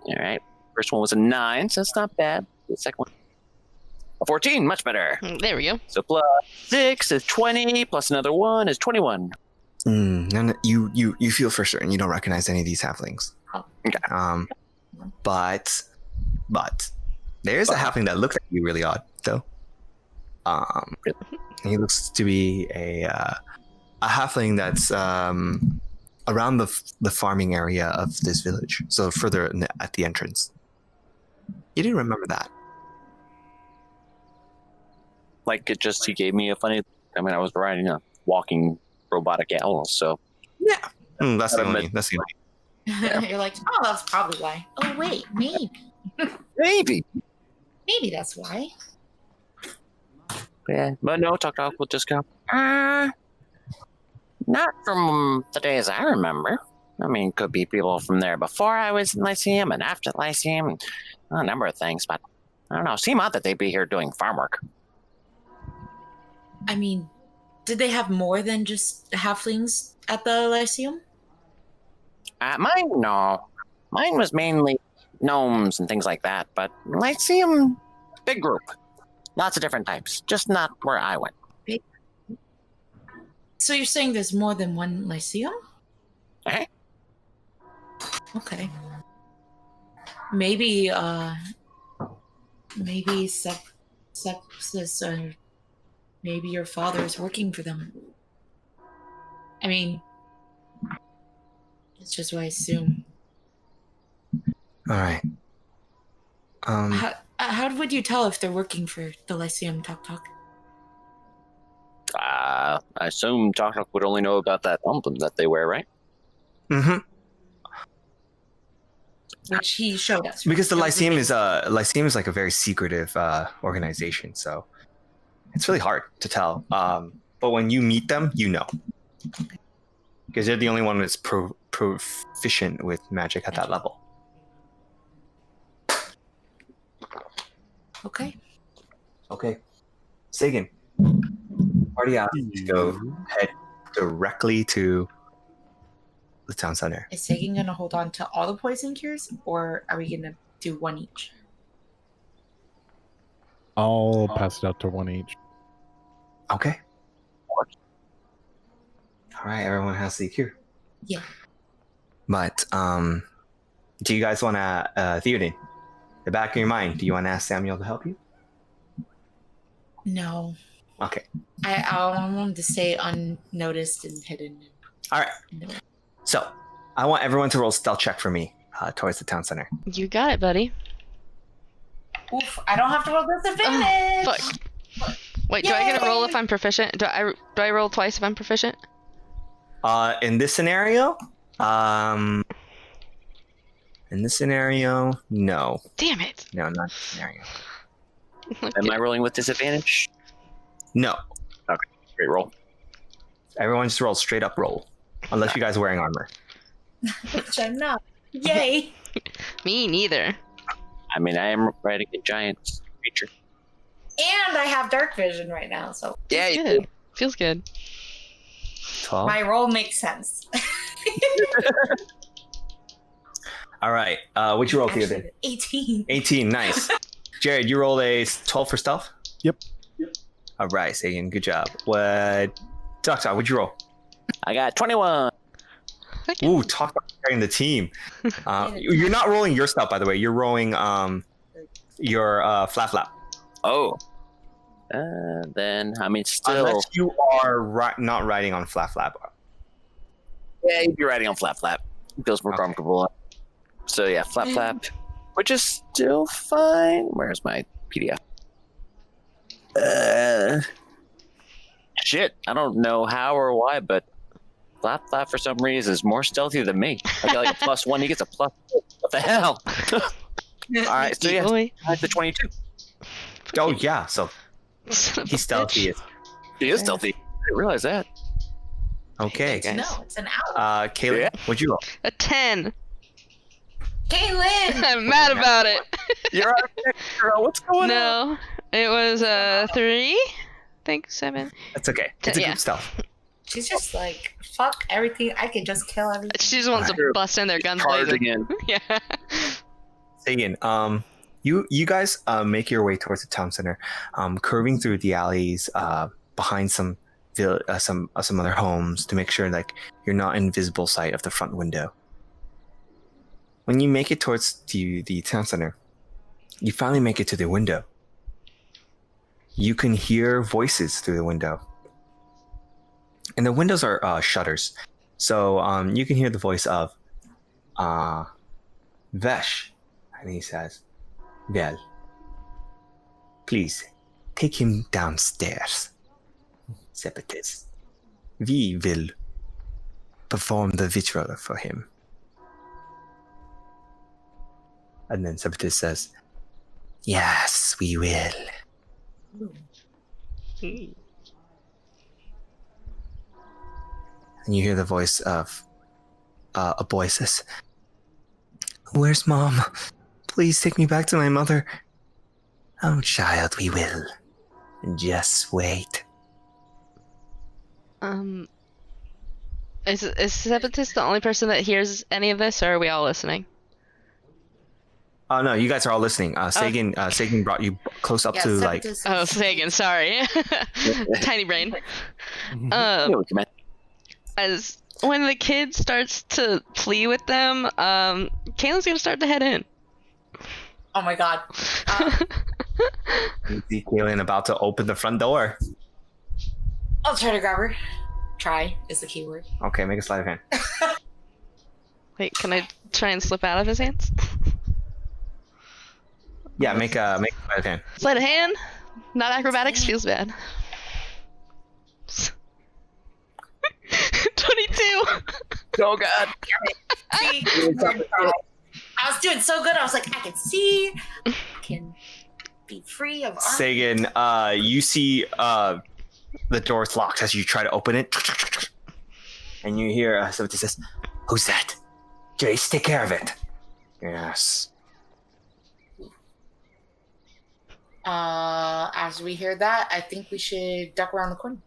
[SPEAKER 3] All right. First one was a 9, so that's not bad. The second one, a 14, much better.
[SPEAKER 4] There we go.
[SPEAKER 3] So plus 6 is 20, plus another 1 is 21.
[SPEAKER 1] You feel for certain you don't recognize any of these halflings.
[SPEAKER 3] Okay.
[SPEAKER 1] But there's a halfling that looks like you really odd though. He looks to be a halfling that's around the farming area of this village, so further at the entrance. You didn't remember that.
[SPEAKER 3] Like, he gave me a funny, I mean, I was riding a walking robotic owl, so.
[SPEAKER 1] Yeah. That's the only.
[SPEAKER 2] You're like, oh, that's probably why. Oh wait, maybe
[SPEAKER 3] Maybe.
[SPEAKER 2] that's why.
[SPEAKER 3] Yeah, but no, Taktak will just go, not from the days I remember. I mean, could be people from there before I was in Lyceum and after Lyceum, and a number of things, but I don't know. Seem odd that they'd be here doing farm work.
[SPEAKER 2] I mean, did they have more than just halflings at the Lyceum?
[SPEAKER 3] Mine, no. Mine was mainly gnomes and things like that, but Lyceum, big group. Lots of different types, just not where I went.
[SPEAKER 2] So you're saying there's more than one Lyceum?
[SPEAKER 3] Eh?
[SPEAKER 2] Okay. Maybe Sepsis or maybe your father is working for them. I mean, it's just what I assume.
[SPEAKER 1] All right.
[SPEAKER 2] How would you tell if they're working for the Lyceum, Taktak?
[SPEAKER 3] I assume Taktak would only know about that emblem that they wear, right?
[SPEAKER 1] Mm-hmm.
[SPEAKER 2] Which he showed us.
[SPEAKER 1] Because the
[SPEAKER 2] That was
[SPEAKER 1] Lyceum
[SPEAKER 2] amazing.
[SPEAKER 1] is like a very secretive organization, so it's really hard to tell. But when you meet them, you know, because they're the only one that's proficient with magic at that level.
[SPEAKER 2] Okay.
[SPEAKER 1] Okay, Sagan, party out. Let's go head directly to the town center.
[SPEAKER 2] Is Sagan gonna hold on to all the poison cures, or are we gonna do one each?
[SPEAKER 5] I'll pass it out to one each.
[SPEAKER 1] Okay. All right, everyone has the cure.
[SPEAKER 2] Yeah.
[SPEAKER 1] But do you guys want to, Theoden, the back of your mind, do you want to ask Samuel to help you?
[SPEAKER 2] No.
[SPEAKER 1] Okay.
[SPEAKER 2] I want him to stay unnoticed and hidden.
[SPEAKER 1] All right.
[SPEAKER 2] No.
[SPEAKER 1] So I want everyone to roll stealth check for me towards the town center.
[SPEAKER 4] You got it, buddy.
[SPEAKER 2] Oof! I don't have to roll disadvantage.
[SPEAKER 4] Fuck. Wait, do I get a roll if I'm proficient? Do I roll twice if I'm proficient?
[SPEAKER 1] In this scenario, no.
[SPEAKER 4] Damn it.
[SPEAKER 1] No, not this scenario.
[SPEAKER 3] Am I rolling with disadvantage?
[SPEAKER 1] No.
[SPEAKER 3] Great roll.
[SPEAKER 1] Everyone just roll straight up roll. Unless you guys are wearing armor.
[SPEAKER 2] Which I'm not. Yay!
[SPEAKER 4] Me neither.
[SPEAKER 3] I mean, I am riding a giant creature.
[SPEAKER 2] And I have dark vision right now, so
[SPEAKER 3] Yeah, you
[SPEAKER 4] Good. Feels good.
[SPEAKER 1] 12.
[SPEAKER 2] my roll makes sense.
[SPEAKER 1] All right. What'd you roll, Theoden?
[SPEAKER 2] Actually, 18.
[SPEAKER 1] 18. Nice. Jared, you rolled a 12 for stealth?
[SPEAKER 5] Yep.
[SPEAKER 1] All right, Sagan. Good job. What? Taktak, what'd you roll?
[SPEAKER 3] I got 21.
[SPEAKER 1] Ooh, Taktak carrying the team. You're not rolling your stealth, by the way. You're rolling your flat flap.
[SPEAKER 3] Oh. Then, I mean, still.
[SPEAKER 1] Unless you are not riding on flat flap.
[SPEAKER 3] Yeah, you'd be riding on flap flap. Feels more
[SPEAKER 1] Okay.
[SPEAKER 3] comfortable. So yeah, flap flap, which is still fine. Where's my PDF? Shit, I don't know how or why, but flap flap for some reason is more stealthy than me. I got like a +1. He gets a +4. What the hell? All right, so yeah,
[SPEAKER 4] Boy.
[SPEAKER 3] I have the 22.
[SPEAKER 1] Oh, yeah. So
[SPEAKER 4] Son of a
[SPEAKER 1] he's stealthy.
[SPEAKER 4] bitch.
[SPEAKER 3] He is stealthy. I didn't realize that.
[SPEAKER 1] Okay.
[SPEAKER 4] guys.
[SPEAKER 2] No, it's an owl.
[SPEAKER 1] Caelynn,
[SPEAKER 3] Yeah.
[SPEAKER 1] what'd you roll?
[SPEAKER 4] A 10.
[SPEAKER 2] Caelynn!
[SPEAKER 4] I'm mad about it.
[SPEAKER 3] You're right, girl. What's going on?
[SPEAKER 4] No, it was 3. I think 7.
[SPEAKER 1] That's okay. It's a
[SPEAKER 4] Yeah.
[SPEAKER 1] group stealth.
[SPEAKER 2] She's just like, fuck everything. I can just kill everything.
[SPEAKER 4] She just wants to bust in their guns
[SPEAKER 3] Charging
[SPEAKER 4] blazing.
[SPEAKER 3] in.
[SPEAKER 4] Yeah.
[SPEAKER 1] Sagan, you guys make your way towards the town center, curving through the alleys behind some other homes to make sure like you're not in visible sight of the front window. When you make it towards the town center, you finally make it to the window. You can hear voices through the window, and the windows are shutters, so you can hear the voice of Vesh, and he says, "Well, please take him downstairs, Sepetis. We will perform the ritual for him." And then Sepetis says, "Yes, we will." And you hear the voice of a boy says, "Where's Mom? Please take me back to my mother." "Oh, child, we will. Just wait."
[SPEAKER 4] Is Sepetus the only person that hears any of this, or are we all listening?
[SPEAKER 1] Oh no, you guys are all listening. Sagan brought you close up to like.
[SPEAKER 4] Oh, Sagan, sorry. Tiny brain.
[SPEAKER 3] Yeah, we can-
[SPEAKER 4] As when the kid starts to flee with them, Caelynn's gonna start to head in.
[SPEAKER 2] Oh my god.
[SPEAKER 1] You see Caelynn about to open the front door.
[SPEAKER 2] I'll try to grab her. Try is the key word.
[SPEAKER 1] Okay, make a sleight of hand.
[SPEAKER 4] Wait, can I try and slip out of his hands?
[SPEAKER 1] Yeah, make a sleight of hand.
[SPEAKER 4] Sleight of hand? Not acrobatics, feels bad. 22!
[SPEAKER 3] Oh god.
[SPEAKER 2] See? I was doing so good. I was like, I can see. I can be free of armor.
[SPEAKER 1] Sagan, you see the door's locked as you try to open it, and you hear somebody says, "Who's that? Jace, take care of it." Yes.
[SPEAKER 2] As we hear that, I think we should duck around the corner.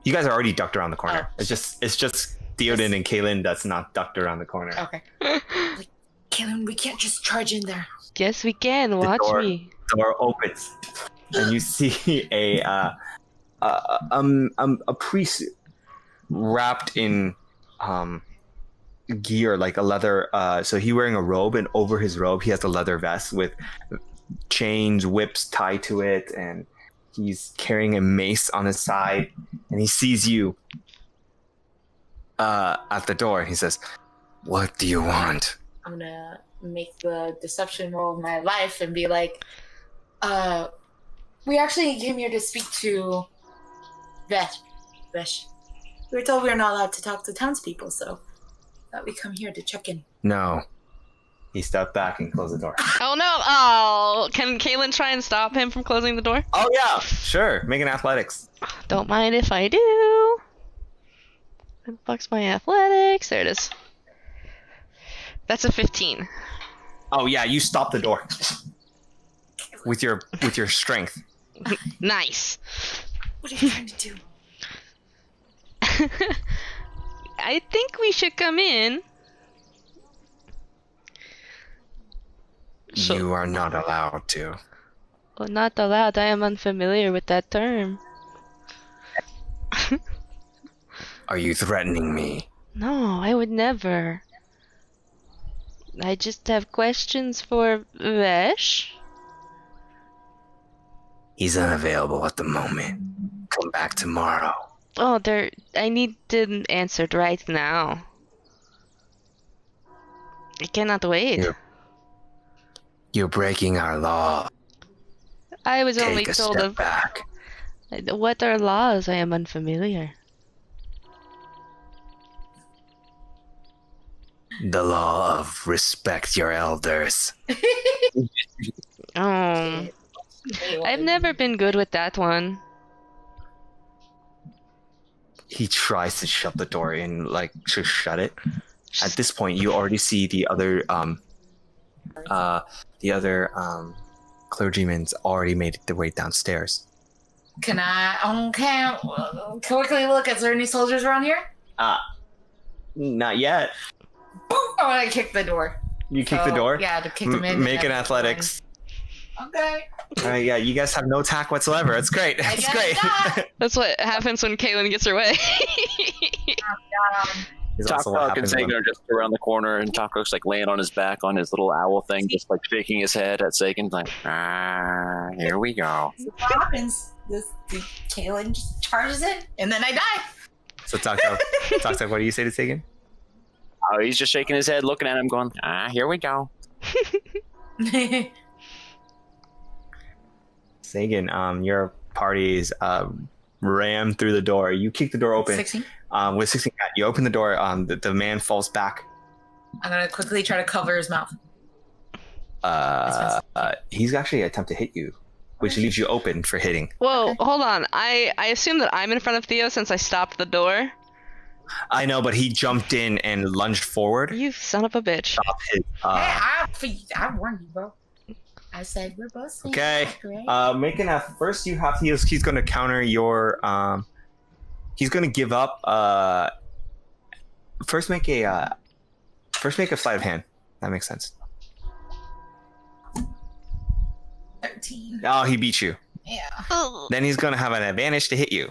[SPEAKER 1] You guys are already ducked around the corner.
[SPEAKER 2] Oh.
[SPEAKER 1] It's just Theoden and Caelynn that's not ducked around the corner.
[SPEAKER 2] Okay. Like, Caelynn, we can't just charge in there.
[SPEAKER 4] Yes, we can. Watch me.
[SPEAKER 1] Door opens, and you see a priest wrapped in gear, like a leather. So he wearing a robe, and over his robe he has a leather vest with chains, whips tied to it, and he's carrying a mace on his side. And he sees you at the door, and he says, "What do you want?"
[SPEAKER 2] I'm gonna make the deception roll of my life and be like, we actually came here to speak to Vesh. We were told we were not allowed to talk to townspeople, so thought we come here to check in.
[SPEAKER 1] No. He stepped back and closed the door.
[SPEAKER 4] Oh no! Oh, can Caelynn try and stop him from closing the door?
[SPEAKER 1] Oh yeah, sure. Make an athletics.
[SPEAKER 4] Don't mind if I do. Where the fuck's my athletics? There it is. That's a 15.
[SPEAKER 1] Oh yeah, you stop the door with your strength.
[SPEAKER 4] Nice.
[SPEAKER 2] What are you trying to do?
[SPEAKER 4] I think we should come in. So,
[SPEAKER 1] You are not allowed to.
[SPEAKER 4] well, not allowed. I am unfamiliar with that term.
[SPEAKER 1] Are you threatening me?
[SPEAKER 4] No, I would never. I just have questions for Vesh.
[SPEAKER 1] He's unavailable at the moment. Come back tomorrow.
[SPEAKER 4] Oh, I need them answered right now. I cannot wait.
[SPEAKER 1] You're breaking our law.
[SPEAKER 4] I was only
[SPEAKER 1] Take a
[SPEAKER 4] told
[SPEAKER 1] step
[SPEAKER 4] of
[SPEAKER 1] back.
[SPEAKER 4] what are laws. I am unfamiliar.
[SPEAKER 1] The law of respect your elders.
[SPEAKER 4] Oh, I've never been good with that one.
[SPEAKER 1] He tries to shut the door and to shut it. At this point, you already see the other clergyman's already made their way downstairs.
[SPEAKER 2] Can I quickly look? Is there any soldiers around here?
[SPEAKER 1] Not yet.
[SPEAKER 2] Boom! I want to kick the door.
[SPEAKER 1] You kick the door?
[SPEAKER 2] Yeah, to kick them in.
[SPEAKER 1] Make an athletics.
[SPEAKER 2] Okay.
[SPEAKER 1] Alright, yeah, you guys have no attack whatsoever. It's great.
[SPEAKER 2] I
[SPEAKER 1] It's
[SPEAKER 2] guess
[SPEAKER 1] great.
[SPEAKER 2] not.
[SPEAKER 4] That's what happens when Caelynn gets her way.
[SPEAKER 1] Is also what
[SPEAKER 3] Taktak and
[SPEAKER 1] happens
[SPEAKER 3] Sagan
[SPEAKER 1] when-
[SPEAKER 3] are just around the corner, and Taktak's like laying on his back on his little owl thing, just like shaking his head at Sagan, like, here we go.
[SPEAKER 2] What happens? The Caelynn just charges in, and then I die.
[SPEAKER 1] So Taktak, what do you say to Sagan?
[SPEAKER 3] Oh, he's just shaking his head, looking at him, going, here we go.
[SPEAKER 1] Sagan, your party's rammed through the door. You kick the door open.
[SPEAKER 2] 16.
[SPEAKER 1] With 16, you open the door. The man falls back.
[SPEAKER 2] I'm gonna quickly try to cover his mouth.
[SPEAKER 1] He's actually attempt to hit you, which leaves you open for hitting.
[SPEAKER 4] Whoa, hold on. I assume that I'm in front of Theo since I stopped the door.
[SPEAKER 1] I know, but he jumped in and lunged forward.
[SPEAKER 4] You son of a bitch.
[SPEAKER 1] Stop his,
[SPEAKER 2] I warned you, bro. I said we're both safe,
[SPEAKER 1] okay.
[SPEAKER 2] right?
[SPEAKER 1] Making a first, you have he's going to counter your. He's going to give up. First, make a sleight of hand. That makes sense.
[SPEAKER 2] 13.
[SPEAKER 1] Oh, he beat you.
[SPEAKER 2] Yeah.
[SPEAKER 4] Oh.
[SPEAKER 1] Then he's going to have an advantage to hit you.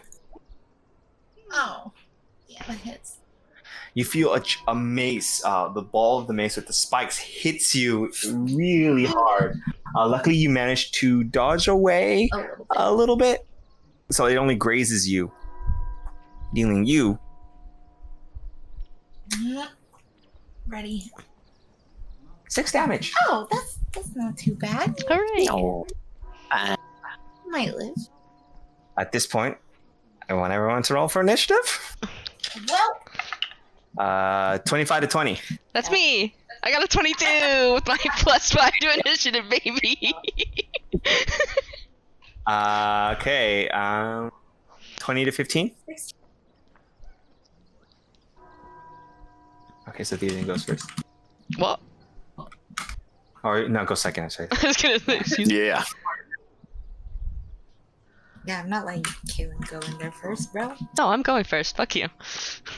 [SPEAKER 2] Oh. Yeah, that hits.
[SPEAKER 1] You feel a mace, the ball of the mace with the spikes hits you really hard. Luckily, you managed to dodge away a little bit, so it only grazes you, dealing you.
[SPEAKER 2] Ready.
[SPEAKER 1] 6 damage.
[SPEAKER 2] Oh, that's not too bad.
[SPEAKER 4] Hooray.
[SPEAKER 3] No.
[SPEAKER 2] Might live.
[SPEAKER 1] At this point, I want everyone to roll for initiative.
[SPEAKER 2] Well,
[SPEAKER 1] 25 to 20.
[SPEAKER 4] That's me. I got a 22 with my +5 to initiative, baby.
[SPEAKER 1] Okay. 20 to 15. Okay, so Theoden goes first.
[SPEAKER 4] What?
[SPEAKER 1] Or no, go second. I'm sorry.
[SPEAKER 4] I was gonna say.
[SPEAKER 3] Yeah.
[SPEAKER 2] Yeah, I'm not letting Caelynn go in there first, bro.
[SPEAKER 4] No, I'm going first. Fuck you.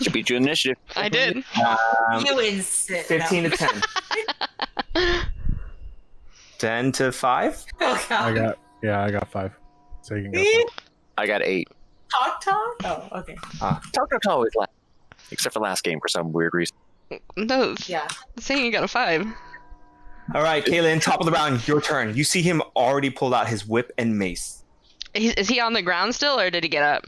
[SPEAKER 3] Should beat you in initiative.
[SPEAKER 4] I did.
[SPEAKER 2] You insist.
[SPEAKER 1] 15 to 10. 10 to 5?
[SPEAKER 2] Oh, God.
[SPEAKER 5] I got 5. So you can go.
[SPEAKER 3] I got 8.
[SPEAKER 2] Talk? Oh, okay.
[SPEAKER 3] Taktak's always last, except for last game for some weird reason.
[SPEAKER 4] No,
[SPEAKER 2] Yeah.
[SPEAKER 4] saying you got a 5.
[SPEAKER 1] All right, Caelynn, top of the round, your turn. You see him already pulled out his whip and mace.
[SPEAKER 4] Is he on the ground still, or did he get up?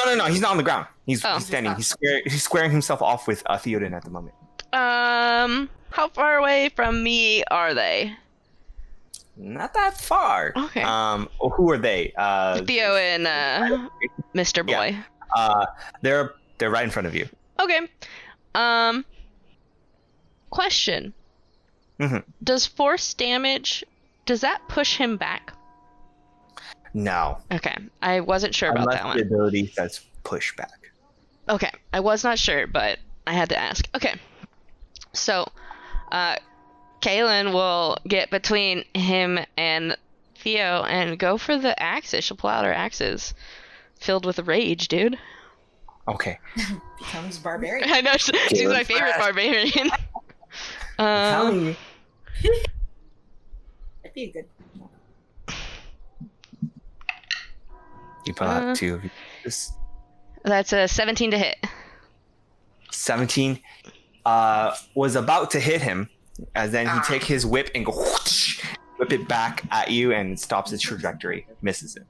[SPEAKER 1] No, he's not on the ground. He's
[SPEAKER 4] Oh.
[SPEAKER 1] standing. He's squaring himself off with Theoden at the moment.
[SPEAKER 4] How far away from me are they?
[SPEAKER 1] Not that far.
[SPEAKER 4] Okay.
[SPEAKER 1] Who are they?
[SPEAKER 4] Theo and Mr. Boy.
[SPEAKER 1] They're right in front of you.
[SPEAKER 4] Okay. Question.
[SPEAKER 1] Mhm.
[SPEAKER 4] Does force damage, does that push him back?
[SPEAKER 1] No.
[SPEAKER 4] Okay. I wasn't sure about that
[SPEAKER 1] Unless the
[SPEAKER 4] one.
[SPEAKER 1] ability says push back.
[SPEAKER 4] Okay. I was not sure, but I had to ask. Okay. So, Caelynn will get between him and Theo and go for the axes. She'll pull out her axes. Filled with rage, dude.
[SPEAKER 1] Okay.
[SPEAKER 2] Becomes barbarian.
[SPEAKER 4] I know, she's my favorite barbarian.
[SPEAKER 1] I'm telling you.
[SPEAKER 2] That'd be a good.
[SPEAKER 1] You pull out 2 of you. This
[SPEAKER 4] That's a 17 to hit.
[SPEAKER 1] 17 was about to hit him, as then he take his whip and go whoosh, whip it back at you and stops its trajectory. Misses it.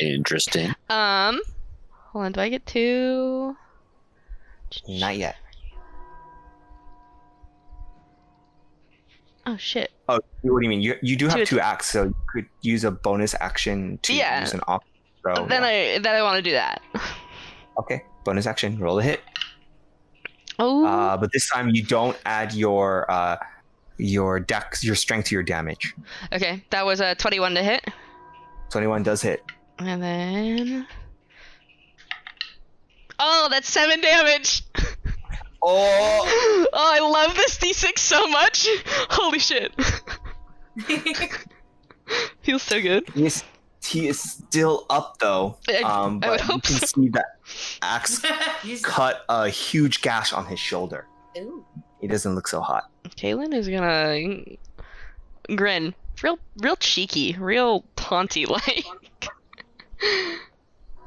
[SPEAKER 3] Interesting.
[SPEAKER 4] Hold on, do I get 2?
[SPEAKER 1] Not yet.
[SPEAKER 4] Oh shit.
[SPEAKER 1] Oh, what do you mean? You do have
[SPEAKER 4] Two
[SPEAKER 1] 2 acts, so you could use a bonus action to
[SPEAKER 4] Yeah.
[SPEAKER 1] use an off throw.
[SPEAKER 4] Then I want to do that.
[SPEAKER 1] Okay, bonus action. Roll a hit.
[SPEAKER 4] Oh.
[SPEAKER 1] But this time you don't add your dex, your strength to your damage.
[SPEAKER 4] Okay, that was a 21 to hit.
[SPEAKER 1] 21 does hit.
[SPEAKER 4] And then oh, that's 7 damage.
[SPEAKER 1] Oh,
[SPEAKER 4] Oh, I love this D6 so much. Holy shit. Feels so good.
[SPEAKER 1] he is still up though.
[SPEAKER 4] I would
[SPEAKER 1] But you
[SPEAKER 4] hope
[SPEAKER 1] can
[SPEAKER 4] so.
[SPEAKER 1] see that axe cut a huge gash on his shoulder.
[SPEAKER 2] Ooh.
[SPEAKER 1] He doesn't look so hot.
[SPEAKER 4] Caelynn is gonna grin. Real cheeky, real taunty like.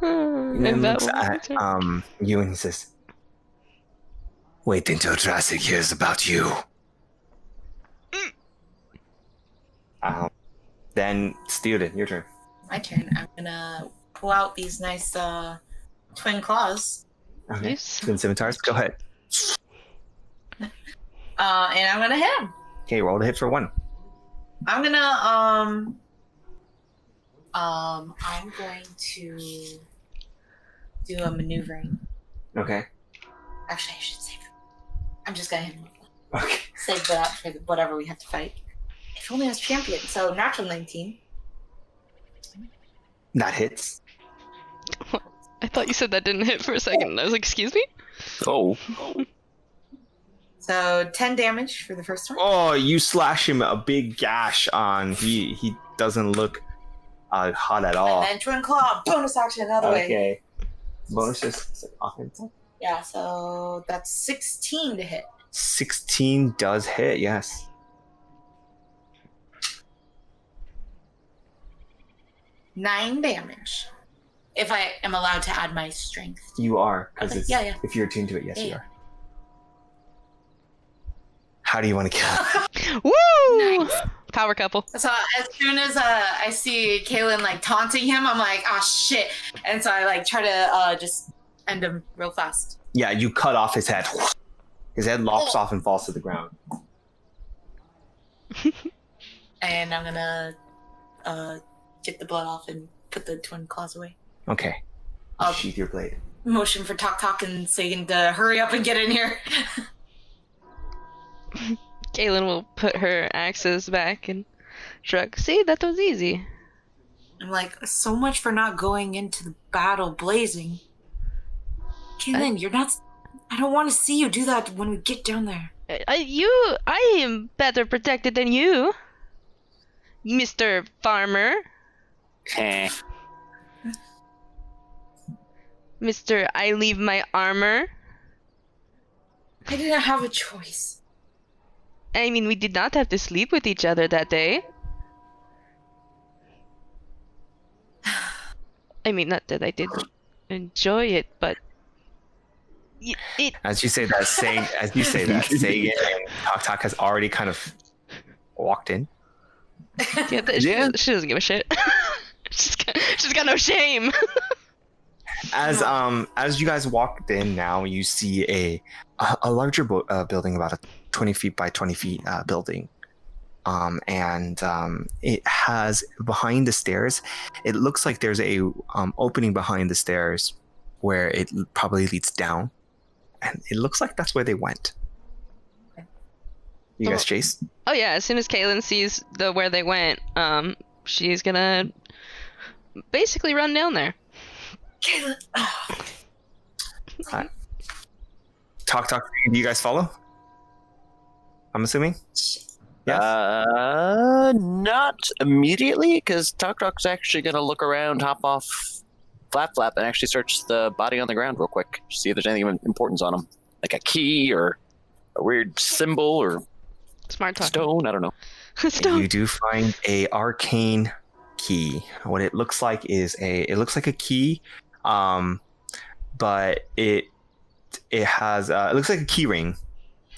[SPEAKER 1] And then looks
[SPEAKER 4] will
[SPEAKER 1] at
[SPEAKER 4] be turn.
[SPEAKER 1] you and he says, "Wait until Drassig hears about you." Then Theoden, your turn.
[SPEAKER 2] My turn. I'm gonna pull out these nice twin claws,
[SPEAKER 1] Okay.
[SPEAKER 4] Yes.
[SPEAKER 1] Twin scimitars. Go ahead.
[SPEAKER 2] and I'm gonna hit him.
[SPEAKER 1] Okay, roll the hit for 1.
[SPEAKER 2] I'm gonna I'm going to do a maneuvering.
[SPEAKER 1] Okay.
[SPEAKER 2] Actually, I should save them. I'm just gonna hit him.
[SPEAKER 1] Okay.
[SPEAKER 2] Save that for whatever we have to fight. If only I was champion. So natural 19.
[SPEAKER 1] That hits.
[SPEAKER 4] I thought you said that didn't hit for a second. I was like, excuse me?
[SPEAKER 3] Oh.
[SPEAKER 2] So 10 damage for the first one.
[SPEAKER 1] Oh, you slash him a big gash on. He doesn't look hot at all.
[SPEAKER 2] And then twin claw, bonus action another way.
[SPEAKER 1] Okay. Bonus is offensive.
[SPEAKER 2] Yeah, so that's 16 to hit.
[SPEAKER 1] 16 does hit, yes.
[SPEAKER 2] Nine damage. If I am allowed to add my strength.
[SPEAKER 1] You are, because
[SPEAKER 2] Okay,
[SPEAKER 1] it's
[SPEAKER 2] yeah.
[SPEAKER 1] if you're attuned to it, yes, you
[SPEAKER 2] Yeah.
[SPEAKER 1] are. How do you want to kill him?
[SPEAKER 4] Woo!
[SPEAKER 2] Nice.
[SPEAKER 4] Power couple.
[SPEAKER 2] So as soon as I see Caelynn like taunting him, I'm like, ah, shit. And so I like try to just end him real fast.
[SPEAKER 1] Yeah, you cut off his head. His head lops off and falls to the ground.
[SPEAKER 2] And I'm gonna get the blood off and put the twin claws away.
[SPEAKER 1] Okay.
[SPEAKER 2] I'll
[SPEAKER 1] Sheath your blade.
[SPEAKER 2] motion for Taktak and Sagan to hurry up and get in here.
[SPEAKER 4] Caelynn will put her axes back and shrug. See, that was easy.
[SPEAKER 2] I'm like, so much for not going into the battle blazing. Caelynn, you're not. I don't want to see you do that when we get down there.
[SPEAKER 4] I am better protected than you, Mr. Farmer.
[SPEAKER 3] Heh.
[SPEAKER 4] Mr. I leave my armor.
[SPEAKER 2] I didn't have a choice.
[SPEAKER 4] I mean, we did not have to sleep with each other that day. I mean, not that I did enjoy it, but it.
[SPEAKER 1] As you say that, Sagan and Taktak has already kind of walked in.
[SPEAKER 4] Yeah, she doesn't give a shit. she's got no shame.
[SPEAKER 1] As you guys walked in, now you see a larger building, about a 20 feet by 20 feet building. It has behind the stairs. It looks like there's a opening behind the stairs where it probably leads down, and it looks like that's where they went. You guys chase?
[SPEAKER 4] Oh yeah, as soon as Caelynn sees where they went, she's gonna basically run down there.
[SPEAKER 2] Caelynn.
[SPEAKER 1] Talk. Do you guys follow? I'm assuming. Yes.
[SPEAKER 3] Not immediately, because Taktak's actually gonna look around, hop off Flap, and actually search the body on the ground real quick, see if there's anything of importance on him, like a key or a weird symbol or
[SPEAKER 4] Smart talk.
[SPEAKER 3] stone. I don't know.
[SPEAKER 4] Stone.
[SPEAKER 1] You do find a arcane key. What it looks like is it looks like a key, but it has it looks like a key ring,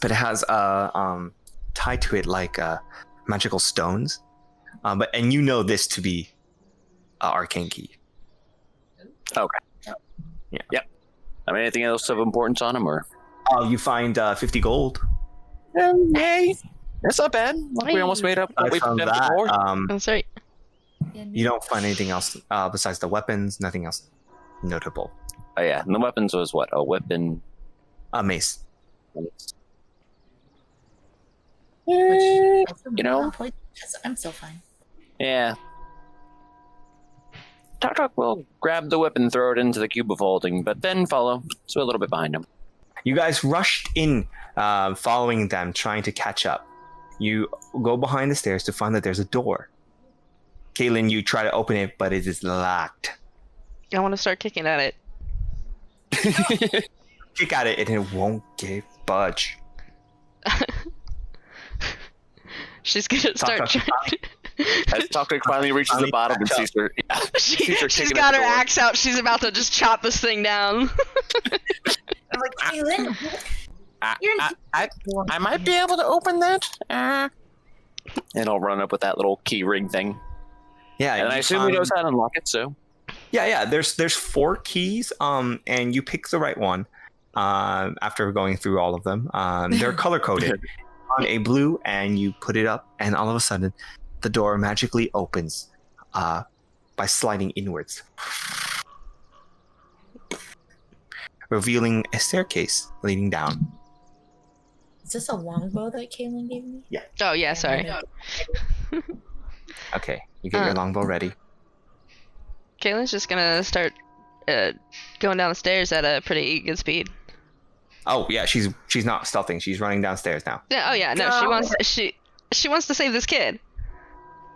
[SPEAKER 1] but it has tied to it like magical stones. And you know this to be an arcane key.
[SPEAKER 3] Okay.
[SPEAKER 1] Yeah.
[SPEAKER 3] Yep. I mean, anything else of importance on him, or?
[SPEAKER 1] You find 50 gold.
[SPEAKER 3] Hey, that's not bad. We almost made up what we
[SPEAKER 1] From
[SPEAKER 3] did
[SPEAKER 1] that,
[SPEAKER 3] before.
[SPEAKER 4] I'm sorry.
[SPEAKER 1] you don't find anything else besides the weapons. Nothing else notable.
[SPEAKER 3] Oh yeah, and the weapons was what? A whip and
[SPEAKER 1] A mace.
[SPEAKER 3] you know,
[SPEAKER 2] I'm still fine.
[SPEAKER 3] yeah. Taktak will grab the whip and throw it into the cube of holding, but then follow, so a little bit behind him.
[SPEAKER 1] You guys rushed in, following them, trying to catch up. You go behind the stairs to find that there's a door. Caelynn, you try to open it, but it is locked.
[SPEAKER 4] I want to start kicking at it.
[SPEAKER 1] Kick at it, and it won't budge.
[SPEAKER 4] She's gonna start trying.
[SPEAKER 3] As Taktak finally reaches the bottom and sees her,
[SPEAKER 4] She's got her axe out. She's about to just chop this thing down.
[SPEAKER 2] I'm like, Caelynn,
[SPEAKER 3] I might be able to open that. And I'll run up with that little key ring thing.
[SPEAKER 1] Yeah,
[SPEAKER 3] And I assume he knows how to unlock it, so.
[SPEAKER 1] Yeah. There's 4 keys, and you pick the right one. After going through all of them, they're color coded on a blue, and you put it up, and all of a sudden, the door magically opens, by sliding inwards, revealing a staircase leading down.
[SPEAKER 2] is this a longbow that Caelynn gave me?
[SPEAKER 4] Oh yeah, sorry.
[SPEAKER 1] Okay, you get your longbow ready.
[SPEAKER 4] Caelynn's just gonna start going down the stairs at a pretty good speed.
[SPEAKER 1] Oh yeah, she's not stealthing. She's running downstairs now.
[SPEAKER 4] Yeah. Oh yeah. No, she wants to save this kid.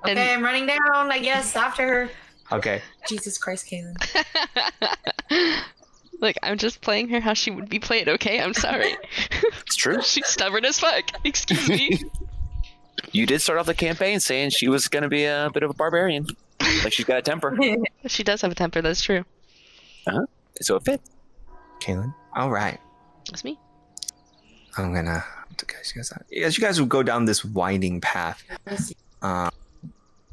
[SPEAKER 2] Okay, I'm running down, I guess, after her.
[SPEAKER 1] Okay.
[SPEAKER 2] Jesus Christ, Caelynn.
[SPEAKER 4] Look, I'm just playing her how she would be played. Okay, I'm sorry.
[SPEAKER 3] It's true.
[SPEAKER 4] She's stubborn as fuck. Excuse me.
[SPEAKER 3] You did start off the campaign saying she was going to be a bit of a barbarian. Like she's got a temper.
[SPEAKER 4] She does have a temper. That's true.
[SPEAKER 3] So it fit.
[SPEAKER 1] Caelynn. All right.
[SPEAKER 4] That's me.
[SPEAKER 1] I'm gonna. As you guys will go down this winding path.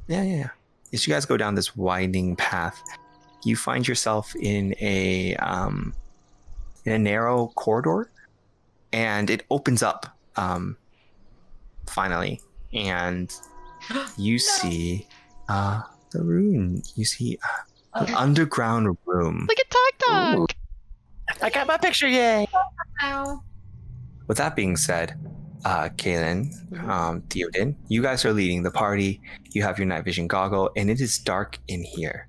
[SPEAKER 1] Yeah. As you guys go down this winding path, you find yourself in a narrow corridor, and it opens up finally, and you see the room. You see an underground room.
[SPEAKER 4] Look at Taktak.
[SPEAKER 3] I got my picture, yay!
[SPEAKER 2] Ow.
[SPEAKER 1] With that being said, Caelynn, Theoden, you guys are leading the party. You have your night vision goggle, and it is dark in here.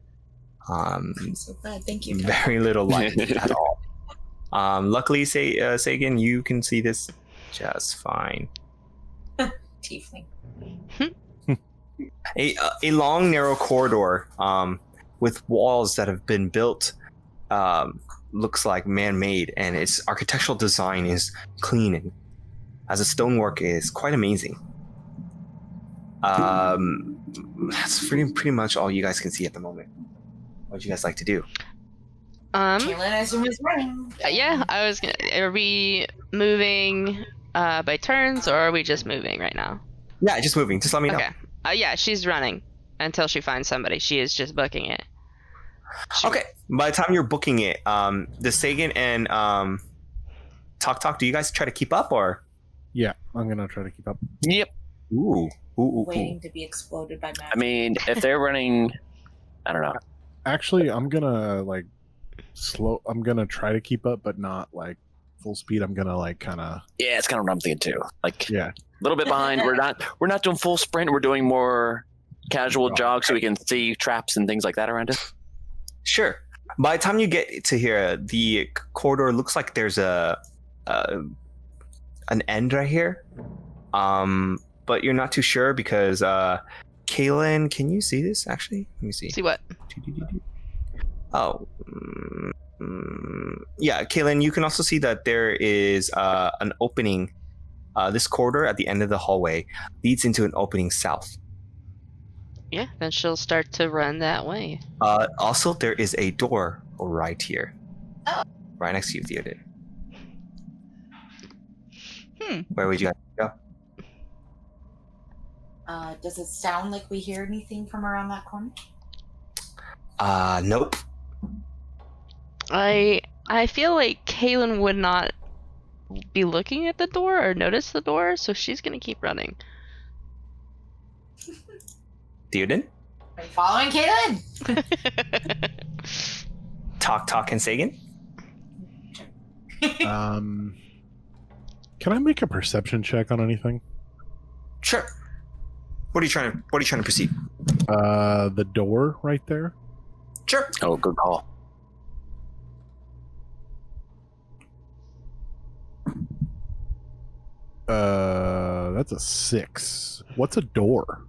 [SPEAKER 2] I'm so glad. Thank you.
[SPEAKER 1] Very little light at all. Luckily, Sagan, you can see this just fine.
[SPEAKER 2] Tiefling.
[SPEAKER 1] A long, narrow corridor with walls that have been built. Looks like man-made, and its architectural design is clean, and as the stonework is quite amazing. That's pretty much all you guys can see at the moment. What do you guys like to do?
[SPEAKER 2] Caelynn, I assume, is running.
[SPEAKER 4] Yeah, I was gonna. Are we moving by turns, or are we just moving right now?
[SPEAKER 1] Yeah, just moving. Just let me know.
[SPEAKER 4] Okay. Yeah, she's running until she finds somebody. She is just booking it.
[SPEAKER 1] Okay. By the time you're booking it, the Sagan and Taktak, do you guys try to keep up or?
[SPEAKER 5] Yeah, I'm gonna try to keep up.
[SPEAKER 3] Yep.
[SPEAKER 1] Ooh.
[SPEAKER 2] Waiting to be exploded by magic.
[SPEAKER 3] I mean, if they're running, I don't know.
[SPEAKER 5] Actually, I'm gonna like slow. I'm gonna try to keep up, but not like full speed. I'm gonna like kind of.
[SPEAKER 3] Yeah, it's kind of what I'm thinking too. Like,
[SPEAKER 5] Yeah.
[SPEAKER 3] a little bit behind. We're not doing full sprint. We're doing more casual jog so we can see traps and things like that around us.
[SPEAKER 1] Sure. By the time you get to here, the corridor looks like there's an end right here. But you're not too sure because Caelynn, can you see this actually? Let me see.
[SPEAKER 4] See what?
[SPEAKER 1] Oh, yeah, Caelynn, you can also see that there is an opening. This corridor at the end of the hallway leads into an opening south.
[SPEAKER 4] Yeah, then she'll start to run that way.
[SPEAKER 1] Also, there is a door right here.
[SPEAKER 2] Oh.
[SPEAKER 1] Right next to you, Theoden.
[SPEAKER 4] Hmm.
[SPEAKER 1] Where would you guys go?
[SPEAKER 2] Does it sound like we hear anything from around that corner?
[SPEAKER 1] Nope.
[SPEAKER 4] I feel like Caelynn would not be looking at the door or notice the door, so she's gonna keep running.
[SPEAKER 1] Theoden?
[SPEAKER 2] Are you following Caelynn?
[SPEAKER 1] Taktak and Sagan?
[SPEAKER 5] Can I make a perception check on anything?
[SPEAKER 1] Sure. What are you trying to perceive?
[SPEAKER 5] The door right there.
[SPEAKER 1] Sure.
[SPEAKER 3] Oh, good call.
[SPEAKER 5] That's a 6. What's a door?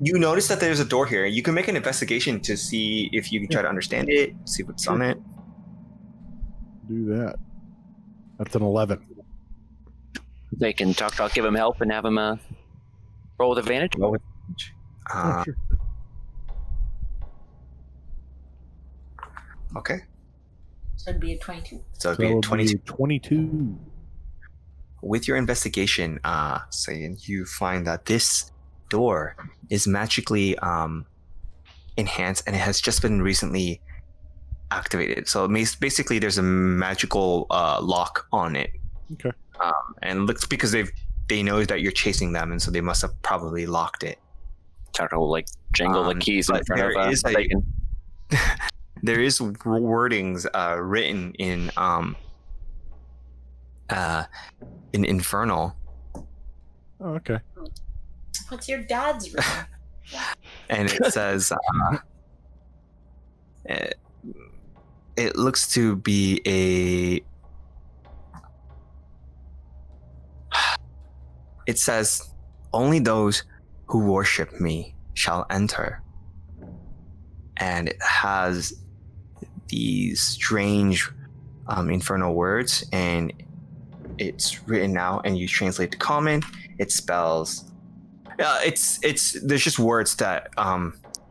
[SPEAKER 1] You notice that there's a door here. You can make an investigation to see if you can try to understand it, see what's on it.
[SPEAKER 5] Do that. That's an 11.
[SPEAKER 3] They can talk, give him help, and have him roll with advantage.
[SPEAKER 1] Roll with
[SPEAKER 5] Oh, sure.
[SPEAKER 1] Okay.
[SPEAKER 2] So it'd be a 22.
[SPEAKER 1] So it'd
[SPEAKER 5] So
[SPEAKER 1] be
[SPEAKER 5] it'll
[SPEAKER 1] a 22.
[SPEAKER 5] 22.
[SPEAKER 1] With your investigation, Sagan, you find that this door is magically enhanced, and it has just been recently activated. So basically, there's a magical lock on it.
[SPEAKER 5] Okay.
[SPEAKER 1] And looks because they know that you're chasing them, and so they must have probably locked it.
[SPEAKER 3] Talk like jangle the keys in
[SPEAKER 1] but
[SPEAKER 3] front
[SPEAKER 1] there
[SPEAKER 3] of
[SPEAKER 1] is
[SPEAKER 3] Sagan.
[SPEAKER 1] There is wordings written in Infernal,
[SPEAKER 5] Oh, okay.
[SPEAKER 2] What's your dad's room?
[SPEAKER 1] and it says it looks to be it says only those who worship me shall enter, and it has these strange infernal words, and it's written out, and you translate to common. It spells it's there's just words that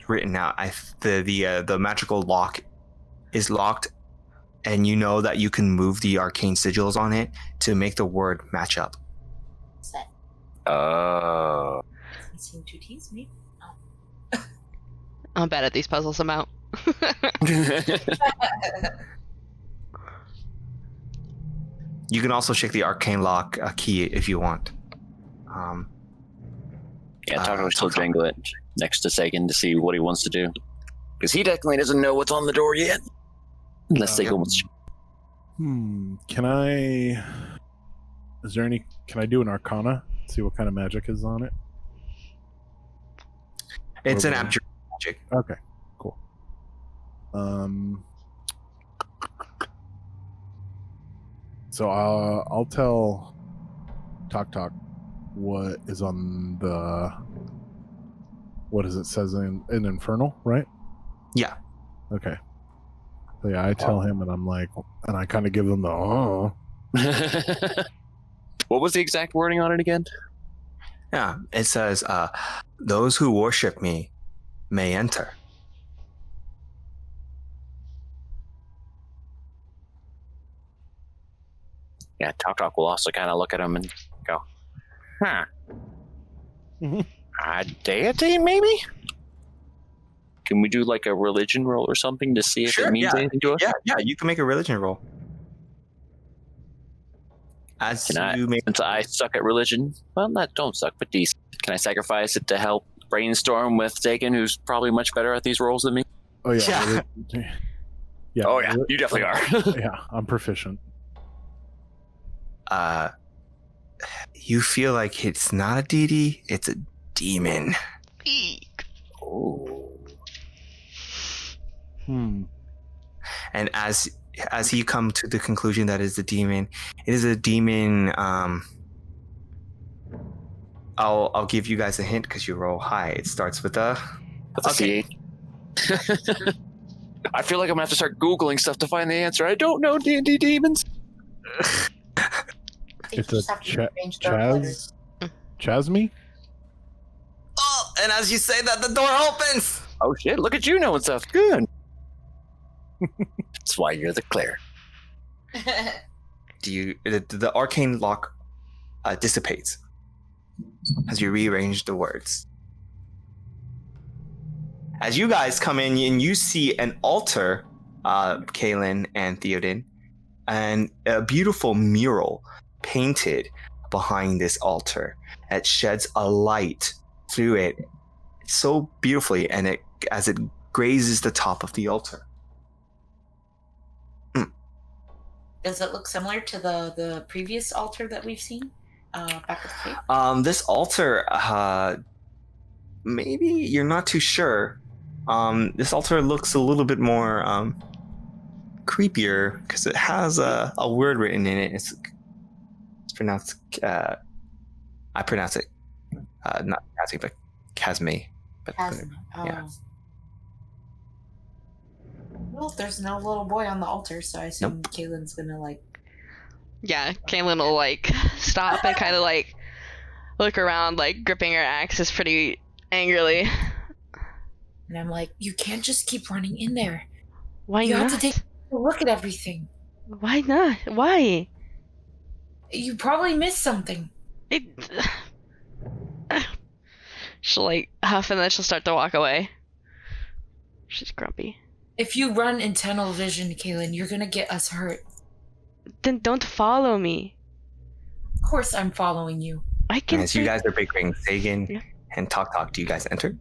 [SPEAKER 1] written out. The magical lock is locked, and you know that you can move the arcane sigils on it to make the word match up.
[SPEAKER 2] Set.
[SPEAKER 3] Oh.
[SPEAKER 2] Doesn't seem to tease me.
[SPEAKER 4] I'm bad at these puzzles. I'm out.
[SPEAKER 1] You can also check the arcane lock key if you want.
[SPEAKER 3] Yeah, Taco will still jangle it next to Sagan to see what he wants to do. Because he definitely doesn't know what's on the door yet. Unless Sagan wants to.
[SPEAKER 5] Can I do an arcana? See what kind of magic is on it?
[SPEAKER 1] It's an
[SPEAKER 5] Okay.
[SPEAKER 1] abjure magic.
[SPEAKER 5] Okay, cool. So I'll tell Talk what is on the. What does it says in Infernal, right?
[SPEAKER 1] Yeah.
[SPEAKER 5] Okay. So yeah, I tell him, and I'm like, and I kind of give him the
[SPEAKER 3] What was the exact wording on it again?
[SPEAKER 1] Yeah. It says, those who worship me may enter.
[SPEAKER 3] Yeah, Taktak will also kind of look at him and go, huh.
[SPEAKER 5] Mhm.
[SPEAKER 3] A deity, maybe? Can we do like a religion roll or something to see if it means anything to us?
[SPEAKER 1] Yeah, you can make a religion roll. As
[SPEAKER 3] Since I suck at religion, well, not don't suck, but decent. Can I sacrifice it to help brainstorm with Sagan, who's probably much better at these rolls than me?
[SPEAKER 5] Oh yeah. Yeah.
[SPEAKER 3] Oh yeah, you definitely are.
[SPEAKER 5] Yeah, I'm proficient.
[SPEAKER 1] You feel like it's not a deity, it's a demon.
[SPEAKER 4] Eek.
[SPEAKER 3] Oh.
[SPEAKER 1] And as you come to the conclusion that is a demon, it is a demon. I'll give you guys a hint because you roll high. It starts with a
[SPEAKER 3] CH. I feel like I'm gonna have to start Googling stuff to find the answer. I don't know D&D demons.
[SPEAKER 5] It's a Chasme?
[SPEAKER 1] Oh, and as you say that, the door opens.
[SPEAKER 3] Oh shit! Look at you knowing stuff. Good. That's why you're the cleric.
[SPEAKER 1] The arcane lock dissipates as you rearrange the words. As you guys come in and you see an altar, Caelynn and Theoden, and a beautiful mural painted behind this altar that sheds a light through it so beautifully, and as it grazes the top of the altar.
[SPEAKER 2] Does it look similar to the previous altar that we've seen back at the cave?
[SPEAKER 1] This altar, maybe you're not too sure. This altar looks a little bit more creepier because it has a word written in it. It's pronounced. I pronounce it not Chasme, but Chasme. But yeah.
[SPEAKER 2] Well, there's no little boy on the altar, so I assume Caelynn's gonna
[SPEAKER 4] Yeah, Caelynn will stop and kind of look around, gripping her axes pretty angrily.
[SPEAKER 2] And I'm like, you can't just keep running in there.
[SPEAKER 4] Why
[SPEAKER 2] you
[SPEAKER 4] not?
[SPEAKER 2] have to take a look at everything.
[SPEAKER 4] Why not? Why?
[SPEAKER 2] You probably missed something.
[SPEAKER 4] She'll huff and then she'll start to walk away. She's grumpy.
[SPEAKER 2] If you run in tunnel vision, Caelynn, you're gonna get us hurt.
[SPEAKER 4] Then don't follow me.
[SPEAKER 2] Of course I'm following you.
[SPEAKER 4] I can.
[SPEAKER 1] As you guys are bickering, Sagan and Taktak, do you guys enter?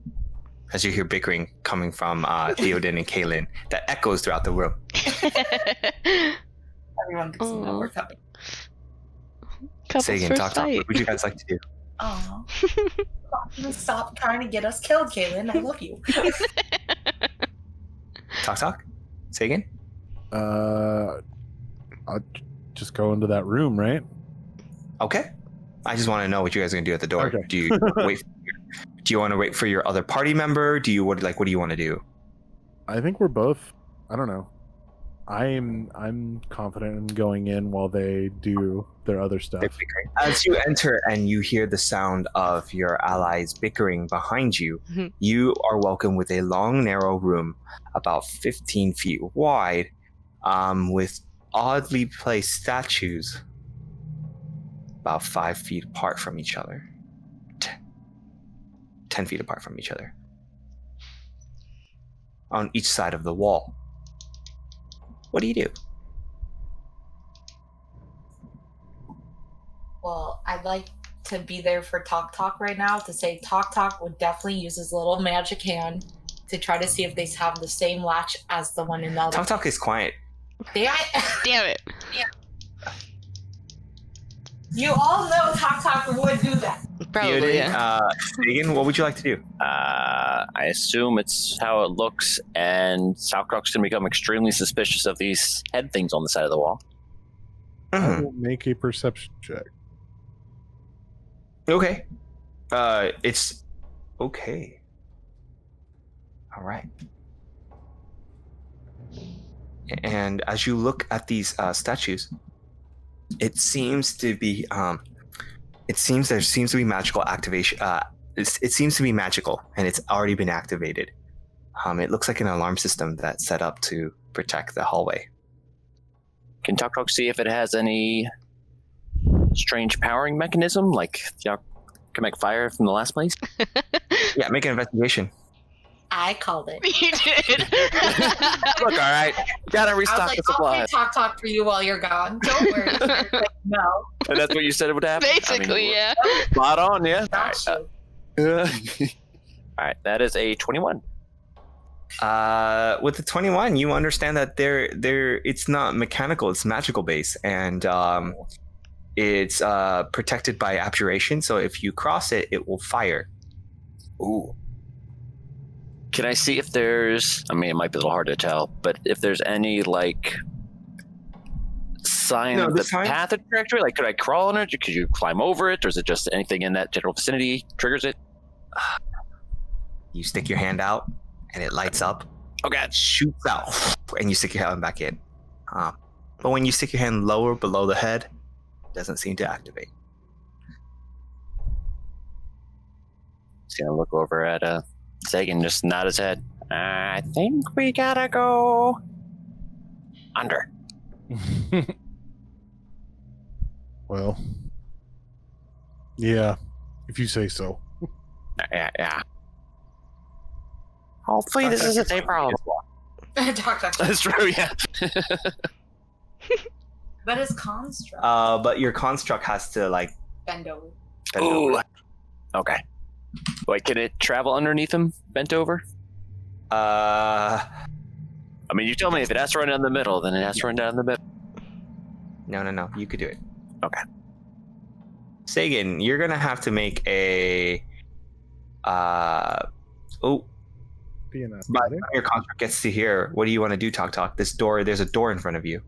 [SPEAKER 1] As you hear bickering coming from Theoden and Caelynn, that echoes throughout the room.
[SPEAKER 2] Everyone gets to know we're coming.
[SPEAKER 1] Sagan, Taktak, what would you guys like to do?
[SPEAKER 2] Oh, stop trying to get us killed, Caelynn. I love you.
[SPEAKER 1] Taktak? Sagan?
[SPEAKER 5] I'll just go into that room, right?
[SPEAKER 1] Okay. I just want to know what you guys are gonna do at the door.
[SPEAKER 5] Okay.
[SPEAKER 1] Do you wait? Do you want to wait for your other party member? What do you want to do?
[SPEAKER 5] I think we're both. I don't know. I'm confident in going in while they do their other stuff.
[SPEAKER 1] As you enter and you hear the sound of your allies bickering behind you, you are welcomed with a long, narrow room about 15 feet wide, with oddly placed statues about 5 feet apart from each other. 10 feet apart from each other. On each side of the wall. What do you do?
[SPEAKER 2] Well, I'd like to be there for Taktak right now to say Taktak would definitely use his little magic hand to try to see if they have the same latch as the one in the other.
[SPEAKER 1] Taktak is quiet.
[SPEAKER 2] Damn
[SPEAKER 4] it.
[SPEAKER 2] Yeah. You all know Taktak would do that.
[SPEAKER 4] Probably,
[SPEAKER 1] Theoden, Sagan, what would you like to do?
[SPEAKER 3] I assume it's how it looks, and Taktak's going to become extremely suspicious of these head things on the side of the wall.
[SPEAKER 5] I will make a perception check.
[SPEAKER 1] Okay. It's okay. All right. And as you look at these statues, it seems to be there seems to be magical activation. It seems to be magical, and it's already been activated. It looks like an alarm system that's set up to protect the hallway.
[SPEAKER 3] Can Taktak see if it has any strange powering mechanism, like y'all can make fire from the last place?
[SPEAKER 1] Yeah, make an investigation.
[SPEAKER 2] I called it.
[SPEAKER 4] You did.
[SPEAKER 3] Look, all right, gotta
[SPEAKER 2] I was
[SPEAKER 3] restock
[SPEAKER 2] like,
[SPEAKER 3] the
[SPEAKER 2] I'll
[SPEAKER 3] supplies.
[SPEAKER 2] talk for you while you're gone. Don't worry. You're like, no,
[SPEAKER 3] And that's what you said it would happen.
[SPEAKER 4] Basically, yeah.
[SPEAKER 3] Spot on, yeah.
[SPEAKER 2] not you.
[SPEAKER 3] All right, that is a 21.
[SPEAKER 1] With the 21, you understand that it's not mechanical, it's magical base, and it's protected by abjuration, so if you cross it, it will fire.
[SPEAKER 3] Ooh. Can I see if there's, I mean, it might be a little hard to tell, but if there's any, like, sign of the path of trajectory? Like, could I crawl on it? Could you climb over it? Or is it just anything in that general vicinity triggers it?
[SPEAKER 1] You stick your hand out, and it lights up.
[SPEAKER 3] Oh, God.
[SPEAKER 1] Shoots out, and you stick your hand back in. But when you stick your hand lower below the head, it doesn't seem to activate.
[SPEAKER 3] Just gonna look over at Sagan, just nod his head. I think we gotta go under.
[SPEAKER 5] Well, yeah, if you say so.
[SPEAKER 3] Yeah. Hopefully this isn't a problem.
[SPEAKER 2] Talk.
[SPEAKER 3] That's true, yeah.
[SPEAKER 2] But his construct.
[SPEAKER 1] But your construct has to, like...
[SPEAKER 2] Bend over.
[SPEAKER 3] Ooh. Okay. Wait, can it travel underneath him, bent over? I mean, you tell me if it has to run down the middle, then it has to run down the middle.
[SPEAKER 1] No. You could do it.
[SPEAKER 3] Okay.
[SPEAKER 1] Sagan, you're gonna have to make a...
[SPEAKER 5] Be an
[SPEAKER 1] By
[SPEAKER 5] athletic.
[SPEAKER 1] the time your construct gets to here, what do you want to do, Talk? This door, there's a door in front of you.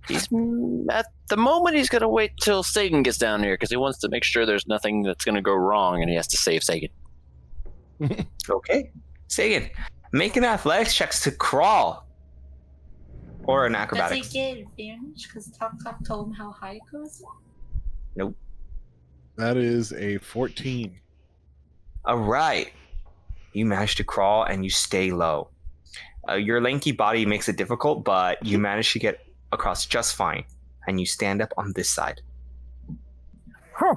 [SPEAKER 3] He's at the moment he's gonna wait till Sagan gets down here because he wants to make sure there's nothing that's gonna go wrong, and he has to save Sagan.
[SPEAKER 1] Okay. Sagan, make an athletics checks to crawl. Or an
[SPEAKER 2] Does
[SPEAKER 1] acrobatics.
[SPEAKER 2] he get advantage? Because Talk told him how high it goes?
[SPEAKER 1] Nope.
[SPEAKER 5] That is a 14.
[SPEAKER 1] All right. You manage to crawl and you stay low. Your lanky body makes it difficult, but you manage to get across just fine. And you stand up on this side.
[SPEAKER 3] Huh.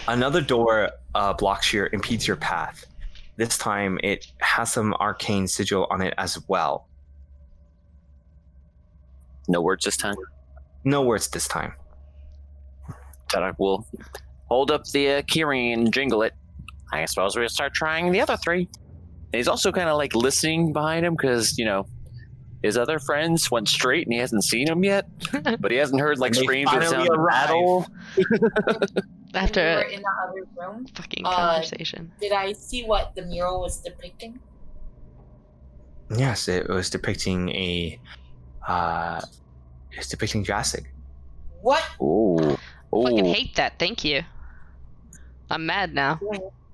[SPEAKER 1] Another door impedes your path. This time it has some arcane sigil on it as well.
[SPEAKER 3] No words this time.
[SPEAKER 1] No words this time.
[SPEAKER 3] Tadak will hold up the keyring and jingle it. I suppose we'll start trying the other three. And he's also kind of like listening behind him because, you know, his other friends went straight and he hasn't seen them yet. But he hasn't heard like
[SPEAKER 1] And they
[SPEAKER 3] screams or
[SPEAKER 1] finally
[SPEAKER 3] sound of
[SPEAKER 1] arrive.
[SPEAKER 3] battle.
[SPEAKER 2] When
[SPEAKER 4] After
[SPEAKER 2] we were
[SPEAKER 4] a
[SPEAKER 2] in the other room,
[SPEAKER 4] fucking conversation.
[SPEAKER 2] did I see what the mural was depicting?
[SPEAKER 1] Yes, it was depicting it's depicting Drassig.
[SPEAKER 2] What?
[SPEAKER 3] Ooh.
[SPEAKER 4] Fucking
[SPEAKER 3] Ooh.
[SPEAKER 4] hate that. Thank you. I'm mad now.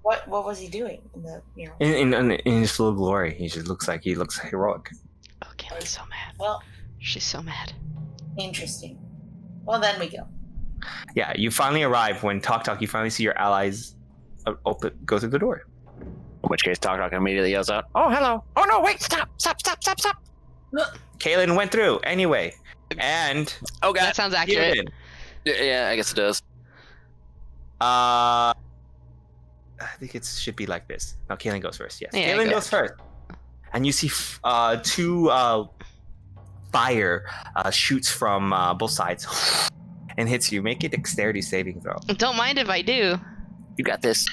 [SPEAKER 2] What was he doing in the mural?
[SPEAKER 1] In his full glory, he looks heroic.
[SPEAKER 4] Oh, Caelyn's so mad.
[SPEAKER 2] Well,
[SPEAKER 4] She's so mad.
[SPEAKER 2] interesting. Well, then we go.
[SPEAKER 1] Yeah, you finally arrive when Talk. You finally see your allies go through the door.
[SPEAKER 3] In which case, Taktak immediately yells out, "Oh, hello! Oh no! Wait! Stop!
[SPEAKER 1] Caelynn went through anyway, and
[SPEAKER 3] Oh God!
[SPEAKER 4] That sounds accurate.
[SPEAKER 1] Theoden.
[SPEAKER 3] Yeah, I guess it does.
[SPEAKER 1] I think it should be like this. No, Caelynn goes first. Yes,
[SPEAKER 4] Yeah,
[SPEAKER 1] Caelynn
[SPEAKER 4] go.
[SPEAKER 1] goes first, and you see two fire shoots from both sides and hits you. Make a dexterity saving throw.
[SPEAKER 4] Don't mind if I do.
[SPEAKER 3] You got this.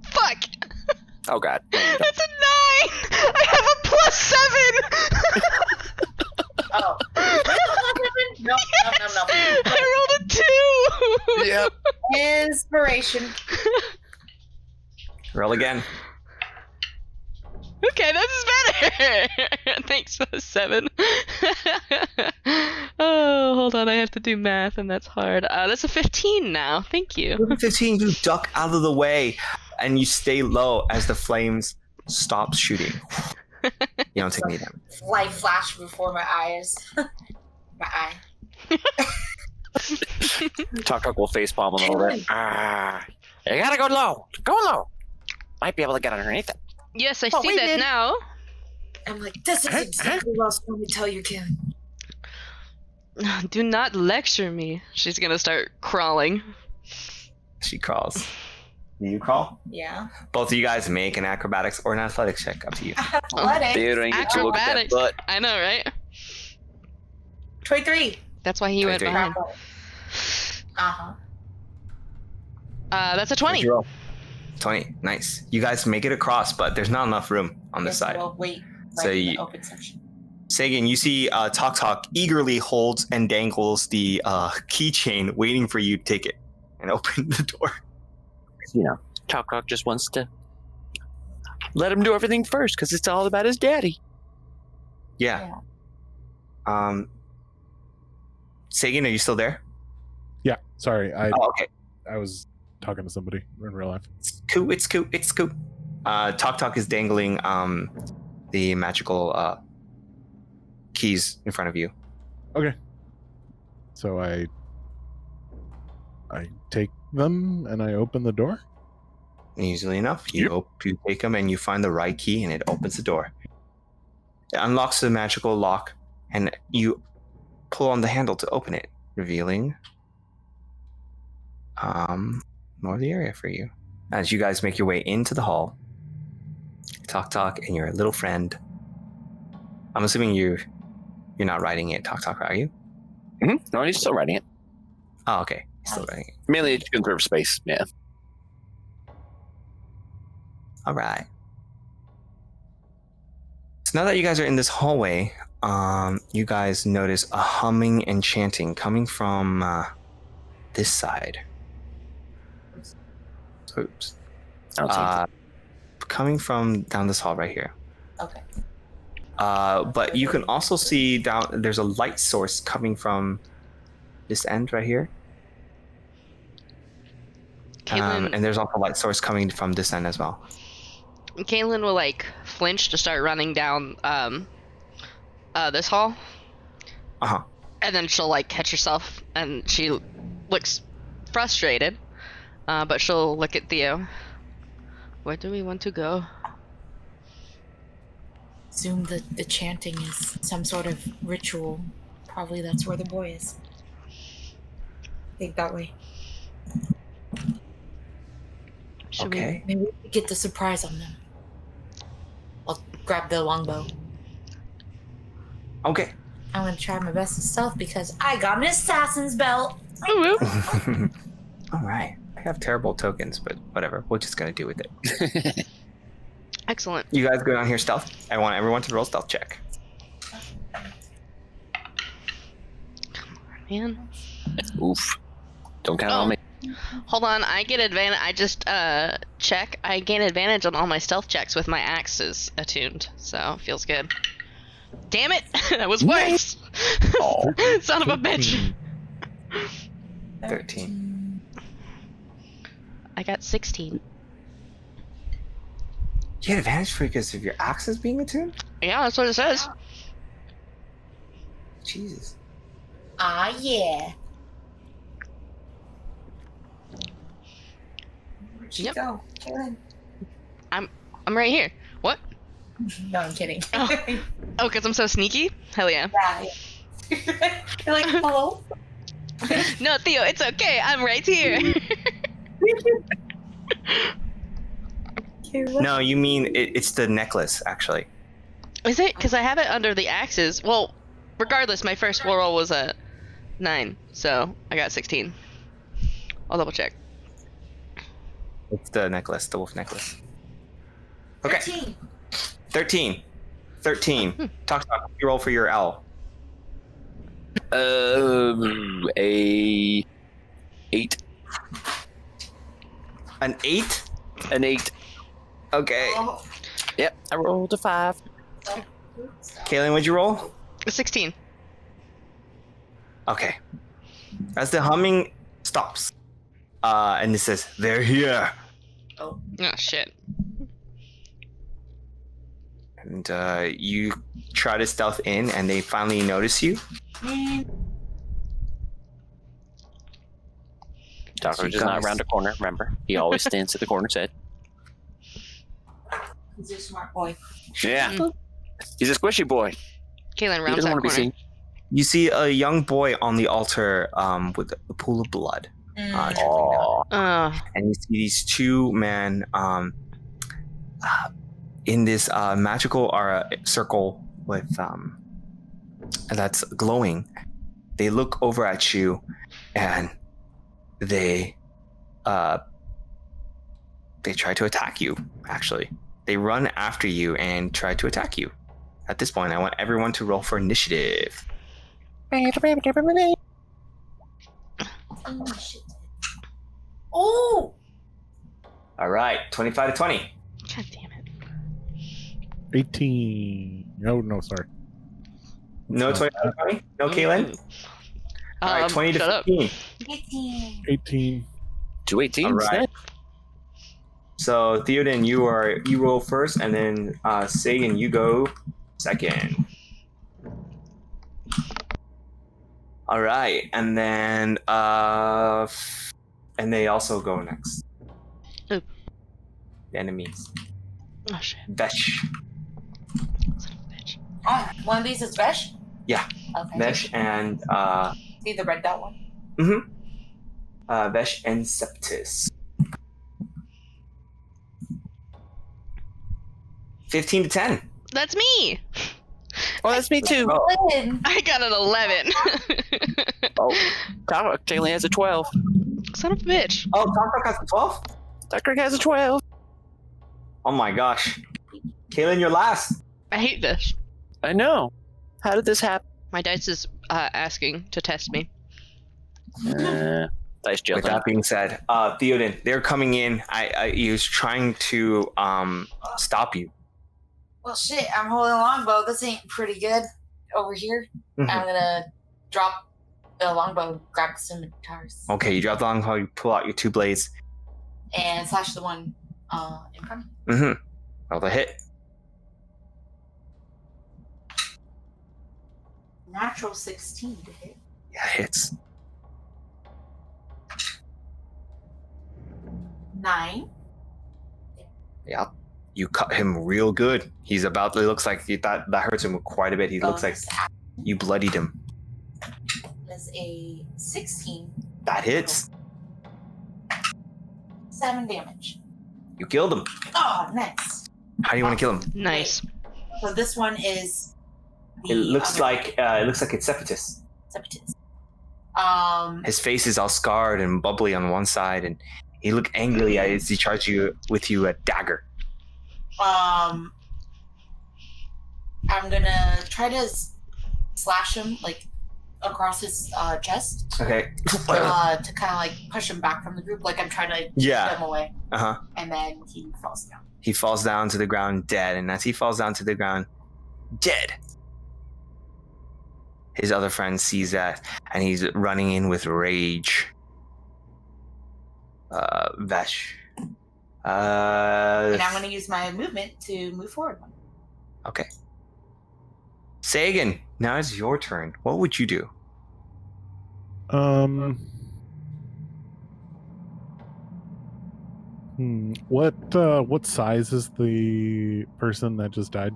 [SPEAKER 4] Fuck!
[SPEAKER 3] Oh God!
[SPEAKER 4] That's a 9! I have a +7!
[SPEAKER 2] Oh. No.
[SPEAKER 4] I rolled a 2!
[SPEAKER 3] Yep.
[SPEAKER 2] Inspiration.
[SPEAKER 1] Roll again.
[SPEAKER 4] Okay, this is better. Thanks for the 7. Oh, hold on, I have to do math, and that's hard. That's a 15 now. Thank you.
[SPEAKER 1] With a 15, you duck out of the way, and you stay low as the flames stop shooting. You don't take any damage.
[SPEAKER 2] Light flash before my eyes. My eye.
[SPEAKER 3] Taktak will facepalm a little bit. You gotta go low. Go low. Might be able to get underneath it.
[SPEAKER 4] Yes, I see that now.
[SPEAKER 2] I'm like, this is exactly what I was going to tell you, Caelynn.
[SPEAKER 4] Do not lecture me. She's gonna start crawling.
[SPEAKER 1] She crawls. Do you crawl?
[SPEAKER 2] Yeah.
[SPEAKER 1] Both of you guys make an acrobatics or an athletics check. Up to you.
[SPEAKER 2] Athletics.
[SPEAKER 3] Theoden gets to look at that
[SPEAKER 4] Acrobatics.
[SPEAKER 3] butt.
[SPEAKER 4] I know, right?
[SPEAKER 2] 23.
[SPEAKER 4] That's why he went
[SPEAKER 1] 23.
[SPEAKER 4] behind.
[SPEAKER 2] Uh-huh.
[SPEAKER 4] That's a 20.
[SPEAKER 1] 20. Nice. You guys make it across, but there's not enough room on this side.
[SPEAKER 2] Well, wait.
[SPEAKER 1] So
[SPEAKER 2] Right in
[SPEAKER 1] you-
[SPEAKER 2] the open section.
[SPEAKER 1] Sagan, you see Taktak eagerly holds and dangles the keychain, waiting for you to take it and open the door.
[SPEAKER 3] You know, Taktak just wants to let him do everything first because it's all about his daddy.
[SPEAKER 1] Yeah. Sagan, are you still there?
[SPEAKER 5] Yeah, sorry,
[SPEAKER 1] Oh, okay.
[SPEAKER 5] I was talking to somebody in real life.
[SPEAKER 1] It's cool. Taktak is dangling the magical keys in front of you.
[SPEAKER 5] Okay. So I take them and I open the door.
[SPEAKER 1] Easily enough, you take them and you find the right key, and it opens the door. It unlocks the magical lock, and you pull on the handle to open it, revealing more of the area for you. As you guys make your way into the hall, Taktak and your little friend. I'm assuming you're not riding it, Taktak, are you?
[SPEAKER 3] Mm-hmm. No, he's still writing it.
[SPEAKER 1] Oh, okay, he's still riding it.
[SPEAKER 3] Mainly to conserve space. Yeah.
[SPEAKER 1] All right. So now that you guys are in this hallway, you guys notice a humming and chanting coming from this side. Oops. Coming from down this hall right here.
[SPEAKER 2] Okay.
[SPEAKER 1] But you can also see down. There's a light source coming from this end right here.
[SPEAKER 4] Caelynn,
[SPEAKER 1] And there's also a light source coming from this end as well.
[SPEAKER 4] Caelynn will like flinch to start running down this hall,
[SPEAKER 1] Uh-huh.
[SPEAKER 4] and then she'll like catch herself, and she looks frustrated, but she'll look at Theo. Where do we want to go?
[SPEAKER 2] Assume the chanting is some sort of ritual. Probably that's where the boy is. Think that way.
[SPEAKER 4] Should
[SPEAKER 1] Okay.
[SPEAKER 2] Maybe we could get the surprise on them. I'll grab the longbow.
[SPEAKER 1] Okay.
[SPEAKER 2] I'm gonna try my best to stealth because I got an assassin's belt.
[SPEAKER 4] Ooh,
[SPEAKER 1] All right. I have terrible tokens, but whatever. We're just gonna do with it.
[SPEAKER 4] excellent.
[SPEAKER 1] You guys go down here stealth. I want everyone to roll stealth check.
[SPEAKER 4] Man,
[SPEAKER 3] Oof. Don't count on me.
[SPEAKER 4] hold on. I get advantage. I just check. I gain advantage on all my stealth checks with my axes attuned, so feels good. Damn it! That was worse. Son of a bitch.
[SPEAKER 1] 13.
[SPEAKER 4] I got 16.
[SPEAKER 1] You get advantage because of your axes being attuned?
[SPEAKER 4] Yeah, that's what it says.
[SPEAKER 1] Jesus.
[SPEAKER 2] Ah, yeah. Where'd you
[SPEAKER 4] Yep.
[SPEAKER 2] go? Caelynn?
[SPEAKER 4] I'm right here. What?
[SPEAKER 2] No, I'm kidding.
[SPEAKER 4] Oh. Oh, because I'm so sneaky? Hell yeah.
[SPEAKER 2] Yeah. You're like, hello?
[SPEAKER 4] No, Theo, it's okay. I'm right here.
[SPEAKER 1] No, you mean it's the necklace, actually.
[SPEAKER 4] Is it? Because I have it under the axes. Well, regardless, my first roll was a 9, so I got 16. I'll double check.
[SPEAKER 1] It's the necklace, the wolf necklace. Okay.
[SPEAKER 2] 13.
[SPEAKER 1] 13. Talk. You roll for your owl.
[SPEAKER 3] A 8.
[SPEAKER 1] An 8?
[SPEAKER 3] An 8.
[SPEAKER 1] Okay.
[SPEAKER 2] Oh,
[SPEAKER 3] Yep, I rolled a 5.
[SPEAKER 1] Caelynn, what'd you roll?
[SPEAKER 4] 16.
[SPEAKER 1] Okay. As the humming stops, and it says, "They're here,"
[SPEAKER 2] Oh.
[SPEAKER 4] Oh, shit.
[SPEAKER 1] and you try to stealth in, and they finally notice you.
[SPEAKER 3] Doctor
[SPEAKER 1] You
[SPEAKER 3] is not
[SPEAKER 1] guys-
[SPEAKER 3] around a corner, remember? He always stands at the corner's head.
[SPEAKER 2] He's a smart boy.
[SPEAKER 3] Yeah. He's a squishy boy.
[SPEAKER 4] Kaylin
[SPEAKER 3] He
[SPEAKER 4] rounds
[SPEAKER 3] doesn't
[SPEAKER 4] that
[SPEAKER 3] want to be
[SPEAKER 4] corner.
[SPEAKER 3] seen.
[SPEAKER 1] You see a young boy on the altar with a pool of blood. Trickling down.
[SPEAKER 3] Aww.
[SPEAKER 1] And you see these two men in this magical aura circle with that's glowing. They look over at you, and they try to attack you. Actually, they run after you and try to attack you. At this point, I want everyone to roll for initiative.
[SPEAKER 2] Oh!
[SPEAKER 1] All right, 25 to 20.
[SPEAKER 4] God damn it.
[SPEAKER 5] 18. No, sorry.
[SPEAKER 1] No 25 to 20? No, Caelynn? All right, 20
[SPEAKER 4] shut
[SPEAKER 1] to
[SPEAKER 4] up.
[SPEAKER 1] 15.
[SPEAKER 5] 18.
[SPEAKER 3] 2 18s.
[SPEAKER 1] All right. So Theoden, you roll first, and then Sagan, you go second. All right, and then and they also go next.
[SPEAKER 4] Oh.
[SPEAKER 1] The enemies.
[SPEAKER 4] Oh, shit.
[SPEAKER 1] Vesh.
[SPEAKER 4] Son of a bitch.
[SPEAKER 2] Oh, one of these is Vesh?
[SPEAKER 1] Yeah.
[SPEAKER 2] Okay.
[SPEAKER 1] Vesh and
[SPEAKER 2] See the red dot one?
[SPEAKER 1] Vesh and Septis. 15 to 10.
[SPEAKER 4] That's me!
[SPEAKER 3] Oh, that's me too.
[SPEAKER 1] Oh,
[SPEAKER 2] Lynn.
[SPEAKER 4] I got an 11.
[SPEAKER 3] Taylor has a 12.
[SPEAKER 4] Son of a bitch.
[SPEAKER 1] oh, Taktak has a 12?
[SPEAKER 3] Taktak has a 12.
[SPEAKER 1] Oh my gosh. Caelynn, you're last.
[SPEAKER 4] I hate this.
[SPEAKER 3] I know. How did this happen?
[SPEAKER 4] My dice is asking to test me.
[SPEAKER 3] Dice jail
[SPEAKER 1] With
[SPEAKER 3] time.
[SPEAKER 1] that being said, Theoden, they're coming in. He was trying to stop you.
[SPEAKER 2] Well, shit, I'm holding a longbow. This ain't pretty good over here.
[SPEAKER 1] Mhm.
[SPEAKER 2] I'm gonna drop the longbow, grab the scimitars,
[SPEAKER 1] Okay, you drop the longbow, you pull out your two blades.
[SPEAKER 2] and slash the one in front of me.
[SPEAKER 1] Roll the hit.
[SPEAKER 2] Natural 16 to hit.
[SPEAKER 1] Yeah, hits.
[SPEAKER 2] 9.
[SPEAKER 1] Yeah. You cut him real good. He's about. It looks like that hurts him quite a bit. He looks like
[SPEAKER 2] Bonus
[SPEAKER 1] you bloodied him.
[SPEAKER 2] is a 16.
[SPEAKER 1] That hits.
[SPEAKER 2] 7 damage.
[SPEAKER 1] You killed him.
[SPEAKER 2] Oh, nice.
[SPEAKER 1] How do you want to kill him?
[SPEAKER 4] Nice.
[SPEAKER 2] So this one is.
[SPEAKER 1] It looks
[SPEAKER 2] other
[SPEAKER 1] like it's Septis.
[SPEAKER 2] Separatist.
[SPEAKER 1] His face is all scarred and bubbly on one side, and he looked angrily as he charged you with a dagger.
[SPEAKER 2] I'm gonna try to slash him like across his chest
[SPEAKER 1] Okay.
[SPEAKER 2] to kind of like push him back from the group, like I'm trying to
[SPEAKER 1] Yeah.
[SPEAKER 2] push him away,
[SPEAKER 1] Uh-huh.
[SPEAKER 2] and then he falls down.
[SPEAKER 1] He falls down to the ground dead, and as he falls down to the ground dead, his other friend sees that, and he's running in with rage. Vesh.
[SPEAKER 2] And I'm gonna use my movement to move forward one.
[SPEAKER 1] Okay. Sagan, now it's your turn. What would you do?
[SPEAKER 5] What size is the person that just died?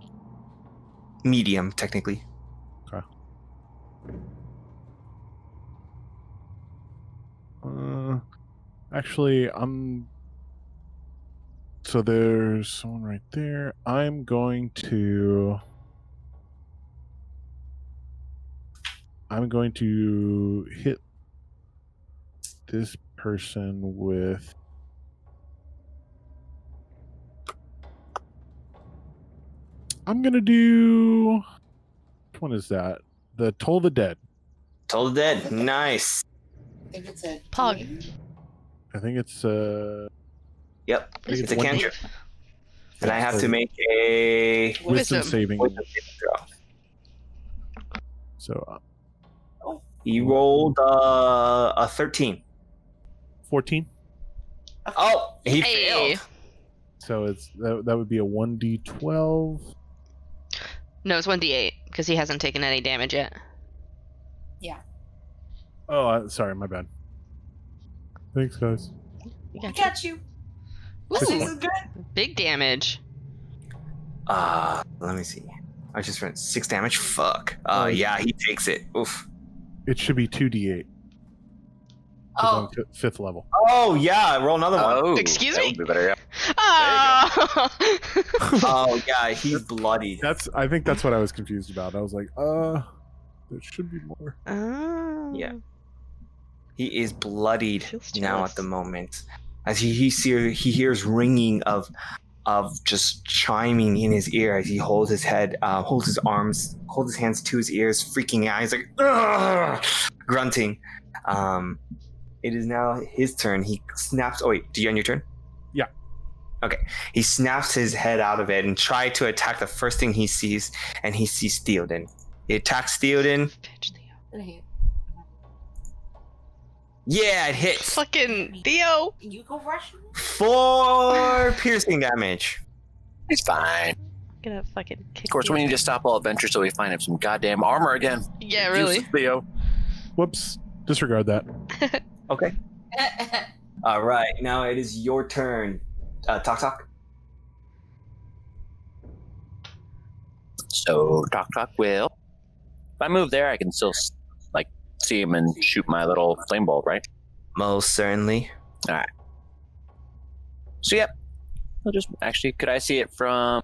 [SPEAKER 1] Medium, technically.
[SPEAKER 5] Actually, so there's someone right there. I'm going to hit this person with I'm gonna do which one is that? The Toll the Dead.
[SPEAKER 1] Toll the Dead. Nice.
[SPEAKER 2] I think it's a
[SPEAKER 4] Pog.
[SPEAKER 5] I think it's
[SPEAKER 1] Yep.
[SPEAKER 4] Is
[SPEAKER 1] It's
[SPEAKER 4] it
[SPEAKER 1] a cantrip. And I have to make a
[SPEAKER 5] wisdom saving.
[SPEAKER 1] wisdom saving throw.
[SPEAKER 5] So
[SPEAKER 1] He rolled a 13.
[SPEAKER 5] 14.
[SPEAKER 1] Oh, he
[SPEAKER 4] Hey.
[SPEAKER 1] failed.
[SPEAKER 5] So it's that would be a 1d12.
[SPEAKER 4] No, it's 1d8 because he hasn't taken any damage yet.
[SPEAKER 5] Oh, sorry, my bad. Thanks, guys.
[SPEAKER 4] You
[SPEAKER 2] I
[SPEAKER 4] got you.
[SPEAKER 2] got you.
[SPEAKER 4] Ooh,
[SPEAKER 2] This is good.
[SPEAKER 4] big damage.
[SPEAKER 1] Let me see. I just ran 6 damage. Fuck.
[SPEAKER 5] Oh,
[SPEAKER 1] Yeah, he takes it. Oof.
[SPEAKER 5] It should be 2d8. 'Cause
[SPEAKER 2] Oh,
[SPEAKER 5] I'm 5th level.
[SPEAKER 1] Oh yeah, roll another one.
[SPEAKER 3] Oh,
[SPEAKER 4] Excuse
[SPEAKER 3] that
[SPEAKER 4] me?
[SPEAKER 3] would be better, yeah.
[SPEAKER 4] Oh!
[SPEAKER 1] Oh yeah, he's bloodied.
[SPEAKER 5] I think that's what I was confused about. I was like, there should be more.
[SPEAKER 4] Oh.
[SPEAKER 1] Yeah. He is bloodied
[SPEAKER 4] Feels
[SPEAKER 1] now
[SPEAKER 4] jealous.
[SPEAKER 1] at the moment, as he hears ringing of just chiming in his ear as he holds his head, holds his arms, holds his hands to his ears, freaking out. He's like, "Ugh!" grunting. It is now his turn. He snaps. Oh wait, do you end your turn?
[SPEAKER 5] Yeah.
[SPEAKER 1] Okay. He snaps his head out of it and tries to attack the first thing he sees, and he sees Theoden. He attacks Theoden.
[SPEAKER 4] Bitch, Theo.
[SPEAKER 2] gonna hit.
[SPEAKER 1] Yeah, it hits.
[SPEAKER 4] Fucking Theo!
[SPEAKER 2] You go rush me?
[SPEAKER 1] 4 piercing damage.
[SPEAKER 3] It's fine.
[SPEAKER 4] I'm gonna fucking kick
[SPEAKER 3] Of course, we need to stop all adventures so we find him some goddamn armor again.
[SPEAKER 4] Yeah, really.
[SPEAKER 3] Useless Theo.
[SPEAKER 5] Whoops. Disregard that.
[SPEAKER 1] Okay. All right. Now it is your turn. Taktak.
[SPEAKER 3] So, Taktak will. If I move there, I can still, like, see him and shoot my little flame bolt, right?
[SPEAKER 1] Most certainly.
[SPEAKER 3] So, yep. I'll just, actually, could I see it from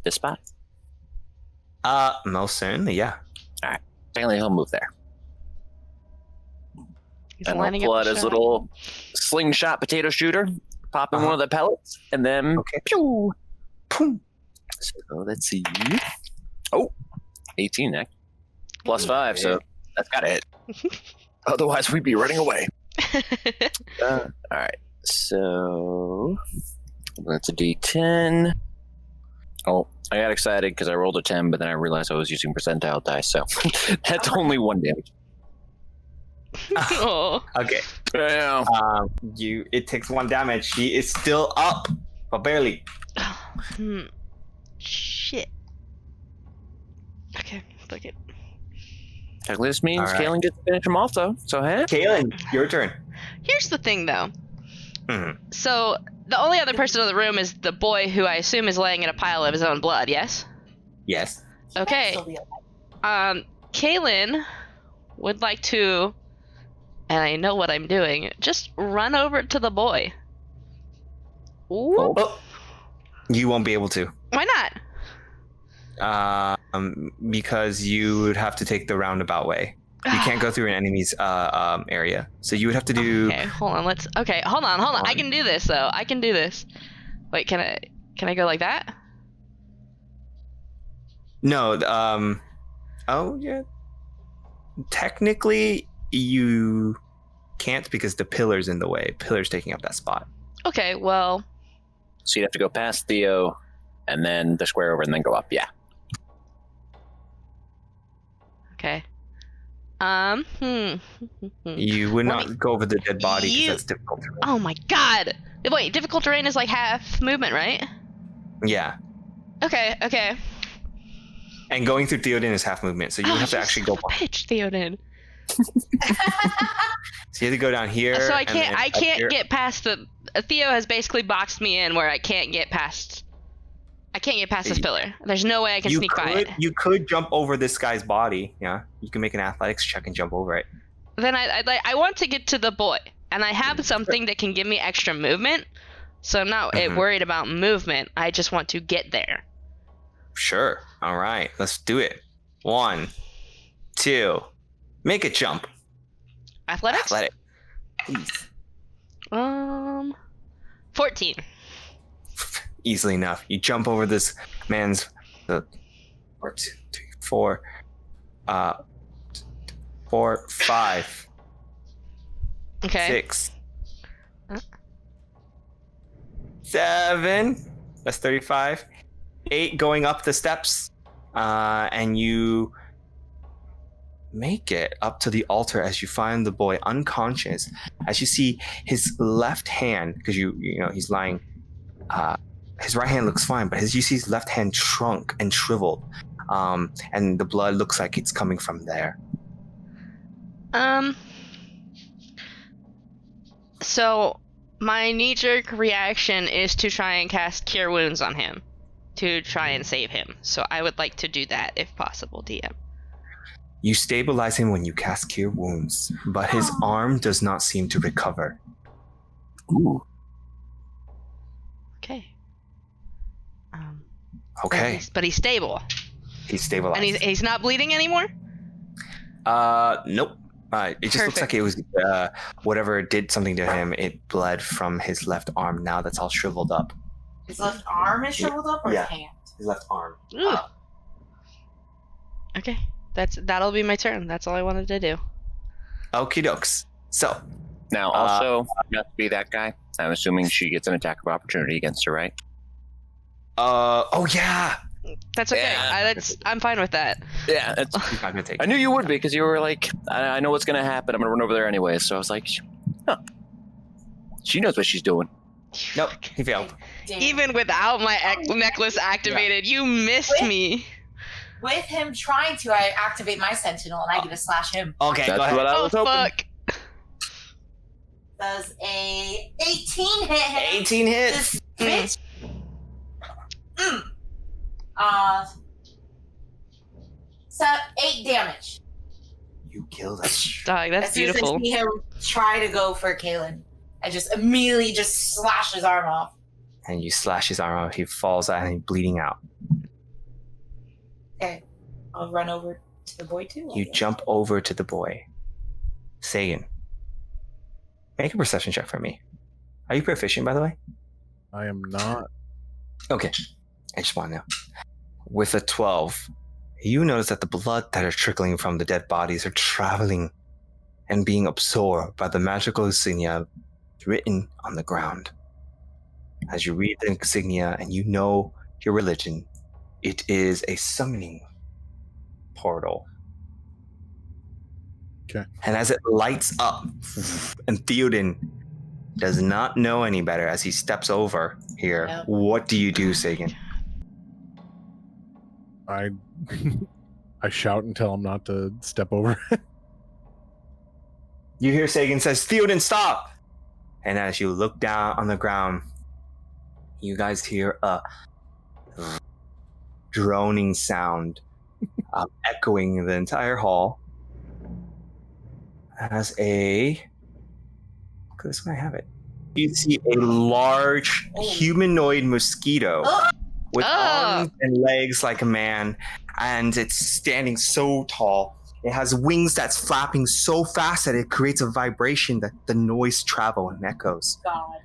[SPEAKER 3] this spot?
[SPEAKER 1] Most certainly. Yeah.
[SPEAKER 3] Technically, he'll move there.
[SPEAKER 4] He's
[SPEAKER 3] And he'll
[SPEAKER 4] lining
[SPEAKER 3] pull
[SPEAKER 4] up
[SPEAKER 3] out
[SPEAKER 4] the
[SPEAKER 3] his
[SPEAKER 4] shot.
[SPEAKER 3] little slingshot potato shooter, pop in one of the pellets, and then
[SPEAKER 1] Okay.
[SPEAKER 3] pew.
[SPEAKER 1] Boom.
[SPEAKER 3] So let's see. Oh, 18 next. Plus 5, so that's got to hit. Otherwise, we'd be running away. All right, so that's a D10. Oh, I got excited because I rolled a 10, but then I realized I was using percentile dice, so that's only 1 damage.
[SPEAKER 4] Oh.
[SPEAKER 1] Okay.
[SPEAKER 3] Yeah.
[SPEAKER 1] It takes 1 damage. He is still up, but barely.
[SPEAKER 4] Hmm. Shit. Okay, fuck it.
[SPEAKER 3] Technically, this means
[SPEAKER 1] All right.
[SPEAKER 3] Caelynn gets to finish him off, though. So, hey.
[SPEAKER 1] Caelynn, your turn.
[SPEAKER 4] Here's the thing, though.
[SPEAKER 1] Mhm.
[SPEAKER 4] So, the only other person in the room is the boy who I assume is laying in a pile of his own blood, yes?
[SPEAKER 1] Yes.
[SPEAKER 4] Okay. Caelynn would like to, and I know what I'm doing, just run over to the boy. Ooh.
[SPEAKER 1] Oh. You won't be able to.
[SPEAKER 4] Why not?
[SPEAKER 1] Because you would have to take the roundabout way. You can't go through an enemy's area, so you would have to do.
[SPEAKER 4] Okay, hold on. Hold on. I can do this though. I can do this. Wait, can I go like that?
[SPEAKER 1] No. Oh yeah. Technically, you can't because the pillar's in the way. Pillar's taking up that spot.
[SPEAKER 4] Okay, well,
[SPEAKER 3] So you'd have to go past Theo, and then the square over, and then go up. Yeah.
[SPEAKER 4] okay.
[SPEAKER 1] You would
[SPEAKER 4] Let
[SPEAKER 1] not
[SPEAKER 4] me-
[SPEAKER 1] go over the dead body because
[SPEAKER 4] You-
[SPEAKER 1] that's difficult.
[SPEAKER 4] Oh my god. Wait, difficult terrain is like half movement, right?
[SPEAKER 1] Yeah.
[SPEAKER 4] Okay.
[SPEAKER 1] And going through Theoden is half movement, so you would have to
[SPEAKER 4] you
[SPEAKER 1] actually
[SPEAKER 4] son
[SPEAKER 1] go.
[SPEAKER 4] of a bitch, Theoden.
[SPEAKER 1] So you have to go down here.
[SPEAKER 4] So I
[SPEAKER 1] and
[SPEAKER 4] can't
[SPEAKER 1] then
[SPEAKER 4] I
[SPEAKER 1] up
[SPEAKER 4] can't
[SPEAKER 1] here.
[SPEAKER 4] get past the Theo has basically boxed me in where I can't get past this pillar. There's no way I can sneak by it.
[SPEAKER 1] You could jump over this guy's body. Yeah, you can make an athletics check and jump over it.
[SPEAKER 4] Then I want to get to the boy, and I have something that can give me extra movement. So I'm not worried about movement. I just want to get there.
[SPEAKER 1] Sure. All right. Let's do it. 1, 2. Make a jump.
[SPEAKER 4] Athletics?
[SPEAKER 1] Athletic. Please.
[SPEAKER 4] 14.
[SPEAKER 1] Easily enough. You jump over this man's 4, 2, 3, 4, 4, 5,
[SPEAKER 4] Okay.
[SPEAKER 1] 6, 7, That's 35. 8 going up the steps. And you make it up to the altar as you find the boy unconscious. As you see his left hand, because you know he's lying. His right hand looks fine, but as you see his left hand shrunk and shriveled, and the blood looks like it's coming from there.
[SPEAKER 4] So my knee-jerk reaction is to try and cast Cure Wounds on him, to try and save him. So I would like to do that if possible, DM.
[SPEAKER 1] You stabilize him when you cast Cure Wounds, but his arm does not seem to recover.
[SPEAKER 3] Ooh.
[SPEAKER 4] Okay.
[SPEAKER 1] Okay.
[SPEAKER 4] But he's stable.
[SPEAKER 1] He's stabilized.
[SPEAKER 4] And he's not bleeding anymore?
[SPEAKER 1] Nope. It just looks like it was whatever did something to him. It bled from his left arm. Now that's all shriveled up.
[SPEAKER 2] His left arm is shriveled up, or
[SPEAKER 1] Yeah.
[SPEAKER 2] his hand?
[SPEAKER 1] His left arm.
[SPEAKER 4] Okay. That'll be my turn. That's all I wanted to do.
[SPEAKER 1] Okie dokes. So,
[SPEAKER 3] Now, also, not to be that guy, I'm assuming she gets an attack of opportunity against her, right?
[SPEAKER 1] oh yeah.
[SPEAKER 4] That's okay.
[SPEAKER 3] Yeah.
[SPEAKER 4] I'm fine with that.
[SPEAKER 3] Yeah,
[SPEAKER 1] He's not gonna take
[SPEAKER 3] I knew you would be because you were like, I know what's going to happen. I'm going to run over there anyway. So I was like, huh. She knows what she's doing.
[SPEAKER 1] Nope, he failed.
[SPEAKER 2] Damn.
[SPEAKER 4] Even without my necklace activated, you missed me.
[SPEAKER 2] With him trying to, I activate my sentinel and I get to slash him.
[SPEAKER 1] Okay,
[SPEAKER 3] That's
[SPEAKER 1] go ahead.
[SPEAKER 3] what I
[SPEAKER 4] Oh,
[SPEAKER 3] was hoping.
[SPEAKER 4] fuck.
[SPEAKER 2] Does a 18 hit him?
[SPEAKER 1] 18 hits.
[SPEAKER 2] This bitch. So 8 damage.
[SPEAKER 1] You killed us.
[SPEAKER 4] Dog, that's
[SPEAKER 2] As soon
[SPEAKER 4] beautiful.
[SPEAKER 2] as I see him try to go for Caelynn, I just immediately just slash his arm off.
[SPEAKER 1] And you slash his arm off. He falls out and he's bleeding out.
[SPEAKER 2] Okay, I'll run over to the boy too. I
[SPEAKER 1] You
[SPEAKER 2] guess.
[SPEAKER 1] jump over to the boy. Sagan, make a perception check for me. Are you proficient, by the way?
[SPEAKER 5] I am not.
[SPEAKER 1] Okay. I just want to know. With a 12, you notice that the blood that are trickling from the dead bodies are traveling and being absorbed by the magical insignia written on the ground. As you read the insignia and you know your religion, it is a summoning portal.
[SPEAKER 5] Okay.
[SPEAKER 1] And as it lights up, and Theoden does not know any better as he steps over here,
[SPEAKER 2] Yep.
[SPEAKER 1] what do you do, Sagan?
[SPEAKER 5] I I shout and tell him not to step over.
[SPEAKER 1] You hear Sagan says, Theoden, stop! And as you look down on the ground, you guys hear a droning sound echoing the entire hall. As a... Look at this one, I have it. You see a large humanoid mosquito with arms and legs like a man, and it's standing so tall. It has wings that's flapping so fast that it creates a vibration that the noise travels and echoes.
[SPEAKER 2] God,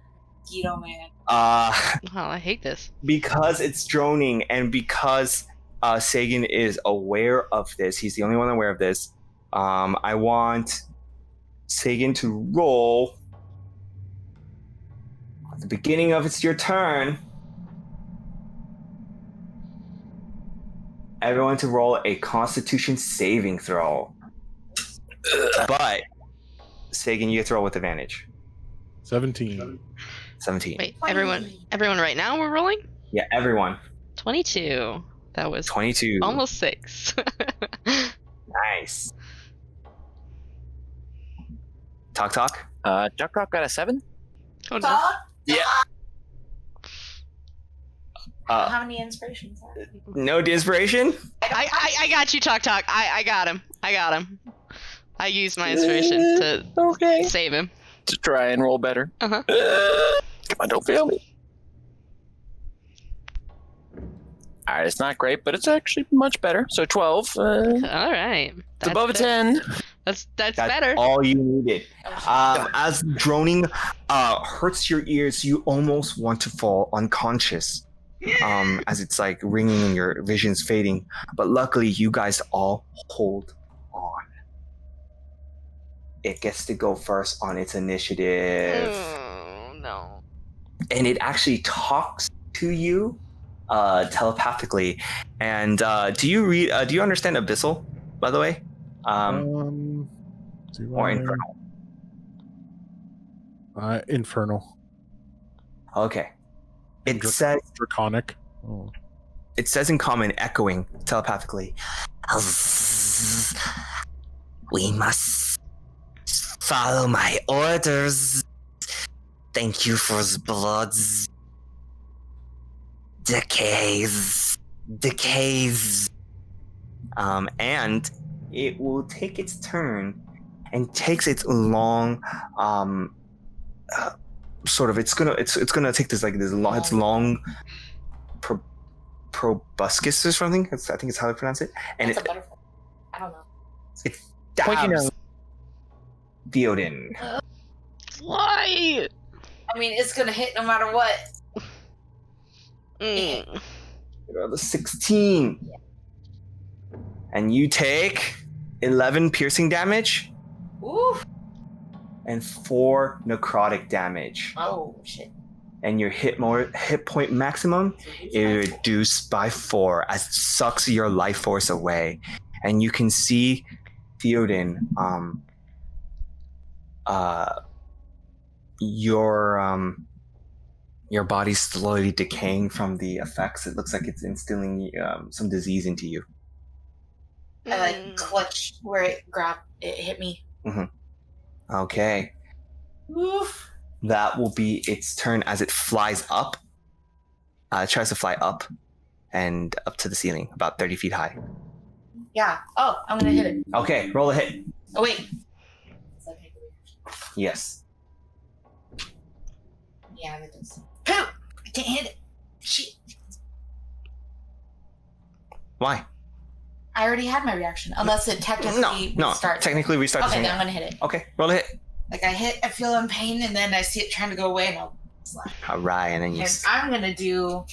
[SPEAKER 2] Guido man.
[SPEAKER 4] Oh, I hate this.
[SPEAKER 1] Because it's droning and because Sagan is aware of this, he's the only one aware of this. I want Sagan to roll at the beginning of your turn. Everyone to roll a Constitution saving throw. But Sagan, you get to roll with advantage.
[SPEAKER 5] 17.
[SPEAKER 1] 17.
[SPEAKER 4] Wait, everyone right now we're rolling?
[SPEAKER 1] Yeah, everyone.
[SPEAKER 4] 22. That was
[SPEAKER 1] 22.
[SPEAKER 4] almost 6.
[SPEAKER 1] Nice. Talk.
[SPEAKER 3] Taktak got a 7?
[SPEAKER 4] Oh, no.
[SPEAKER 2] Dog?
[SPEAKER 1] Yeah.
[SPEAKER 2] How many inspirations are there?
[SPEAKER 1] No inspiration?
[SPEAKER 4] I got you, Talk. I got him. I used my inspiration to save him.
[SPEAKER 3] To try and roll better.
[SPEAKER 4] Uh-huh.
[SPEAKER 3] Come on, don't fail me. Alright, it's not great, but it's actually much better. So 12.
[SPEAKER 4] All right.
[SPEAKER 3] It's above a 10.
[SPEAKER 4] That's
[SPEAKER 1] That's
[SPEAKER 4] better.
[SPEAKER 1] all you needed. As droning hurts your ears, you almost want to fall unconscious. As it's like ringing and your vision's fading. But luckily, you guys all hold on. It gets to go first on its initiative.
[SPEAKER 4] Oh, no.
[SPEAKER 1] And it actually talks to you telepathically. And do you read? Do you understand Abyssal, by the way?
[SPEAKER 5] Do
[SPEAKER 1] Or
[SPEAKER 5] I-
[SPEAKER 1] Infernal?
[SPEAKER 5] Infernal.
[SPEAKER 1] Okay. It
[SPEAKER 5] Dra-
[SPEAKER 1] says
[SPEAKER 5] Draconic. Oh.
[SPEAKER 1] it says in common, echoing telepathically. We must follow my orders. Thank you for the bloods. Decays. And it will take its turn and takes its long sort of it's gonna take this like this long it's long proboscis or something. I think it's how I pronounce it. And
[SPEAKER 2] That's
[SPEAKER 1] it
[SPEAKER 2] a butterfly. I don't know.
[SPEAKER 1] it
[SPEAKER 3] Pointy
[SPEAKER 1] dabs
[SPEAKER 3] nose.
[SPEAKER 1] Theoden.
[SPEAKER 4] Why?
[SPEAKER 2] I mean, it's gonna hit no matter what.
[SPEAKER 4] Mm.
[SPEAKER 1] The 16. And you take 11 piercing damage
[SPEAKER 2] Ooh.
[SPEAKER 1] and 4 necrotic damage.
[SPEAKER 2] Oh shit.
[SPEAKER 1] And your hit point maximum is reduced by 4 as it sucks your life force away. And you can see Theoden, your body's slowly decaying from the effects. It looks like it's instilling some disease into you.
[SPEAKER 2] I like clutch where it hit me.
[SPEAKER 1] Okay.
[SPEAKER 2] Oof.
[SPEAKER 1] That will be its turn as it flies up. It tries to fly up and up to the ceiling, about 30 feet high.
[SPEAKER 2] Yeah. Oh, I'm gonna hit it.
[SPEAKER 1] Okay, roll a hit.
[SPEAKER 2] Oh wait.
[SPEAKER 1] Yes.
[SPEAKER 2] Yeah, that does. Poop! I can't hit it. Shit.
[SPEAKER 1] Why?
[SPEAKER 2] I already had my reaction. Unless it technically
[SPEAKER 1] No.
[SPEAKER 2] restarts.
[SPEAKER 1] Technically restart the
[SPEAKER 2] Okay,
[SPEAKER 1] thing.
[SPEAKER 2] then I'm gonna hit it.
[SPEAKER 1] Okay, roll a hit.
[SPEAKER 2] Like I feel in pain, and then I see it trying to go away, and I'll slap.
[SPEAKER 1] All right, and then you.
[SPEAKER 2] And I'm gonna do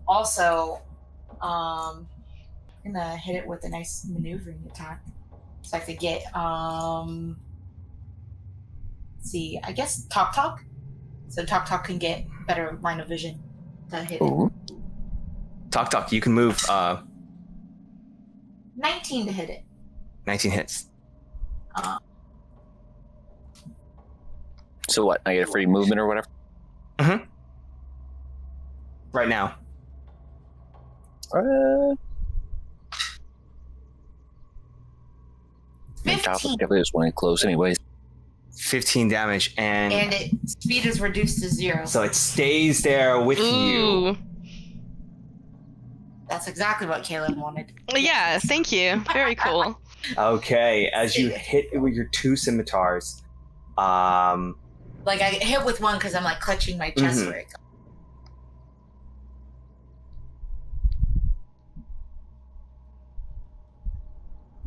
[SPEAKER 2] also. I'm gonna hit it with a nice maneuvering attack, so I could get. Let's see, I guess Taktak. So Taktak can get better line of vision to hit it.
[SPEAKER 1] Talk. You can move.
[SPEAKER 2] 19 to hit it.
[SPEAKER 1] 19 hits.
[SPEAKER 3] So what? I get a free movement or whatever?
[SPEAKER 1] Right now.
[SPEAKER 3] Definitely just want to close anyways.
[SPEAKER 1] 15 damage, and
[SPEAKER 2] its speed is reduced to 0.
[SPEAKER 1] so it stays there with you.
[SPEAKER 4] Ooh.
[SPEAKER 2] That's exactly what Caelynn wanted.
[SPEAKER 4] Yeah, thank you. Very cool.
[SPEAKER 1] Okay, as you hit it with your 2 scimitars,
[SPEAKER 2] Like I get hit with one because I'm like clutching my chest where it goes.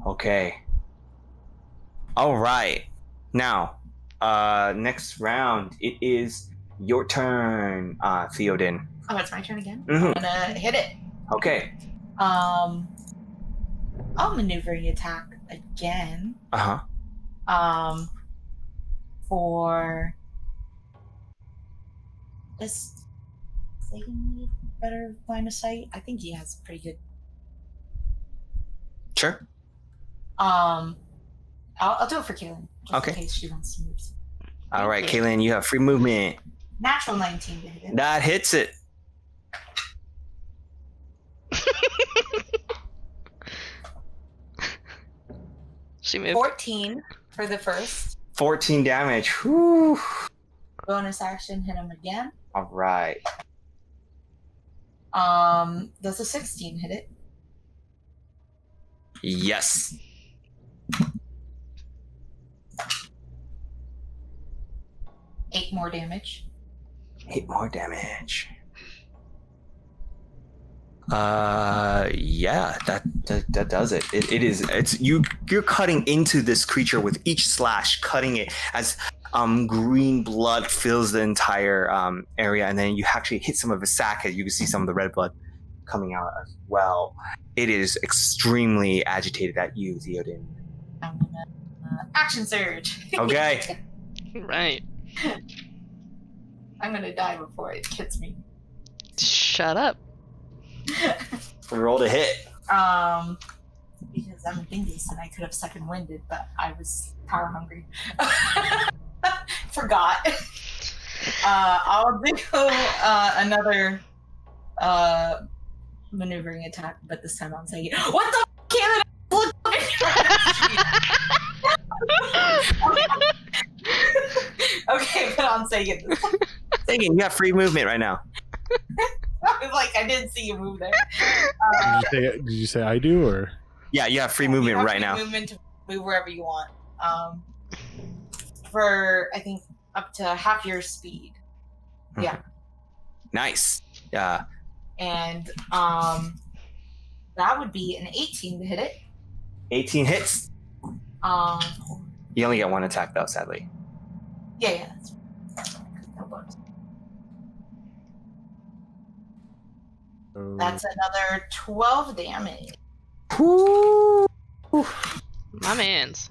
[SPEAKER 1] okay. All right. Now, next round, it is your turn, Theoden.
[SPEAKER 2] Oh, it's my turn again?
[SPEAKER 1] Mhm.
[SPEAKER 2] I'm gonna hit it.
[SPEAKER 1] Okay.
[SPEAKER 2] I'll maneuvering attack again.
[SPEAKER 1] Uh-huh.
[SPEAKER 2] For this Sagan need better line of sight? I think he has pretty good.
[SPEAKER 1] Sure.
[SPEAKER 2] I'll do it for Caelynn. Just
[SPEAKER 1] Okay.
[SPEAKER 2] in case she wants to move.
[SPEAKER 1] All right,
[SPEAKER 4] you.
[SPEAKER 1] Caelynn, you have free movement.
[SPEAKER 2] Natural 19 to hit it.
[SPEAKER 1] That hits it.
[SPEAKER 4] She moved.
[SPEAKER 2] 14 for the first.
[SPEAKER 1] 14 damage. Whew.
[SPEAKER 2] Bonus action, hit him again.
[SPEAKER 1] All right.
[SPEAKER 2] Does a 16 hit it?
[SPEAKER 1] Yes.
[SPEAKER 2] Eight more damage.
[SPEAKER 1] 8 more damage. Yeah, that does it. You're cutting into this creature with each slash, cutting it as green blood fills the entire area, and then you actually hit some of his sac, as you can see some of the red blood coming out as well. It is extremely agitated at you, Theoden.
[SPEAKER 2] I'm gonna action surge.
[SPEAKER 1] Okay.
[SPEAKER 4] Right.
[SPEAKER 2] I'm gonna die before it hits me.
[SPEAKER 4] shut up.
[SPEAKER 1] Roll to hit.
[SPEAKER 2] Because I'm a dingus and I could have second winded, but I was power hungry. Forgot. I'll do another maneuvering attack, but this time I'm saying, what the f*** Okay, but I'm saying it.
[SPEAKER 1] Sagan, you have free movement right now.
[SPEAKER 2] I was like, I didn't see you move there.
[SPEAKER 5] Did you say I do or?
[SPEAKER 1] Yeah, you have free movement
[SPEAKER 2] you have
[SPEAKER 1] right
[SPEAKER 2] free
[SPEAKER 1] now.
[SPEAKER 2] Movement to move wherever you want. For I think up to half your speed. Yeah.
[SPEAKER 1] Nice. Yeah.
[SPEAKER 2] And that would be an 18 to hit it.
[SPEAKER 1] 18 hits.
[SPEAKER 2] Um,
[SPEAKER 1] You only get one attack though, sadly.
[SPEAKER 2] yeah, that's no bonus. That's another 12 damage.
[SPEAKER 4] My mans.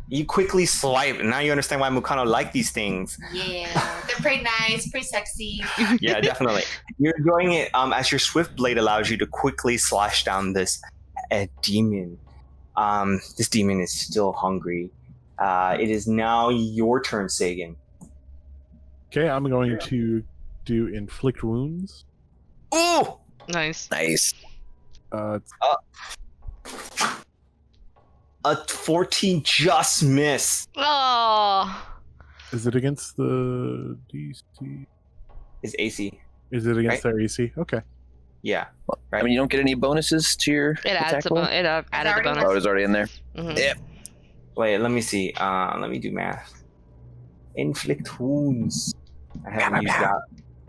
[SPEAKER 1] You quickly swipe, and now you understand why Mukano like these things.
[SPEAKER 2] Yeah, they're pretty nice, pretty sexy.
[SPEAKER 1] Yeah, definitely. You're enjoying it as your swift blade allows you to quickly slash down this demon. This demon is still hungry. It is now your turn, Sagan.
[SPEAKER 5] Okay, I'm going to do inflict wounds.
[SPEAKER 1] Ooh!
[SPEAKER 4] Nice.
[SPEAKER 3] Nice.
[SPEAKER 1] A 14 just miss.
[SPEAKER 4] Oh.
[SPEAKER 5] Is it against the DC?
[SPEAKER 1] Is AC.
[SPEAKER 5] Is it against
[SPEAKER 1] Right.
[SPEAKER 5] their AC? Okay.
[SPEAKER 1] Yeah.
[SPEAKER 3] I mean, you don't get any bonuses to your
[SPEAKER 4] It adds
[SPEAKER 3] attack roll?
[SPEAKER 4] it added a
[SPEAKER 2] already
[SPEAKER 4] bonus.
[SPEAKER 3] Oh, it was already in there.
[SPEAKER 4] Mhm.
[SPEAKER 3] Yeah.
[SPEAKER 1] Wait, let me see. Let me do math. Inflict wounds. I haven't used that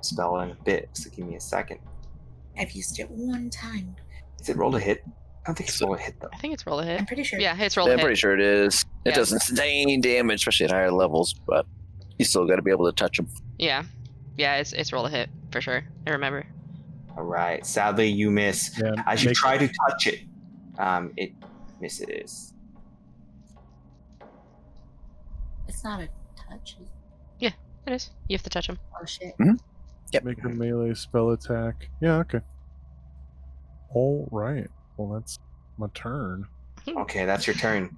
[SPEAKER 1] spell in a bit, so give me a second.
[SPEAKER 2] I've used it one time.
[SPEAKER 1] Is it roll to hit? I don't think it's roll to hit though.
[SPEAKER 4] I think it's roll a hit.
[SPEAKER 2] I'm pretty sure.
[SPEAKER 4] Yeah, it's roll
[SPEAKER 3] Yeah,
[SPEAKER 4] a
[SPEAKER 3] I'm
[SPEAKER 4] hit.
[SPEAKER 3] pretty sure it is. It
[SPEAKER 4] Yeah.
[SPEAKER 3] doesn't sustain damage, especially at higher levels, but you still got to be able to touch them.
[SPEAKER 4] Yeah. Yeah, it's roll a hit for sure. I remember.
[SPEAKER 1] All right. Sadly, you miss.
[SPEAKER 5] Yeah,
[SPEAKER 1] As you
[SPEAKER 5] make-
[SPEAKER 1] try to touch it, it misses.
[SPEAKER 2] It's not a touch.
[SPEAKER 4] It is. You have to touch him.
[SPEAKER 2] Oh shit.
[SPEAKER 3] Yep.
[SPEAKER 5] Make a melee spell attack. Yeah, okay. All right. Well, that's my turn.
[SPEAKER 1] Okay, that's your turn.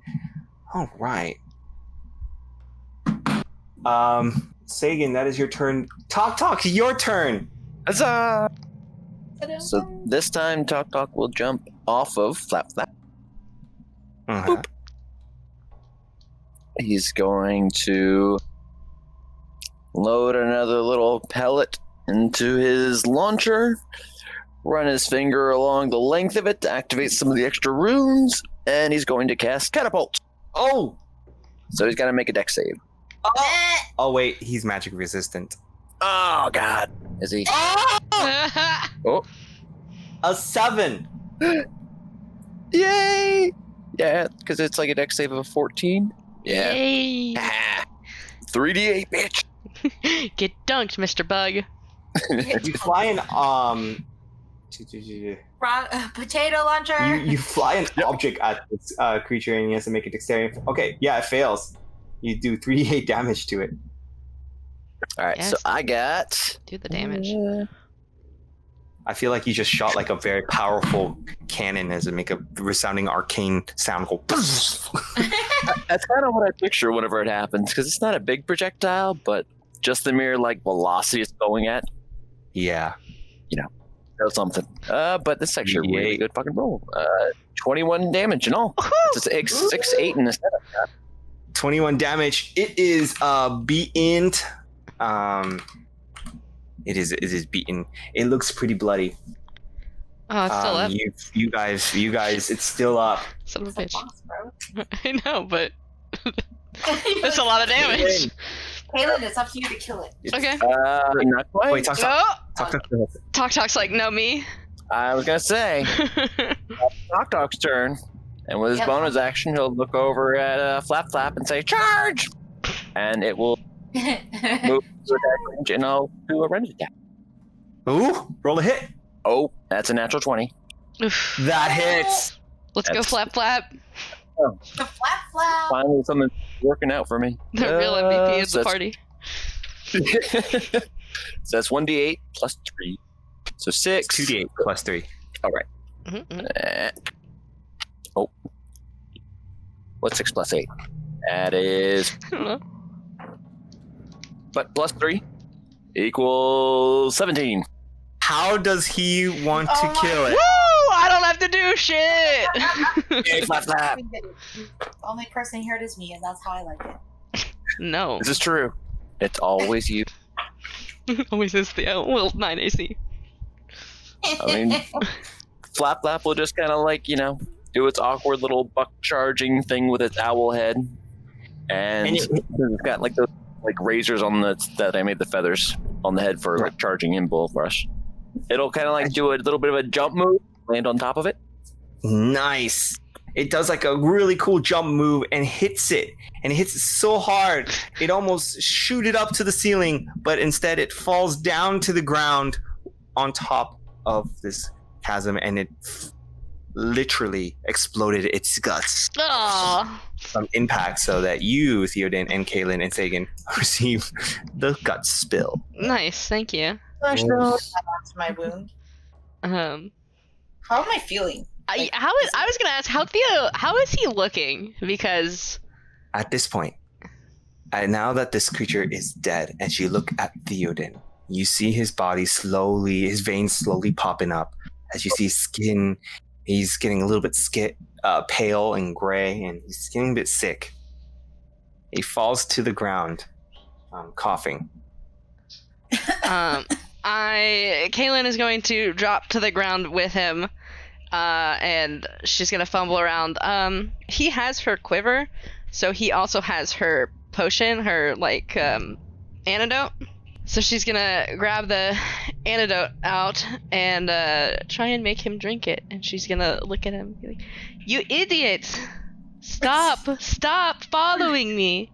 [SPEAKER 1] All right. Sagan, that is your turn. Talk, your turn.
[SPEAKER 3] Huzzah! So this time, Taktak will jump off of Flap.
[SPEAKER 1] Uh-huh.
[SPEAKER 3] He's going to load another little pellet into his launcher, run his finger along the length of it to activate some of the extra runes, and he's going to cast Catapult.
[SPEAKER 1] Oh!
[SPEAKER 3] So he's got to make a dex save.
[SPEAKER 1] Oh, wait, he's magic resistant.
[SPEAKER 3] Oh, God. Is he?
[SPEAKER 1] Oh! A 7!
[SPEAKER 3] Yay! Yeah, because it's like a dex save of a 14. Yeah.
[SPEAKER 4] Yay.
[SPEAKER 3] 3d8, bitch.
[SPEAKER 4] Get dunked, Mr. Bug.
[SPEAKER 1] You fly an,
[SPEAKER 2] Potato launcher.
[SPEAKER 1] you fly an object at this creature and he has to make a dexterity. Okay, yeah, it fails. You do 3d8 damage to it.
[SPEAKER 3] All right, so
[SPEAKER 4] Yes.
[SPEAKER 3] I got...
[SPEAKER 4] Do the damage.
[SPEAKER 1] I feel like you just shot like a very powerful cannon as it make a resounding arcane sound. Go.
[SPEAKER 3] That's kind of what I picture whenever it happens, because it's not a big projectile, but just the mere like velocity it's going at
[SPEAKER 1] Yeah.
[SPEAKER 3] does something. But this is actually a really
[SPEAKER 1] Yay.
[SPEAKER 3] good fucking roll. 21 damage and all. It's a 6-8 in the setup.
[SPEAKER 1] 21 damage. It is beaten. It is beaten. It looks pretty bloody.
[SPEAKER 4] Oh, it's still up.
[SPEAKER 1] You guys, it's still up.
[SPEAKER 4] Son of a
[SPEAKER 2] It's a
[SPEAKER 4] bitch.
[SPEAKER 2] boss, bro.
[SPEAKER 4] I know, but that's a lot of damage.
[SPEAKER 2] Caelynn, it's up to you to kill it.
[SPEAKER 4] Okay.
[SPEAKER 3] Not quite.
[SPEAKER 1] Wait, talk.
[SPEAKER 4] Talk's like, no, me.
[SPEAKER 3] I was gonna say Taktak's turn, and with his
[SPEAKER 2] Yep.
[SPEAKER 3] bonus action, he'll look over at Flap and say "Charge!" and it will move to attack range, and I'll do a ranged attack.
[SPEAKER 1] Ooh, roll a hit.
[SPEAKER 3] Oh, that's a natural 20.
[SPEAKER 4] Oof.
[SPEAKER 1] That hits.
[SPEAKER 4] Let's go,
[SPEAKER 3] That's-
[SPEAKER 4] flap.
[SPEAKER 2] The flap flap.
[SPEAKER 3] Finally, something's working out for me.
[SPEAKER 4] The real MVP of
[SPEAKER 3] so
[SPEAKER 4] the
[SPEAKER 3] that's-
[SPEAKER 4] party.
[SPEAKER 3] So that's 1d8 plus 3. So 6.
[SPEAKER 1] 2d8 plus 3.
[SPEAKER 3] All right.
[SPEAKER 4] Mhm.
[SPEAKER 3] Oh. What's 6 plus 8? That is,
[SPEAKER 4] I don't know.
[SPEAKER 3] but plus 3 equals 17.
[SPEAKER 1] How does he want to
[SPEAKER 2] Oh my
[SPEAKER 1] kill it?
[SPEAKER 4] Woo! I don't have to do shit.
[SPEAKER 3] Hey, flap, flap.
[SPEAKER 2] The only person here is me, and that's how I like it.
[SPEAKER 4] No.
[SPEAKER 3] This is true. It's always you.
[SPEAKER 4] Always is Theo. Well, 9 AC.
[SPEAKER 3] I mean, Flap Flap will just kind of like, do its awkward little buck charging thing with its owl head. And it's got like those like razors on that I made the feathers on the head for like charging in bull rush. It'll kind of like do a little bit of a jump move, land on top of it.
[SPEAKER 1] Nice. It does like a really cool jump move and hits it. And it hits it so hard, it almost shoot it up to the ceiling, but instead it falls down to the ground on top of this chasm, and it literally exploded its guts
[SPEAKER 4] Aww.
[SPEAKER 1] from impact, so that you, Theoden, and Caelynn and Sagan receive the gut spill.
[SPEAKER 4] Nice, thank you.
[SPEAKER 2] That's my wound.
[SPEAKER 4] Um,
[SPEAKER 2] How am I feeling?
[SPEAKER 4] I was gonna ask how is he looking? Because
[SPEAKER 1] At this point, now that this creature is dead, as you look at Theoden, you see his body slowly, his veins slowly popping up. As you see skin, he's getting a little bit pale and gray, and he's getting a bit sick. He falls to the ground, coughing.
[SPEAKER 4] Caelynn is going to drop to the ground with him, and she's gonna fumble around. He has her quiver, so he also has her potion, her antidote. So she's gonna grab the antidote out and try and make him drink it. And she's gonna look at him and be like, "You idiot! Stop following me!"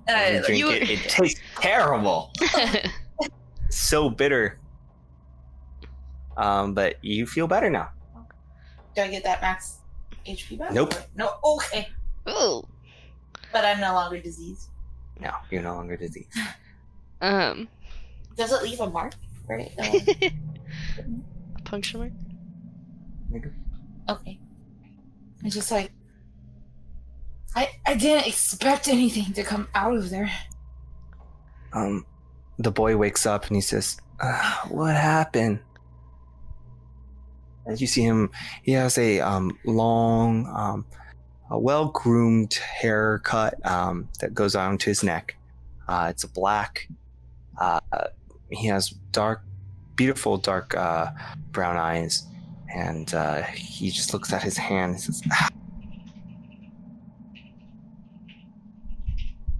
[SPEAKER 1] And drink it. It tastes terrible. So bitter. But you feel better now.
[SPEAKER 2] Do I get that max HP back?
[SPEAKER 1] Nope.
[SPEAKER 2] No. Okay.
[SPEAKER 4] Ooh.
[SPEAKER 2] But I'm no longer diseased.
[SPEAKER 1] No, you're no longer diseased.
[SPEAKER 2] Does it leave a mark? Right.
[SPEAKER 4] A puncture mark?
[SPEAKER 2] Okay. It's just like I didn't expect anything to come out of there.
[SPEAKER 1] The boy wakes up and he says, "What happened?" As you see him, he has a long, a well-groomed haircut that goes on to his neck. It's a black. He has beautiful dark brown eyes, and he just looks at his hand and says,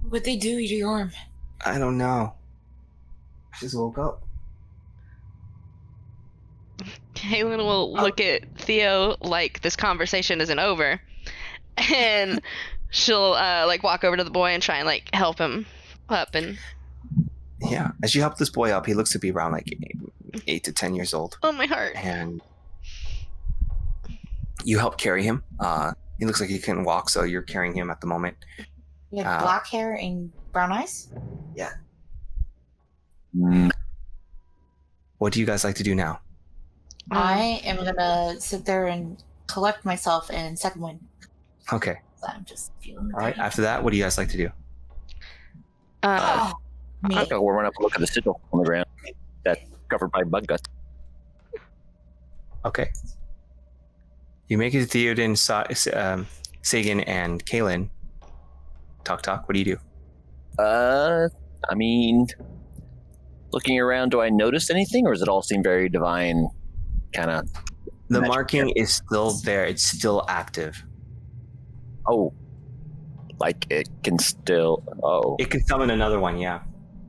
[SPEAKER 2] What'd they do to your arm?
[SPEAKER 1] "I don't know. I just woke up."
[SPEAKER 4] Caelynn will look at Theo like this conversation isn't over, and she'll walk over to the boy and try and help him up. And
[SPEAKER 1] Yeah, as you help this boy up, he looks to be around 8 to 10 years old.
[SPEAKER 4] oh, my heart.
[SPEAKER 1] And you help carry him. He looks like he can walk, so you're carrying him at the moment.
[SPEAKER 2] You have black hair and brown eyes?
[SPEAKER 1] Yeah.
[SPEAKER 3] Mm.
[SPEAKER 1] What do you guys like to do now?
[SPEAKER 2] I am gonna sit there and collect myself and second wind.
[SPEAKER 1] Okay.
[SPEAKER 2] I'm just feeling
[SPEAKER 1] All right. After that, what do you guys like to do?
[SPEAKER 2] Oh, me.
[SPEAKER 3] I'm gonna run up and look at the sigil on the ground that's covered by bug guts.
[SPEAKER 1] Okay. You make it to Theoden, Sagan, and Caelynn. Talk. What do you do?
[SPEAKER 3] I mean, looking around, do I notice anything, or does it all seem very divine? Kind of.
[SPEAKER 1] The marking is still there. It's still active.
[SPEAKER 3] Oh, like it can still. Oh,
[SPEAKER 1] It can summon another one. Yeah.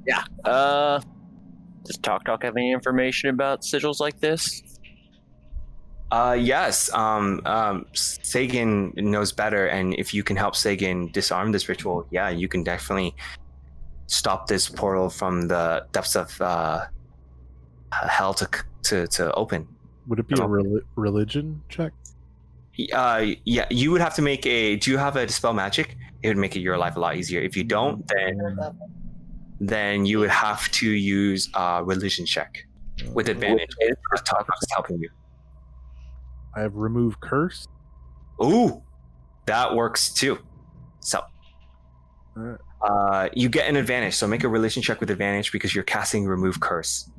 [SPEAKER 3] yeah. Does Talk have any information about sigils like this?
[SPEAKER 1] Yes. Sagan knows better, and if you can help Sagan disarm this ritual, yeah, you can definitely stop this portal from the depths of hell to open.
[SPEAKER 5] Would it be a religion check?
[SPEAKER 1] Yeah, you would have to make a. Do you have a dispel magic? It would make your life a lot easier. If you don't, then you would have to use a religion check. with advantage. Taktak's helping you.
[SPEAKER 5] I have remove curse.
[SPEAKER 1] Ooh, that works too. So, you get an advantage. So make a relation check with advantage because you're casting remove curse.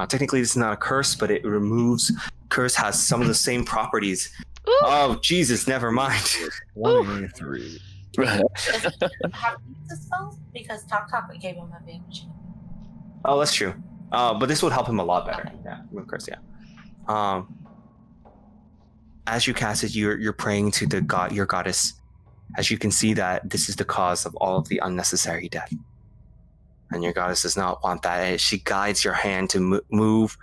[SPEAKER 1] Technically, this is not a curse, but it removes. Curse has some of the same properties.
[SPEAKER 4] Ooh.
[SPEAKER 1] Oh, Jesus, never mind.
[SPEAKER 5] 183.
[SPEAKER 2] Have you used the spells? Because Taktak gave him advantage.
[SPEAKER 1] Oh, that's true. But this would help him a lot better. Yeah, remove curse. Yeah. As you cast it, you're praying to the god, your goddess. As you can see that this is the cause of all of the unnecessary death, and your goddess does not want that. She guides your hand to move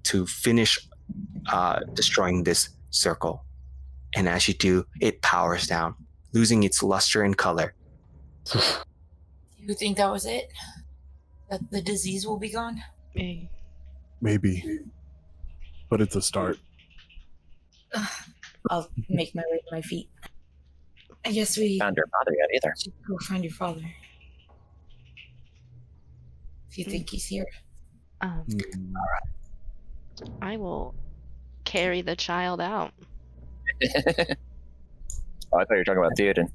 [SPEAKER 1] to finish destroying this circle, and as you do, it powers down, losing its luster and color.
[SPEAKER 2] Do you think that was it? That the disease will be gone?
[SPEAKER 5] Maybe. But it's a start.
[SPEAKER 2] I'll make my way to my feet. I guess we
[SPEAKER 3] Found your father yet either.
[SPEAKER 2] should go find your father. If you think he's here.
[SPEAKER 4] I will carry the child out.
[SPEAKER 3] Oh, I thought you were talking about Theoden.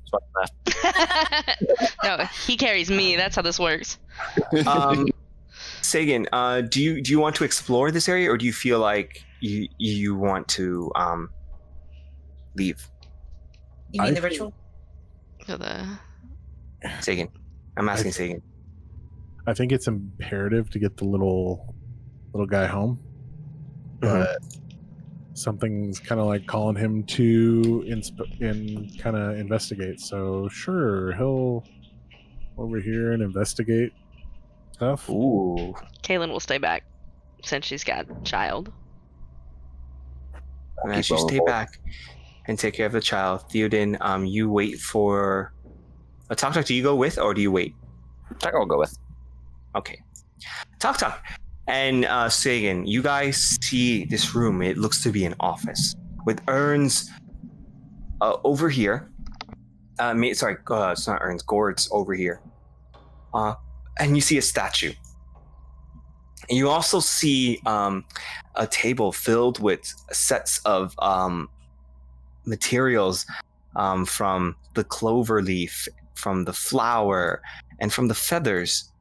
[SPEAKER 4] No, he carries me. That's how this works.
[SPEAKER 1] Sagan, do you want to explore this area, or do you feel like you want to leave?
[SPEAKER 2] You mean the ritual?
[SPEAKER 4] So
[SPEAKER 1] Sagan, I'm asking Sagan.
[SPEAKER 5] I think it's imperative to get the little guy home, but something's kind of like calling him to kind of investigate. So sure, he'll over here and investigate stuff.
[SPEAKER 1] Ooh.
[SPEAKER 4] Caelynn will stay back since she's got a child.
[SPEAKER 1] And as you stay back and take care of the child, Theoden, you wait for a Taktak. Do you go with, or do you wait?
[SPEAKER 3] Taktak will go with.
[SPEAKER 1] Okay. Taktak and Sagan, you guys see this room. It looks to be an office with urns over here. It's not urns, gourds over here. And you see a statue. And you also see a table filled with sets of materials from the clover leaf, from the flower, and from the feathers,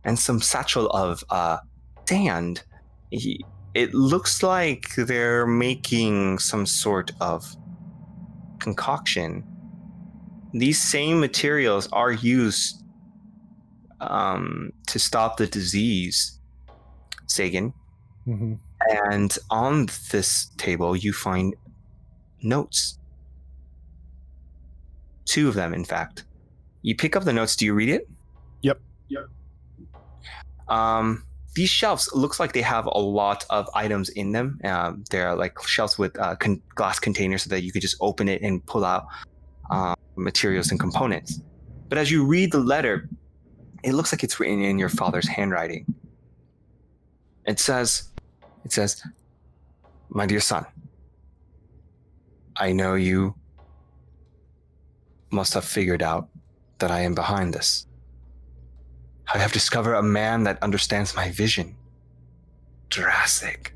[SPEAKER 1] and some satchel of sand. It looks like they're making some sort of concoction. These same materials are used to stop the disease, Sagan.
[SPEAKER 5] Mm-hmm.
[SPEAKER 1] And on this table, you find notes. 2 of them, in fact. You pick up the notes. Do you read it?
[SPEAKER 5] Yep.
[SPEAKER 1] These shelves looks like they have a lot of items in them. They're like shelves with glass containers so that you could just open it and pull out materials and components. But as you read the letter, it looks like it's written in your father's handwriting. It says, "My dear son, I know you must have figured out that I am behind this. I have discovered a man that understands my vision. Drassig.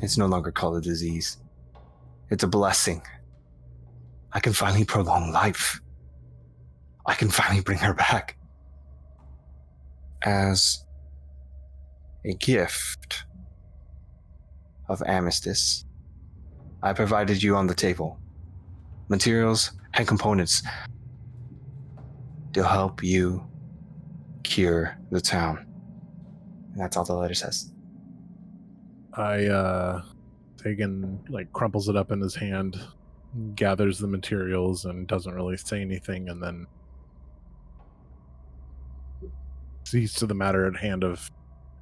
[SPEAKER 1] It's no longer called a disease. It's a blessing. I can finally prolong life. I can finally bring her back. As a gift of Armistice, I provided you on the table materials and components to help you cure the town." And that's all the letter says.
[SPEAKER 5] Sagan crumples it up in his hand, gathers the materials, and doesn't really say anything, and then sees to the matter at hand of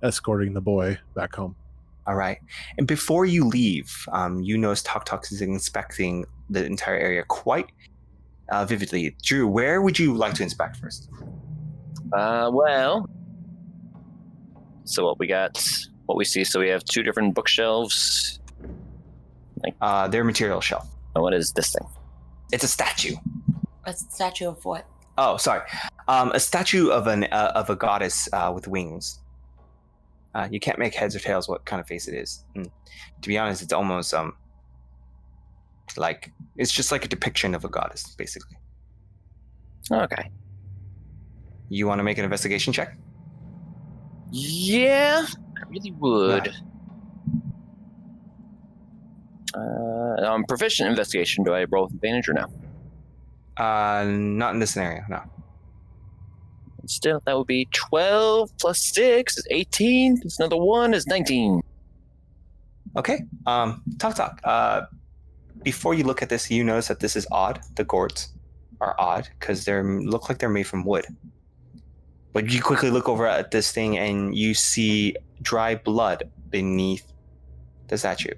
[SPEAKER 5] escorting the boy back home.
[SPEAKER 1] All right. And before you leave, you notice Taktak is inspecting the entire area quite vividly. Drew, where would you like to inspect first?
[SPEAKER 3] Well, so what we see, so we have 2 different bookshelves.
[SPEAKER 1] Their material shelf.
[SPEAKER 3] And what is this thing?
[SPEAKER 1] It's a statue.
[SPEAKER 2] A statue of what?
[SPEAKER 1] Oh, sorry. A statue of a goddess with wings. You can't make heads or tails what kind of face it is. And to be honest, it's almost like it's just like a depiction of a goddess, basically.
[SPEAKER 3] Okay.
[SPEAKER 1] You want to make an investigation check?
[SPEAKER 3] Yeah, I really would. I'm proficient in investigation. Do I roll with advantage or no?
[SPEAKER 1] Not in this scenario, no.
[SPEAKER 3] Still, that would be 12 plus 6 is 18. Plus another 1 is 19.
[SPEAKER 1] Okay. Taktak. Before you look at this, you notice that this is odd. The gourds are odd because they look like they're made from wood. But you quickly look over at this thing and you see dry blood beneath the statue.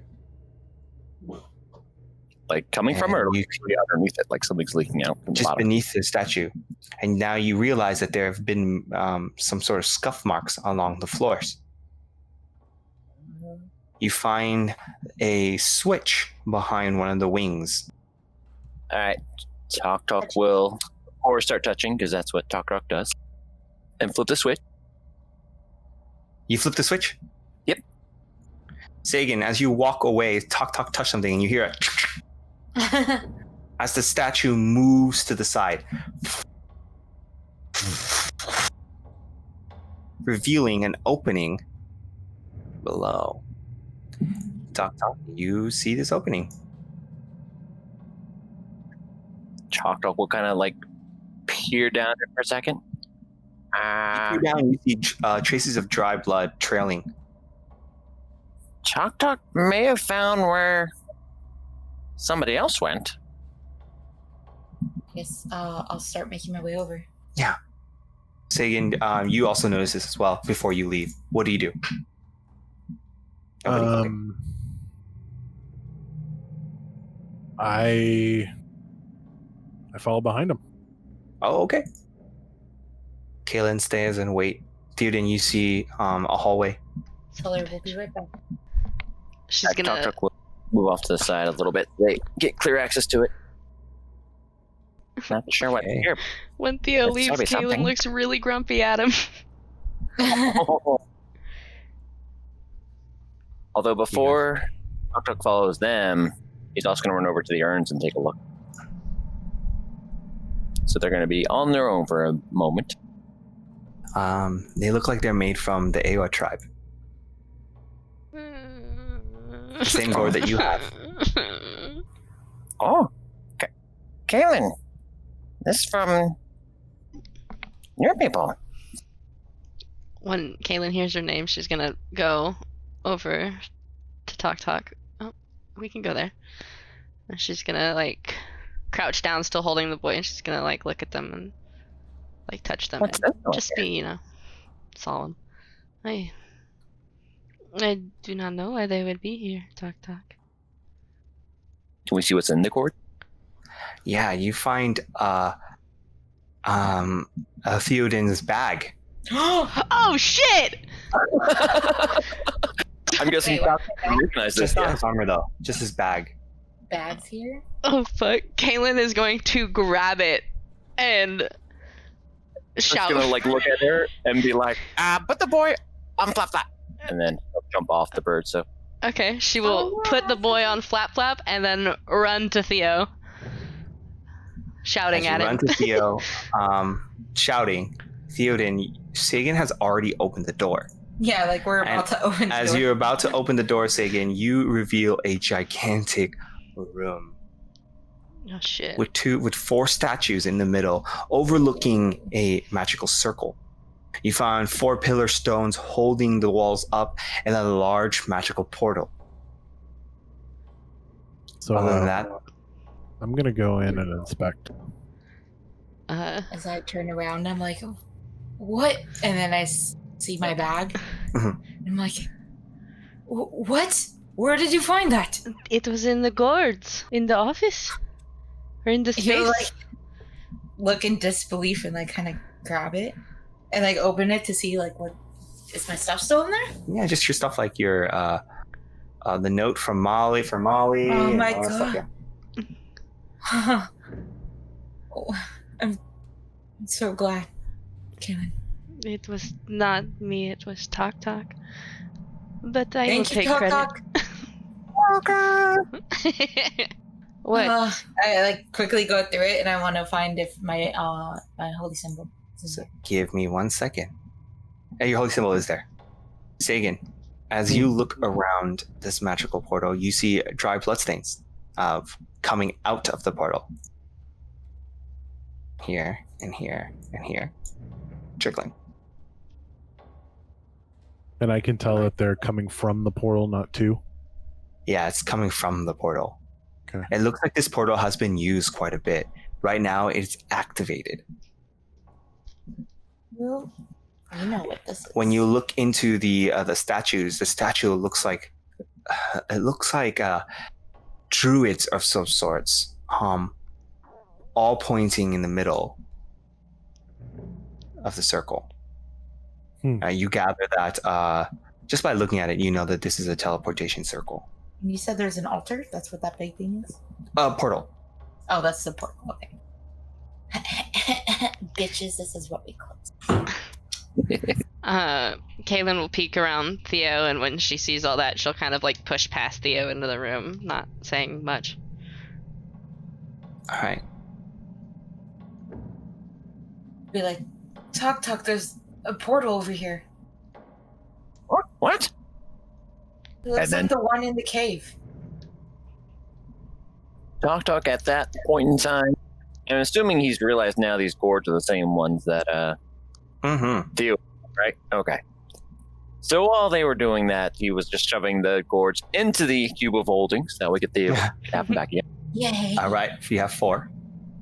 [SPEAKER 3] Like coming from her, or
[SPEAKER 1] you
[SPEAKER 3] underneath it, like something's leaking out from the
[SPEAKER 1] just
[SPEAKER 3] bottom.
[SPEAKER 1] beneath the statue. And now you realize that there have been some sort of scuff marks along the floors. You find a switch behind one of the wings.
[SPEAKER 3] All right, Taktak will, or start touching because that's what Taktak does, and flip the switch.
[SPEAKER 1] You flip the switch?
[SPEAKER 3] Yep.
[SPEAKER 1] Sagan, as you walk away, Taktak touch something and you hear it. As the statue moves to the side, revealing an opening below. Taktak, you see this opening.
[SPEAKER 3] Taktak will kind of like peer down there for a second.
[SPEAKER 1] You peer down, you see traces of dry blood trailing.
[SPEAKER 3] Taktak may have found where somebody else went.
[SPEAKER 2] Yes, I'll start making my way over.
[SPEAKER 1] Yeah. Sagan, you also notice this as well before you leave. What do you do?
[SPEAKER 5] I follow behind him.
[SPEAKER 1] Oh, okay. Caelynn stays and wait. Theoden, you see a hallway.
[SPEAKER 2] Tell her we'll be right back.
[SPEAKER 4] She's gonna.
[SPEAKER 3] Taktak will move off to the side a little bit. They get clear access to it. Not sure what
[SPEAKER 1] Okay.
[SPEAKER 3] here.
[SPEAKER 4] When Theo
[SPEAKER 3] There's
[SPEAKER 4] leaves,
[SPEAKER 3] gotta be
[SPEAKER 4] Caelynn
[SPEAKER 3] something.
[SPEAKER 4] looks really grumpy at him.
[SPEAKER 3] Although before Taktak follows them, he's also going to run over to the urns and take a look. So they're going to be on their own for a moment.
[SPEAKER 1] They look like they're made from the Eywa tribe. Same gourd that you have.
[SPEAKER 3] Oh, Caelynn, this is from your people.
[SPEAKER 4] When Caelynn hears her name, she's gonna go over to Taktak. Oh, we can go there. And she's gonna like crouch down, still holding the boy, and she's gonna like look at them and like touch them.
[SPEAKER 3] What's
[SPEAKER 4] and
[SPEAKER 3] this noise
[SPEAKER 4] just
[SPEAKER 3] here?
[SPEAKER 4] be, solemn. I do not know why they would be here, Taktak.
[SPEAKER 3] Can we see what's in the gourd?
[SPEAKER 1] Yeah, you find Theoden's bag.
[SPEAKER 4] Oh shit!
[SPEAKER 3] I'm guessing
[SPEAKER 2] Wait, what?
[SPEAKER 3] Taktak recognizes this.
[SPEAKER 1] Just not
[SPEAKER 3] Yeah.
[SPEAKER 1] his armor, though. Just his bag.
[SPEAKER 2] Bags here?
[SPEAKER 4] Oh fuck! Caelynn is going to grab it and
[SPEAKER 3] Just
[SPEAKER 4] shout.
[SPEAKER 3] gonna like look at her and be like, put the boy on flap flap, and then he'll jump off the bird. So
[SPEAKER 4] Okay, she will put the boy on flap flap and then run to Theo, shouting
[SPEAKER 1] As you
[SPEAKER 4] at
[SPEAKER 1] run
[SPEAKER 4] him.
[SPEAKER 1] to Theo, shouting, Theoden, Sagan has already opened the door.
[SPEAKER 2] Yeah, like we're about to open the
[SPEAKER 1] As
[SPEAKER 2] door.
[SPEAKER 1] you're about to open the door, Sagan, you reveal a gigantic room
[SPEAKER 4] Oh shit!
[SPEAKER 1] with 4 statues in the middle, overlooking a magical circle. You find 4 pillar stones holding the walls up, and a large magical portal.
[SPEAKER 5] So
[SPEAKER 1] Other than that,
[SPEAKER 5] I'm gonna go in and inspect.
[SPEAKER 2] As I turn around, I'm like, what? And then I see my bag.
[SPEAKER 1] Mhm.
[SPEAKER 2] I'm like, what? Where did you find that?
[SPEAKER 4] It was in the gourds in the office, or in the space.
[SPEAKER 2] You like look in disbelief and like kind of grab it and like open it to see like what is my stuff still in there?
[SPEAKER 1] yeah, just your stuff like your the note from Molly for Molly.
[SPEAKER 2] Oh
[SPEAKER 1] and
[SPEAKER 2] my
[SPEAKER 1] all that stuff,
[SPEAKER 2] God.
[SPEAKER 1] yeah.
[SPEAKER 2] Oh, I'm so glad, Caelynn.
[SPEAKER 4] It was not me, it was Taktak. But I will
[SPEAKER 2] Thank you,
[SPEAKER 4] take
[SPEAKER 2] Talk
[SPEAKER 4] credit. What?
[SPEAKER 2] I like quickly go through it, and I want to find if my my holy symbol is
[SPEAKER 1] So
[SPEAKER 2] there.
[SPEAKER 1] give me 1 second. Hey, your holy symbol is there. Sagan, as you look around this magical portal, you see dry bloodstains coming out of the portal. Here and here and here. Trickling.
[SPEAKER 5] And I can tell that they're coming from the portal, not to.
[SPEAKER 1] Yeah, it's coming from the portal.
[SPEAKER 5] Okay.
[SPEAKER 1] It looks like this portal has been used quite a bit. Right now, it's activated.
[SPEAKER 2] Well, I know what this is.
[SPEAKER 1] When you look into the statues, the statue looks like druids of some sorts, all pointing in the middle of the circle. You gather that just by looking at it, you know that this is a teleportation circle.
[SPEAKER 2] You said there's an altar. That's what that big thing is.
[SPEAKER 1] Portal.
[SPEAKER 2] Oh, that's the portal. Okay. Bitches, this is what we call it.
[SPEAKER 4] Caelynn will peek around Theo, and when she sees all that, she'll kind of like push past Theo into the room, not saying much.
[SPEAKER 1] All right.
[SPEAKER 2] Be like, talk. There's a portal over here.
[SPEAKER 3] What?
[SPEAKER 2] It looks
[SPEAKER 3] And
[SPEAKER 2] like the one in the cave.
[SPEAKER 3] Talk at that point in time. I'm assuming he's realized now these gourds are the same ones that Theo, right? Okay. So while they were doing that, he was just shoving the gourds into the cube of holding, so that we could have them back again.
[SPEAKER 2] Yay.
[SPEAKER 1] All right. If you have 4.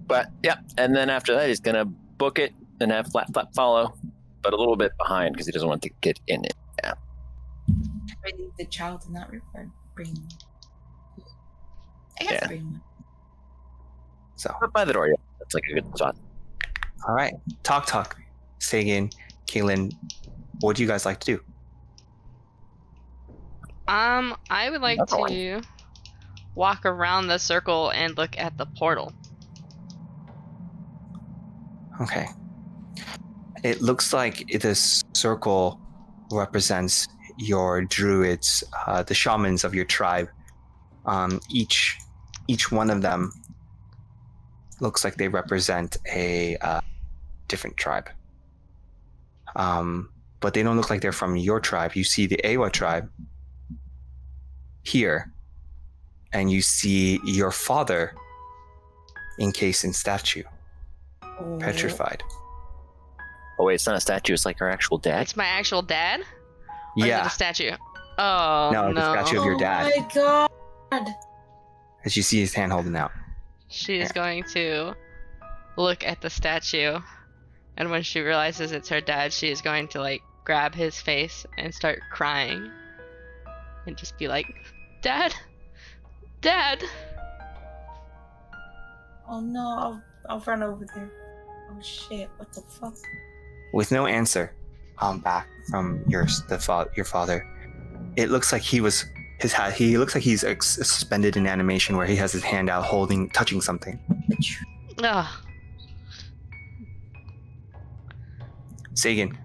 [SPEAKER 3] But yeah, and then after that, he's gonna book it and have flat follow, but a little bit behind because he doesn't want to get in it. Yeah.
[SPEAKER 2] I leave the child in that room or bring one. I guess bring one.
[SPEAKER 1] So.
[SPEAKER 3] But by the door, yeah, that's like a good spot.
[SPEAKER 1] All right. Talk. Sagan, Caelynn, what do you guys like to do?
[SPEAKER 4] I would like to walk around the circle and look at the portal.
[SPEAKER 1] Okay. It looks like this circle represents your druids, the shamans of your tribe. Each one of them looks like they represent a different tribe. But they don't look like they're from your tribe. You see the Eywa tribe here, and you see your father encased in statue, petrified.
[SPEAKER 3] Oh wait, it's not a statue. It's like our actual dad.
[SPEAKER 4] It's my actual dad? Or is it
[SPEAKER 1] Yeah.
[SPEAKER 4] a statue? Oh,
[SPEAKER 1] No, the statue of your dad.
[SPEAKER 2] Oh my god.
[SPEAKER 1] As you see his hand holding out.
[SPEAKER 4] She is going to look at the statue, and when she realizes it's her dad, she is going to like grab his face and start crying and just be like, Dad!
[SPEAKER 2] Oh no, I'll run over there. Oh shit, what the fuck?
[SPEAKER 1] With no answer, back from your father, it looks like he looks like he's suspended in animation where he has his hand out touching something.
[SPEAKER 4] Ugh.
[SPEAKER 1] Sagan,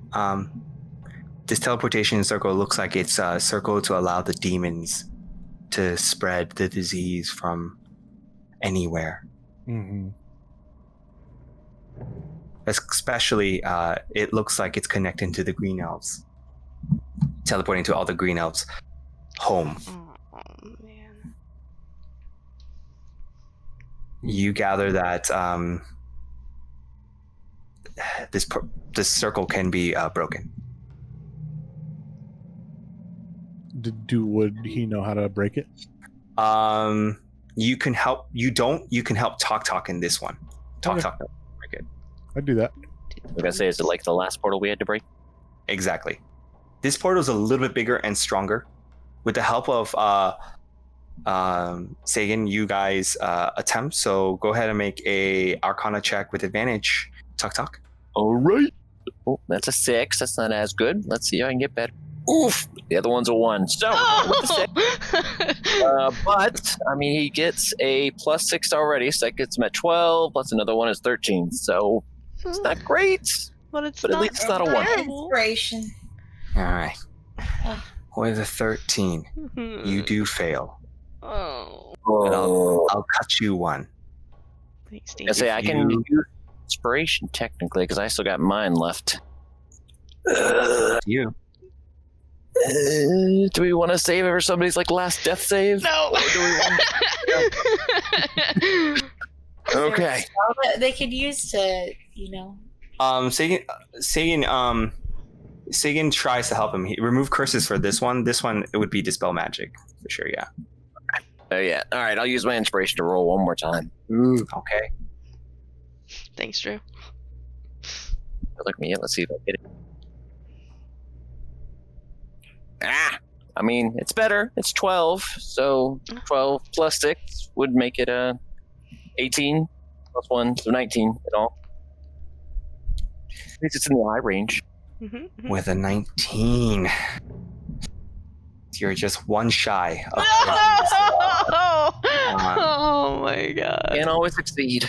[SPEAKER 1] this teleportation circle looks like it's a circle to allow the demons to spread the disease from anywhere.
[SPEAKER 5] Mm-hmm.
[SPEAKER 1] Especially, it looks like it's connecting to the green elves, teleporting to all the green elves' home.
[SPEAKER 4] Oh, man.
[SPEAKER 1] You gather that this circle can be broken.
[SPEAKER 5] Would he know how to break it?
[SPEAKER 1] You can help. You can help Talk in this one. Talk. Break it.
[SPEAKER 5] I'd do that.
[SPEAKER 3] I'm gonna say, is it like the last portal we had to break?
[SPEAKER 1] Exactly. This portal is a little bit bigger and stronger. With the help of Sagan, you guys attempt. So go ahead and make a Arcana check with advantage. Talk.
[SPEAKER 3] All right. Oh, that's a 6. That's not as good. Let's see if I can get better. Oof. The other one's a 1. So, with the 6, but I mean, he gets a +6 already, so that gets him at 12. Plus another one is 13. So it's not great.
[SPEAKER 4] But it's
[SPEAKER 3] But at
[SPEAKER 4] not
[SPEAKER 3] least it's not a one.
[SPEAKER 4] terrible.
[SPEAKER 2] Inspiration.
[SPEAKER 1] All right.
[SPEAKER 2] Ugh.
[SPEAKER 1] With a 13, you do fail.
[SPEAKER 4] Oh,
[SPEAKER 1] But I'll cut you one.
[SPEAKER 4] thanks,
[SPEAKER 3] I
[SPEAKER 4] Steve.
[SPEAKER 3] say I can
[SPEAKER 1] You-
[SPEAKER 3] use inspiration technically because I still got mine left.
[SPEAKER 1] You.
[SPEAKER 3] Do we want to save it for somebody's like last death save?
[SPEAKER 4] No.
[SPEAKER 3] Or do we want? Okay.
[SPEAKER 2] There's a spell that they could use to,
[SPEAKER 1] Sagan tries to help him. He remove curses for this one. This one, it would be dispel magic for sure. Yeah.
[SPEAKER 3] Oh yeah. All right. I'll use my inspiration to roll one more time.
[SPEAKER 1] Okay.
[SPEAKER 4] Thanks, Drew.
[SPEAKER 3] Look at me. Let's see if I get it. I mean, it's better. It's 12. So 12 plus 6 would make it 18 plus 1, so 19 in all. At least it's in the eye range.
[SPEAKER 1] With a 19, you're just one shy. Of
[SPEAKER 4] Oh my god.
[SPEAKER 3] Can't always succeed.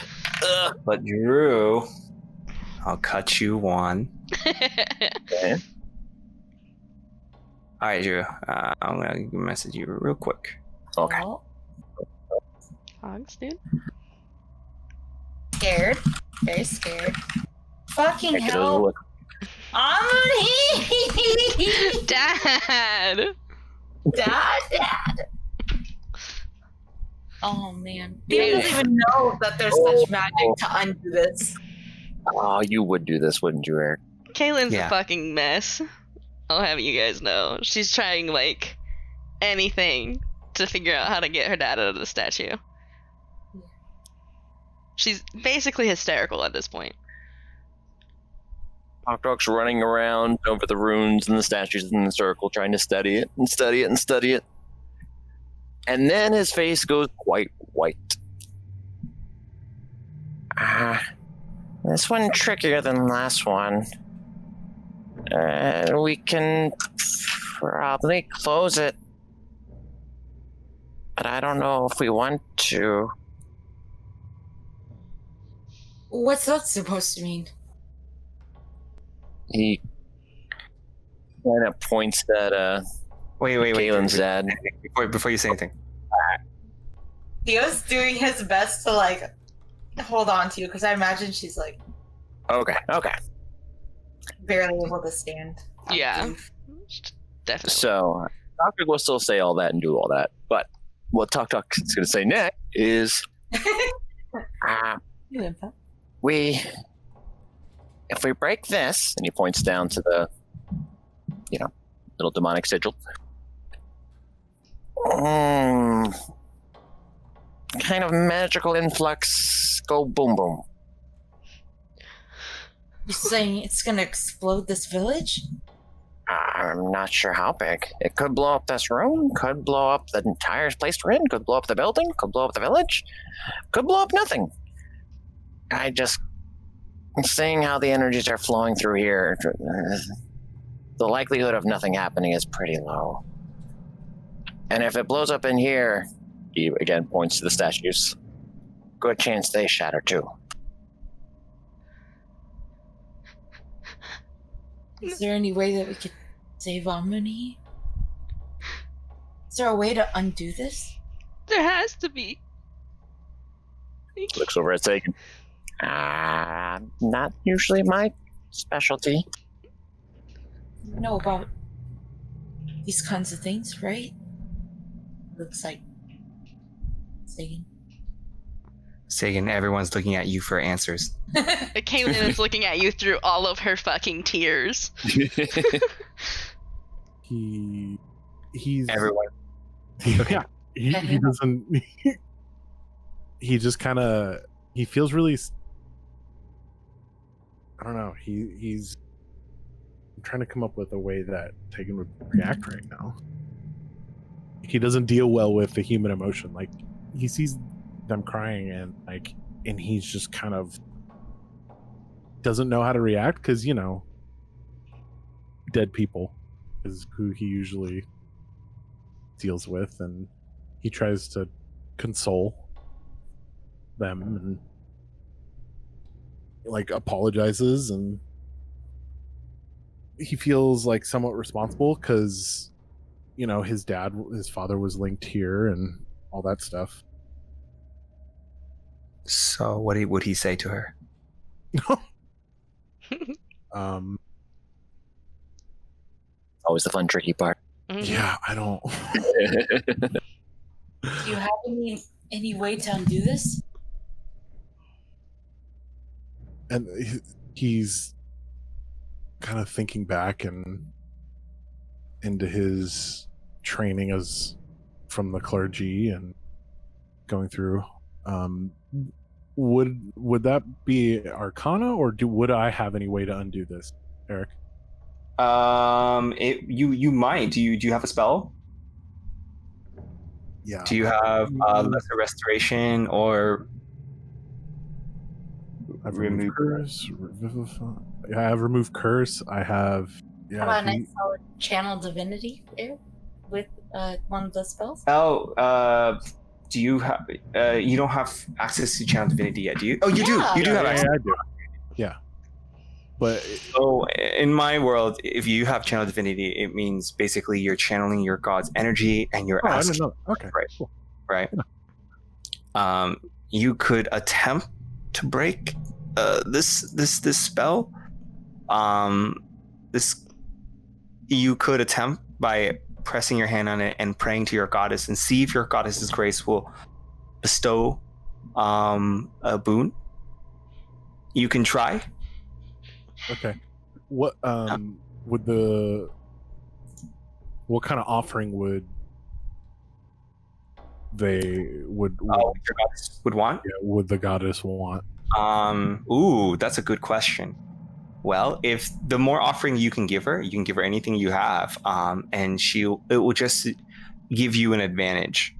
[SPEAKER 1] But Drew, I'll cut you one.
[SPEAKER 3] Okay.
[SPEAKER 1] All right, Drew. I'm gonna message you real quick.
[SPEAKER 3] Okay.
[SPEAKER 2] Oh,
[SPEAKER 4] Hogs, dude.
[SPEAKER 2] scared. Very scared. Fucking
[SPEAKER 3] Take it as a
[SPEAKER 2] hell.
[SPEAKER 3] look.
[SPEAKER 2] I'm here.
[SPEAKER 4] Dad!
[SPEAKER 2] Dad. Oh man. People don't even know that there's such magic to undo this.
[SPEAKER 3] Oh, you would do this, wouldn't you, Eric?
[SPEAKER 4] Caelynn's
[SPEAKER 1] Yeah.
[SPEAKER 4] a fucking mess. I'll have you guys know. She's trying, like, anything to figure out how to get her dad out of the statue. She's basically hysterical at this point.
[SPEAKER 3] Taktak's running around over the runes and the statues in the circle, trying to study it and study it and study it. And then his face goes quite white. This one trickier than the last one. We can probably close it. But I don't know if we want to.
[SPEAKER 2] What's that supposed to mean?
[SPEAKER 3] He kind of points at
[SPEAKER 1] Wait.
[SPEAKER 3] Caelynn's dad.
[SPEAKER 1] Before you say anything.
[SPEAKER 2] He was doing his best to like hold on to you because I imagine she's like
[SPEAKER 3] Okay.
[SPEAKER 2] barely able to stand.
[SPEAKER 4] Yeah. Definitely.
[SPEAKER 3] So, Taktak will still say all that and do all that. But what Taktak is going to say next is, if we break this, and he points down to the, little demonic sigil. Kind of magical influx, go boom boom.
[SPEAKER 2] You're saying it's gonna explode this village?
[SPEAKER 3] I'm not sure how big. It could blow up this room, could blow up the entire place we're in, could blow up the building, could blow up the village, could blow up nothing. I'm seeing how the energies are flowing through here. The likelihood of nothing happening is pretty low. And if it blows up in here, he again points to the statues. Good chance they shatter too.
[SPEAKER 2] Is there any way that we could save Omni? Is there a way to undo this?
[SPEAKER 4] There has to be.
[SPEAKER 3] Looks over at Sagan. Not usually my specialty.
[SPEAKER 2] You know about these kinds of things, right? Looks like
[SPEAKER 1] Sagan, everyone's looking at you for answers.
[SPEAKER 4] Caelynn is looking at you through all of her fucking tears.
[SPEAKER 5] He's
[SPEAKER 1] Everyone.
[SPEAKER 5] yeah. He doesn't. He just kind of. He feels really. I don't know. He's. I'm trying to come up with a way that Tegan would react right now. He doesn't deal well with the human emotion. Like he sees them crying and he's just kind of doesn't know how to react because dead people is who he usually deals with, and he tries to console them and apologizes and he feels like somewhat responsible because, his father was linked here and all that stuff.
[SPEAKER 1] So what would he say to her?
[SPEAKER 5] Um,
[SPEAKER 3] Always the fun, tricky part.
[SPEAKER 5] yeah, I don't.
[SPEAKER 2] Do you have any way to undo this?
[SPEAKER 5] And he's kind of thinking back and into his training as from the clergy and going through. Would that be Arcana, or would I have any way to undo this, Eric?
[SPEAKER 1] You might. Do you have a spell?
[SPEAKER 5] Yeah.
[SPEAKER 1] Do you have lesser restoration or
[SPEAKER 5] I've
[SPEAKER 1] remove
[SPEAKER 5] removed curse? Revivify. Yeah, I have removed curse. I have. Yeah.
[SPEAKER 2] How about a nice solid channel divinity there with one of the spells?
[SPEAKER 1] Oh, do you have? You don't have access to channel divinity yet, do you? Oh, you do.
[SPEAKER 2] Yeah.
[SPEAKER 1] You do have access.
[SPEAKER 5] I do. Yeah. But
[SPEAKER 1] So in my world, if you have channel divinity, it means basically you're channeling your god's energy and you're
[SPEAKER 5] I
[SPEAKER 1] asking.
[SPEAKER 5] didn't know. Okay.
[SPEAKER 1] Right.
[SPEAKER 5] Cool.
[SPEAKER 1] Right. You could attempt to break this spell. This you could attempt by pressing your hand on it and praying to your goddess and see if your goddess's grace will bestow a boon. You can try.
[SPEAKER 5] Okay. What what kind of offering would
[SPEAKER 1] Your goddess would want?
[SPEAKER 5] would the goddess want?
[SPEAKER 1] Ooh, that's a good question. Well, if the more offering you can give her anything you have, and it will just give you an advantage.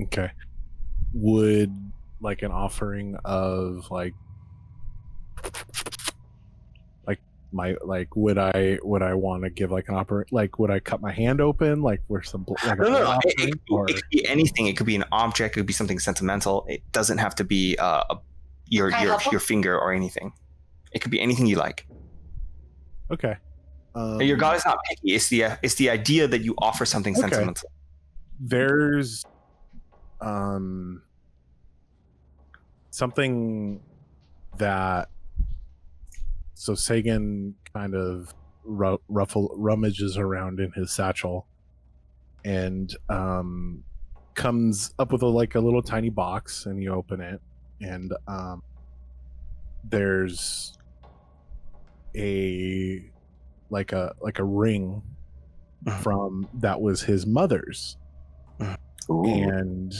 [SPEAKER 5] Okay. Would like an offering of would I want to give like an would I cut my hand open where some
[SPEAKER 1] No. It could be anything. It could be an object. It could be something sentimental. It doesn't have to be your finger or anything. It could be anything you like.
[SPEAKER 5] Okay.
[SPEAKER 1] Your god is not picky. It's the idea that you offer something sentimental.
[SPEAKER 5] There's something that Sagan kind of rummages around in his satchel and comes up with a little tiny box, and you open it, and there's a ring from that was his mother's.
[SPEAKER 1] Ooh.
[SPEAKER 5] And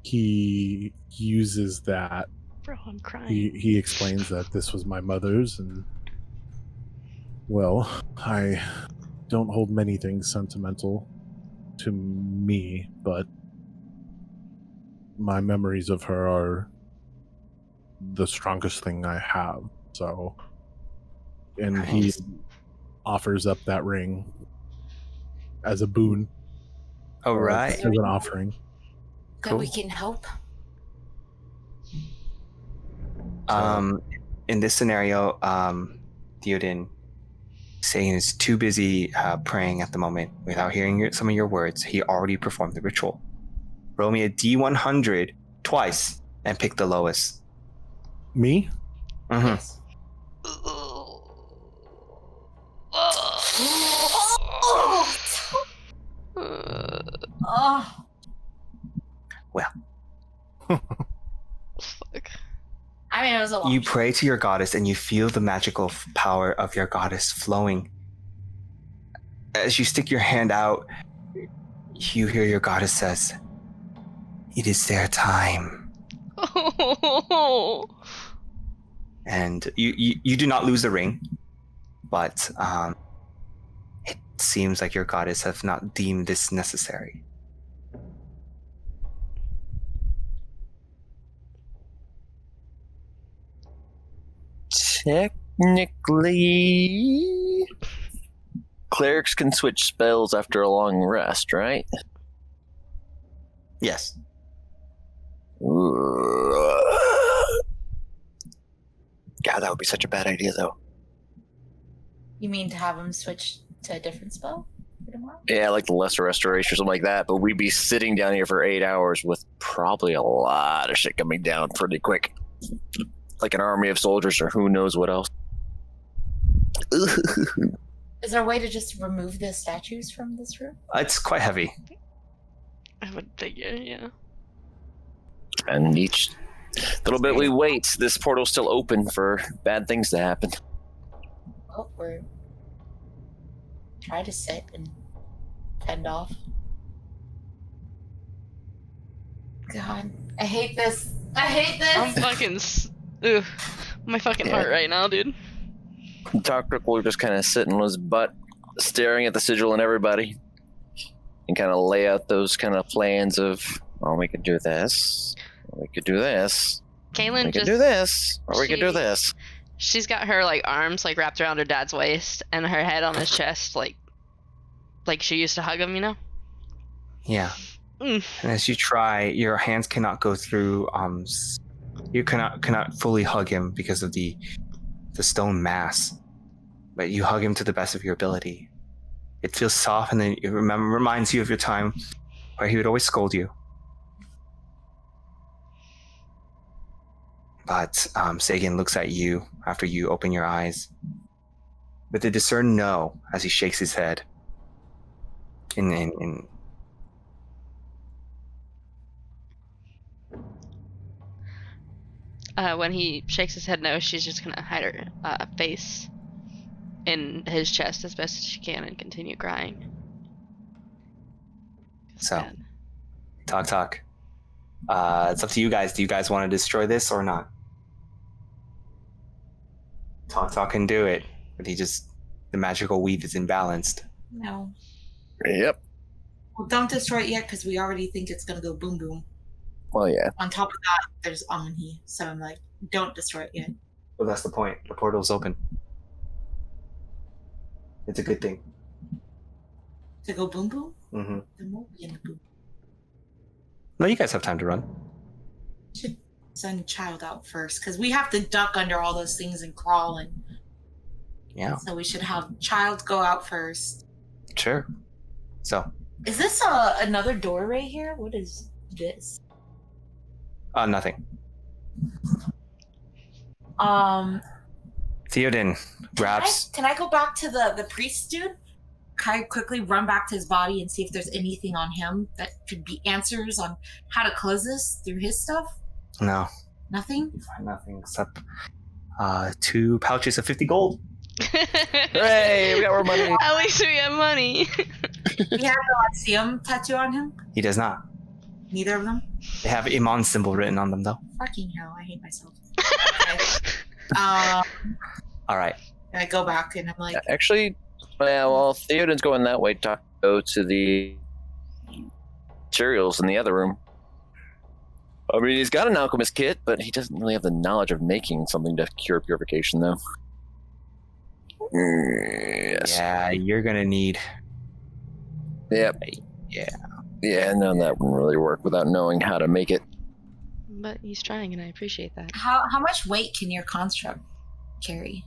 [SPEAKER 5] he uses that.
[SPEAKER 4] Bro, I'm crying.
[SPEAKER 5] He explains that this was my mother's, and well, I don't hold many things sentimental to me, but my memories of her are the strongest thing I have. So, and he offers up that ring as a boon.
[SPEAKER 1] All right.
[SPEAKER 5] As an offering.
[SPEAKER 2] That we can help.
[SPEAKER 1] In this scenario, Theoden saying is too busy praying at the moment without hearing some of your words. He already performed the ritual. Roll me a D100 twice and pick the lowest.
[SPEAKER 5] Me?
[SPEAKER 1] Mm-hmm.
[SPEAKER 2] Yes. Oh.
[SPEAKER 1] Well.
[SPEAKER 4] Fuck.
[SPEAKER 2] I mean, it was a lot.
[SPEAKER 1] You pray to your goddess and you feel the magical power of your goddess flowing. As you stick your hand out, you hear your goddess says, "It is their time." And you do not lose the ring, but it seems like your goddess have not deemed this necessary.
[SPEAKER 3] Technically, clerics can switch spells after a long rest, right?
[SPEAKER 1] Yes.
[SPEAKER 3] Got God, that would be such a bad idea, though.
[SPEAKER 2] You mean to have him switch to a different spell for tomorrow?
[SPEAKER 3] Yeah, like the Lesser Restoration or something like that. But we'd be sitting down here for 8 hours with probably a lot of shit coming down pretty quick. Like an army of soldiers or who knows what else.
[SPEAKER 2] Is there a way to just remove the statues from this room?
[SPEAKER 1] It's quite heavy.
[SPEAKER 4] I would figure, yeah.
[SPEAKER 3] And each little bit we wait, this portal's still open for bad things to happen.
[SPEAKER 2] Oh, we're try to sit and fend off. God, I hate this. I hate this.
[SPEAKER 4] I'm fucking. Ugh, my fucking heart right now, dude.
[SPEAKER 3] Taktak will just kind of sit on his butt, staring at the sigil and everybody, and kind of lay out those kind of plans of, oh, we could do this, we could do this,
[SPEAKER 4] Caelynn
[SPEAKER 3] we
[SPEAKER 4] just
[SPEAKER 3] could do this, or we could do this.
[SPEAKER 4] She's got her like arms like wrapped around her dad's waist and her head on his chest, like she used to hug him, you know.
[SPEAKER 1] Yeah.
[SPEAKER 4] Mm.
[SPEAKER 1] And as you try, your hands cannot go through. You cannot fully hug him because of the stone mass. But you hug him to the best of your ability. It feels soft, and then it reminds you of your time where he would always scold you. But Sagan looks at you after you open your eyes with a discerned no as he shakes his head.
[SPEAKER 4] When he shakes his head no, she's just gonna hide her face in his chest as best as she can and continue crying.
[SPEAKER 1] So, Taktak. It's up to you guys. Do you guys want to destroy this or not? Taktak can do it, but the magical weave is imbalanced.
[SPEAKER 2] No.
[SPEAKER 3] Yep.
[SPEAKER 2] Well, don't destroy it yet because we already think it's gonna go boom boom.
[SPEAKER 3] Well, yeah.
[SPEAKER 2] On top of that, there's Omni, so I'm like, don't destroy it yet.
[SPEAKER 1] Well, that's the point. The portal's open. It's a good thing.
[SPEAKER 2] To go boom boom?
[SPEAKER 1] Mm-hmm.
[SPEAKER 2] There won't be any boom.
[SPEAKER 1] No, you guys have time to run.
[SPEAKER 2] Should send child out first because we have to duck under all those things and crawl, and
[SPEAKER 1] Yeah,
[SPEAKER 2] so we should have child go out first.
[SPEAKER 1] sure. So,
[SPEAKER 2] Is this another door right here? What is this?
[SPEAKER 1] nothing. Theoden grabs.
[SPEAKER 2] Can I go back to the priest dude? Can I quickly run back to his body and see if there's anything on him that could be answers on how to close this through his stuff?
[SPEAKER 1] No,
[SPEAKER 2] Nothing?
[SPEAKER 1] you find nothing except 2 pouches of 50 gold.
[SPEAKER 3] Hooray, we got more money.
[SPEAKER 4] At least we have money.
[SPEAKER 2] We have the Lyceum tattoo on him?
[SPEAKER 1] He does not.
[SPEAKER 2] Neither of them?
[SPEAKER 1] They have Emon symbol written on them, though.
[SPEAKER 2] Fucking hell, I hate myself. Okay.
[SPEAKER 1] All right.
[SPEAKER 2] I go back and I'm like,
[SPEAKER 3] Actually, well, Theoden's going that way. Go to the materials in the other room. I mean, he's got an alchemist kit, but he doesn't really have the knowledge of making something to cure purification, though. Yes.
[SPEAKER 1] Yeah, you're gonna need.
[SPEAKER 3] Yep.
[SPEAKER 1] Yeah.
[SPEAKER 3] Yeah, no, that wouldn't really work without knowing how to make it.
[SPEAKER 4] But he's trying, and I appreciate that.
[SPEAKER 2] how much weight can your construct carry?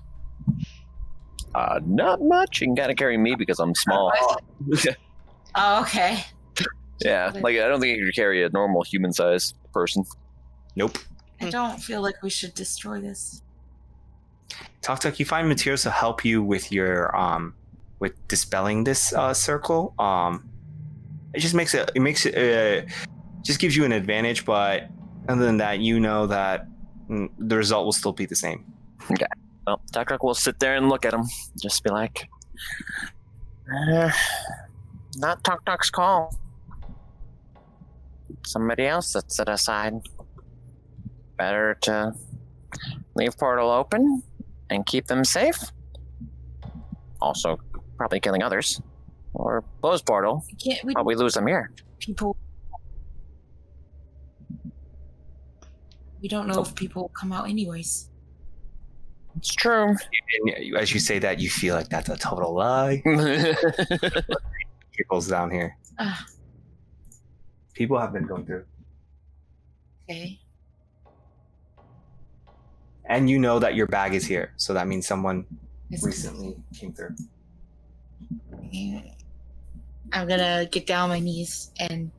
[SPEAKER 3] Not much. You can kind of carry me because I'm small.
[SPEAKER 2] Oh, okay.
[SPEAKER 3] Yeah, like I don't think you could carry a normal human-sized person.
[SPEAKER 1] Nope.
[SPEAKER 2] I don't feel like we should destroy this.
[SPEAKER 1] Taktak, you find materials to help you with your with dispelling this circle. It just makes it just gives you an advantage, but other than that, you know that the result will still be the same.
[SPEAKER 3] Okay. Well, Taktak will sit there and look at him. Just be like, not Taktak's call. Somebody else sets it aside. Better to leave portal open and keep them safe. Also, probably killing others. Or close portal.
[SPEAKER 2] We
[SPEAKER 3] But we lose them here.
[SPEAKER 2] people. We don't know if people will come out anyways.
[SPEAKER 3] It's true.
[SPEAKER 1] And as you say that, you feel like that's a total lie. Trickles down here. People have been going through.
[SPEAKER 2] Okay.
[SPEAKER 1] And you know that your bag is here, so that means someone
[SPEAKER 2] It's-
[SPEAKER 1] recently came through.
[SPEAKER 2] I'm gonna get down on my knees and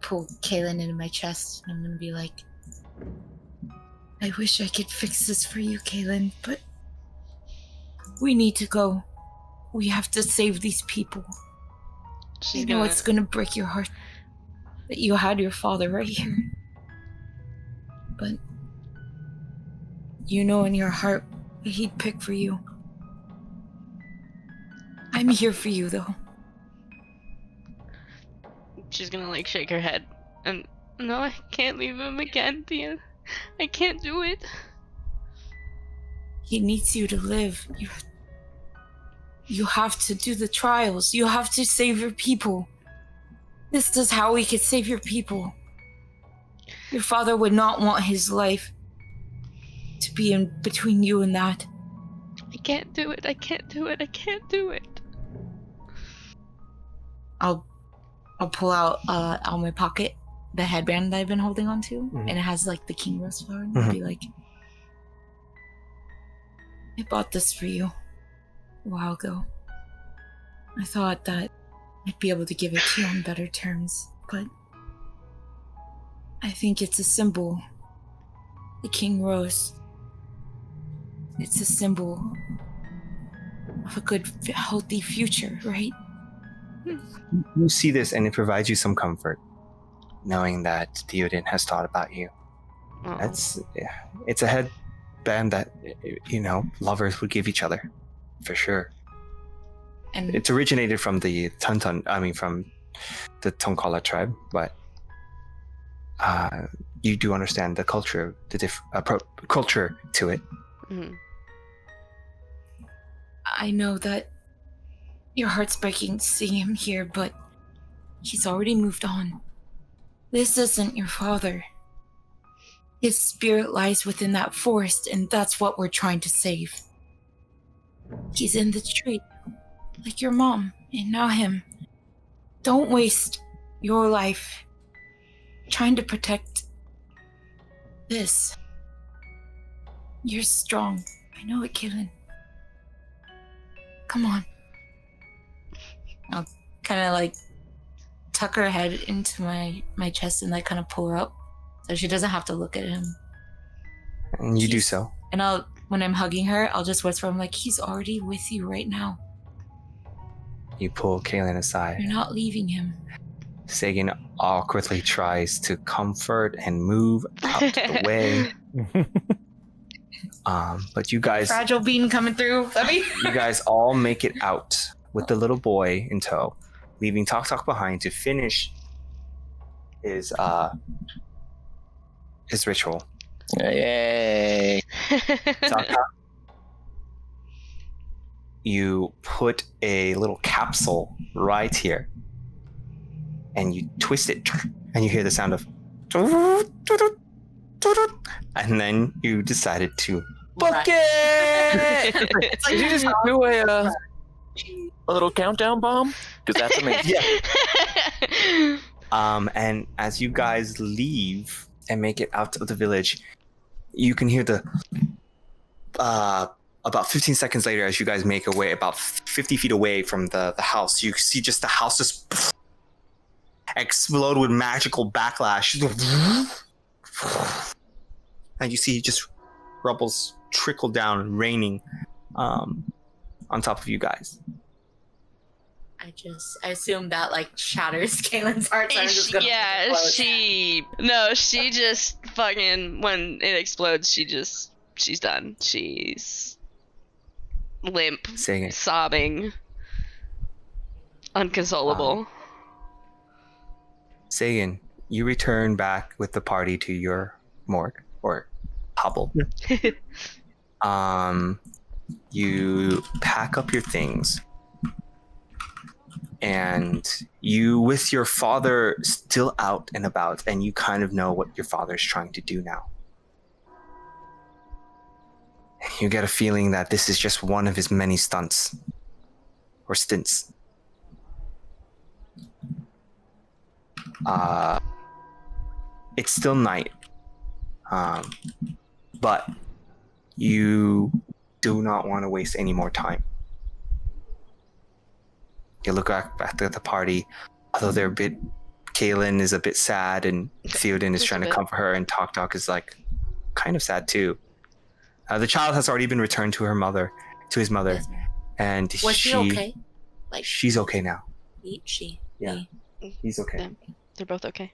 [SPEAKER 2] pull Caelynn into my chest. And I'm gonna be like, I wish I could fix this for you, Caelynn, but we need to go. We have to save these people.
[SPEAKER 4] She's
[SPEAKER 2] I know it's gonna break your heart that you had your father right here. But you know in your heart that he'd pick for you. I'm here for you, though.
[SPEAKER 4] She's gonna like shake her head and no, I can't leave him again, Thea. I can't do it.
[SPEAKER 2] He needs you to live. You have to do the trials. You have to save your people. This is how we could save your people. Your father would not want his life to be in between you and that.
[SPEAKER 4] I can't do it. I can't do it. I can't do it.
[SPEAKER 2] I'll pull out of my pocket the headband that I've been holding on to,
[SPEAKER 1] Mhm.
[SPEAKER 2] and it has like the king rose flower, and I'll be like, I bought this for you a while ago. I thought that I'd be able to give it to you on better terms, but I think it's a symbol. The king rose. It's a symbol of a good, healthy future, right?
[SPEAKER 1] You see this, and it provides you some comfort, knowing that Theoden has thought about you.
[SPEAKER 4] Oh.
[SPEAKER 1] It's a headband that lovers would give each other, for sure.
[SPEAKER 2] And
[SPEAKER 1] It's originated from the from the Tokala tribe, but you do understand the culture, culture to it.
[SPEAKER 4] Mhm.
[SPEAKER 2] I know that your heart's breaking seeing him here, but he's already moved on. This isn't your father. His spirit lies within that forest, and that's what we're trying to save. He's in the tree, like your mom, and now him. Don't waste your life trying to protect this. You're strong. I know it, Caelynn. Come on. I'll kind of like tuck her head into my chest and like kind of pull her up so she doesn't have to look at him.
[SPEAKER 1] And you do
[SPEAKER 2] He's-
[SPEAKER 1] so.
[SPEAKER 2] And when I'm hugging her, I'll just whisper, I'm like, he's already with you right now.
[SPEAKER 1] You pull Caelynn aside.
[SPEAKER 2] You're not leaving him.
[SPEAKER 1] Sagan awkwardly tries to comfort and move out of the way. But you guys
[SPEAKER 2] Fragile bean coming through.
[SPEAKER 1] you guys all make it out with the little boy in tow, leaving Taktak behind to finish his ritual.
[SPEAKER 3] Yay!
[SPEAKER 1] Taktak, you put a little capsule right here, and you twist it, and you hear the sound of, and then you decided to book it.
[SPEAKER 3] Did you just do a little countdown bomb? Because that's amazing.
[SPEAKER 1] And as you guys leave and make it out of the village, you can hear the about 15 seconds later, as you guys make your way about 50 feet away from the house, you see just the house just explode with magical backlash. And you see just rubbles trickle down, raining on top of you guys.
[SPEAKER 2] I assume that like shatters Caelynn's heart. So I'm just gonna
[SPEAKER 4] Yeah, she just fucking, when it explodes, she's done. She's limp,
[SPEAKER 1] Saying,
[SPEAKER 4] sobbing, unconsolable.
[SPEAKER 1] Sagan, you return back with the party to your morgue or hovel. You pack up your things, and you, with your father still out and about, and you kind of know what your father's trying to do now. You get a feeling that this is just one of his many stunts or stints. It's still night, but you do not want to waste any more time. You look back at the party, although they're a bit. Caelynn is a bit sad, and Theoden is
[SPEAKER 4] Just a
[SPEAKER 1] trying to
[SPEAKER 4] bit.
[SPEAKER 1] comfort her, and Taktak is like kind of sad too. The child has already been returned to his mother, and
[SPEAKER 2] Was she okay? Like
[SPEAKER 1] she's okay now.
[SPEAKER 2] she?
[SPEAKER 1] Yeah. He's okay.
[SPEAKER 4] Them. They're both okay.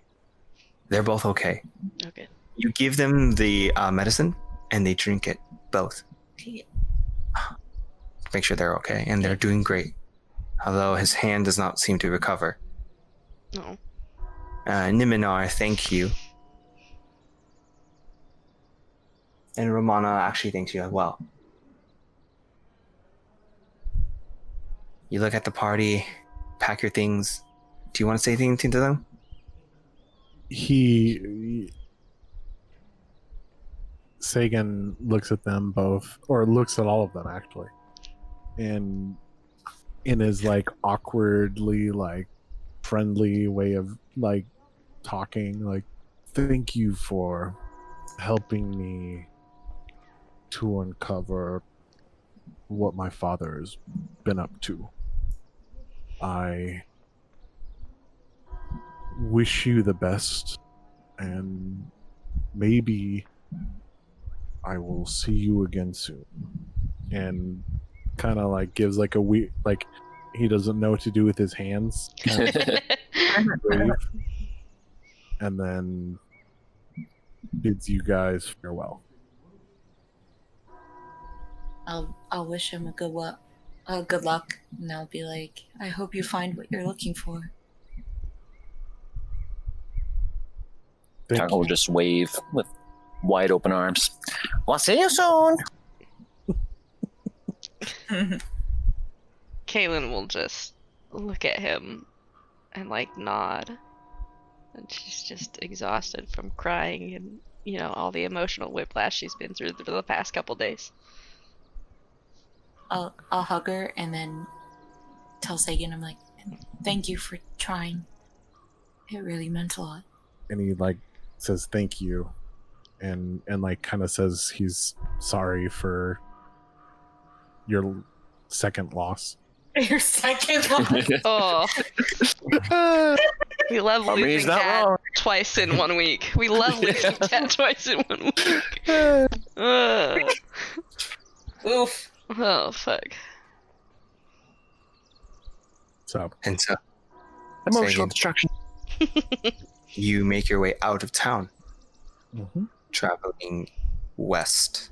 [SPEAKER 1] They're both okay.
[SPEAKER 4] Okay.
[SPEAKER 1] You give them the medicine, and they drink it both.
[SPEAKER 2] He,
[SPEAKER 1] Make sure they're okay, and they're doing great. Although his hand does not seem to recover.
[SPEAKER 4] No.
[SPEAKER 1] Niminar, thank you. And Romana actually thanks you as well. You look at the party, pack your things. Do you want to say anything to them?
[SPEAKER 5] Sagan looks at them both, or looks at all of them actually, and in his like awkwardly like friendly way of like talking, like, thank you for helping me to uncover what my father has been up to. I wish you the best, and maybe I will see you again soon. And kind of like gives like a weird, like he doesn't know what to do with his hands. Kind of wave, and then bids you guys farewell.
[SPEAKER 2] I'll wish him a good luck, and I'll be like, I hope you find what you're looking for.
[SPEAKER 5] Thank
[SPEAKER 3] Taka will just wave with wide open arms. Well, see you soon.
[SPEAKER 4] Caelynn will just look at him and like nod. And she's just exhausted from crying and, you know, all the emotional whiplash she's been through for the past couple days.
[SPEAKER 2] I'll hug her and then tell Sagan, I'm like, thank you for trying. It really meant a lot.
[SPEAKER 5] And he like says thank you, and like kind of says he's sorry for your second loss.
[SPEAKER 2] Your second one.
[SPEAKER 4] Oh. We love
[SPEAKER 3] I mean, he's
[SPEAKER 4] losing
[SPEAKER 3] not
[SPEAKER 4] Dad
[SPEAKER 3] wrong.
[SPEAKER 4] twice in 1 week. We love losing Dad twice in 1 week.
[SPEAKER 2] Oof.
[SPEAKER 4] Oh, fuck.
[SPEAKER 5] So
[SPEAKER 1] And so
[SPEAKER 3] Emotional
[SPEAKER 1] Sagan,
[SPEAKER 3] destruction.
[SPEAKER 1] you make your way out of town,
[SPEAKER 5] mhm.
[SPEAKER 1] traveling west,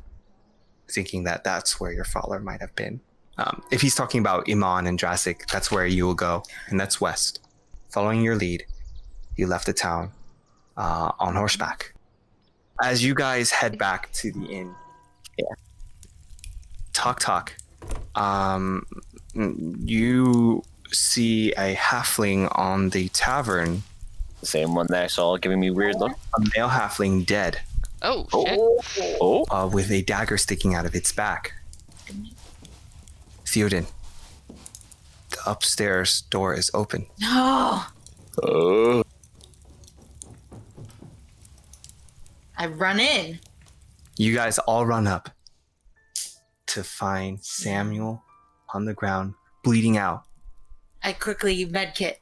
[SPEAKER 1] thinking that that's where your father might have been. If he's talking about Emon and Drassig, that's where you will go, and that's west. Following your lead, you left the town on horseback. As you guys head back to the inn, Taktak, you see a halfling on the tavern,
[SPEAKER 3] The same one that I saw giving me weird look.
[SPEAKER 1] a male halfling dead,
[SPEAKER 4] Oh, shit.
[SPEAKER 3] Oh.
[SPEAKER 1] with a dagger sticking out of its back. Theoden, the upstairs door is open.
[SPEAKER 2] No.
[SPEAKER 3] Oh.
[SPEAKER 2] I run in.
[SPEAKER 1] You guys all run up to find Samuel on the ground, bleeding out.
[SPEAKER 2] I quickly medkit.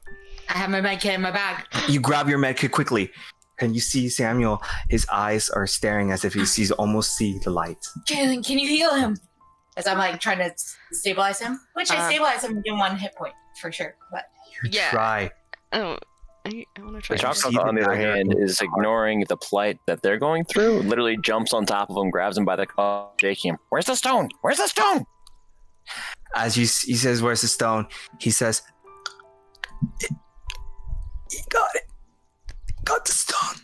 [SPEAKER 2] I have my medkit in my bag.
[SPEAKER 1] You grab your medkit quickly, and you see Samuel. His eyes are staring as if he sees almost see the light.
[SPEAKER 2] Caelynn, can you heal him? As I'm like trying to stabilize him, which I stabilize him in 1 hit point for sure. But
[SPEAKER 1] You
[SPEAKER 4] Yeah.
[SPEAKER 1] try.
[SPEAKER 4] Oh, I want to try.
[SPEAKER 3] The
[SPEAKER 1] Chop-
[SPEAKER 3] Choctaw,
[SPEAKER 1] see the
[SPEAKER 3] on the other
[SPEAKER 1] dagger
[SPEAKER 3] hand,
[SPEAKER 1] in
[SPEAKER 3] is ignoring the plight that they're going through. Literally jumps on top of him, grabs him by the collar, shaking him. Where's the stone? Where's the stone?
[SPEAKER 1] As he says, "Where's the stone?" He says, "He got it. Got the stone."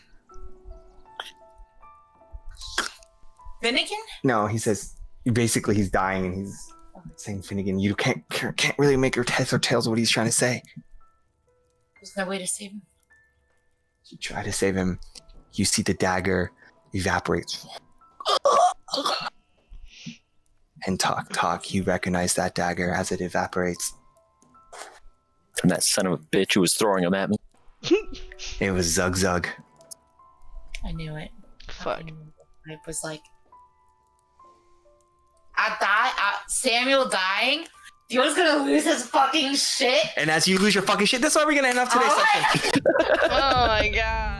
[SPEAKER 2] Finnigan?
[SPEAKER 1] No, he says. Basically, he's dying, and he's saying, "Finnigan, you can't really make your heads or tails of what he's trying to say."
[SPEAKER 2] There's no way to save him.
[SPEAKER 1] You try to save him. You see the dagger evaporates. And Taktak, you recognize that dagger as it evaporates.
[SPEAKER 3] From that son of a bitch who was throwing him at me.
[SPEAKER 1] It was Zug Zug.
[SPEAKER 2] I knew it.
[SPEAKER 4] Fuck.
[SPEAKER 2] I was like, Samuel dying, Theoden's gonna lose his fucking shit.
[SPEAKER 1] And as you lose your fucking shit, that's why we're gonna end off today's
[SPEAKER 2] Alright.
[SPEAKER 1] session.
[SPEAKER 4] Oh my god.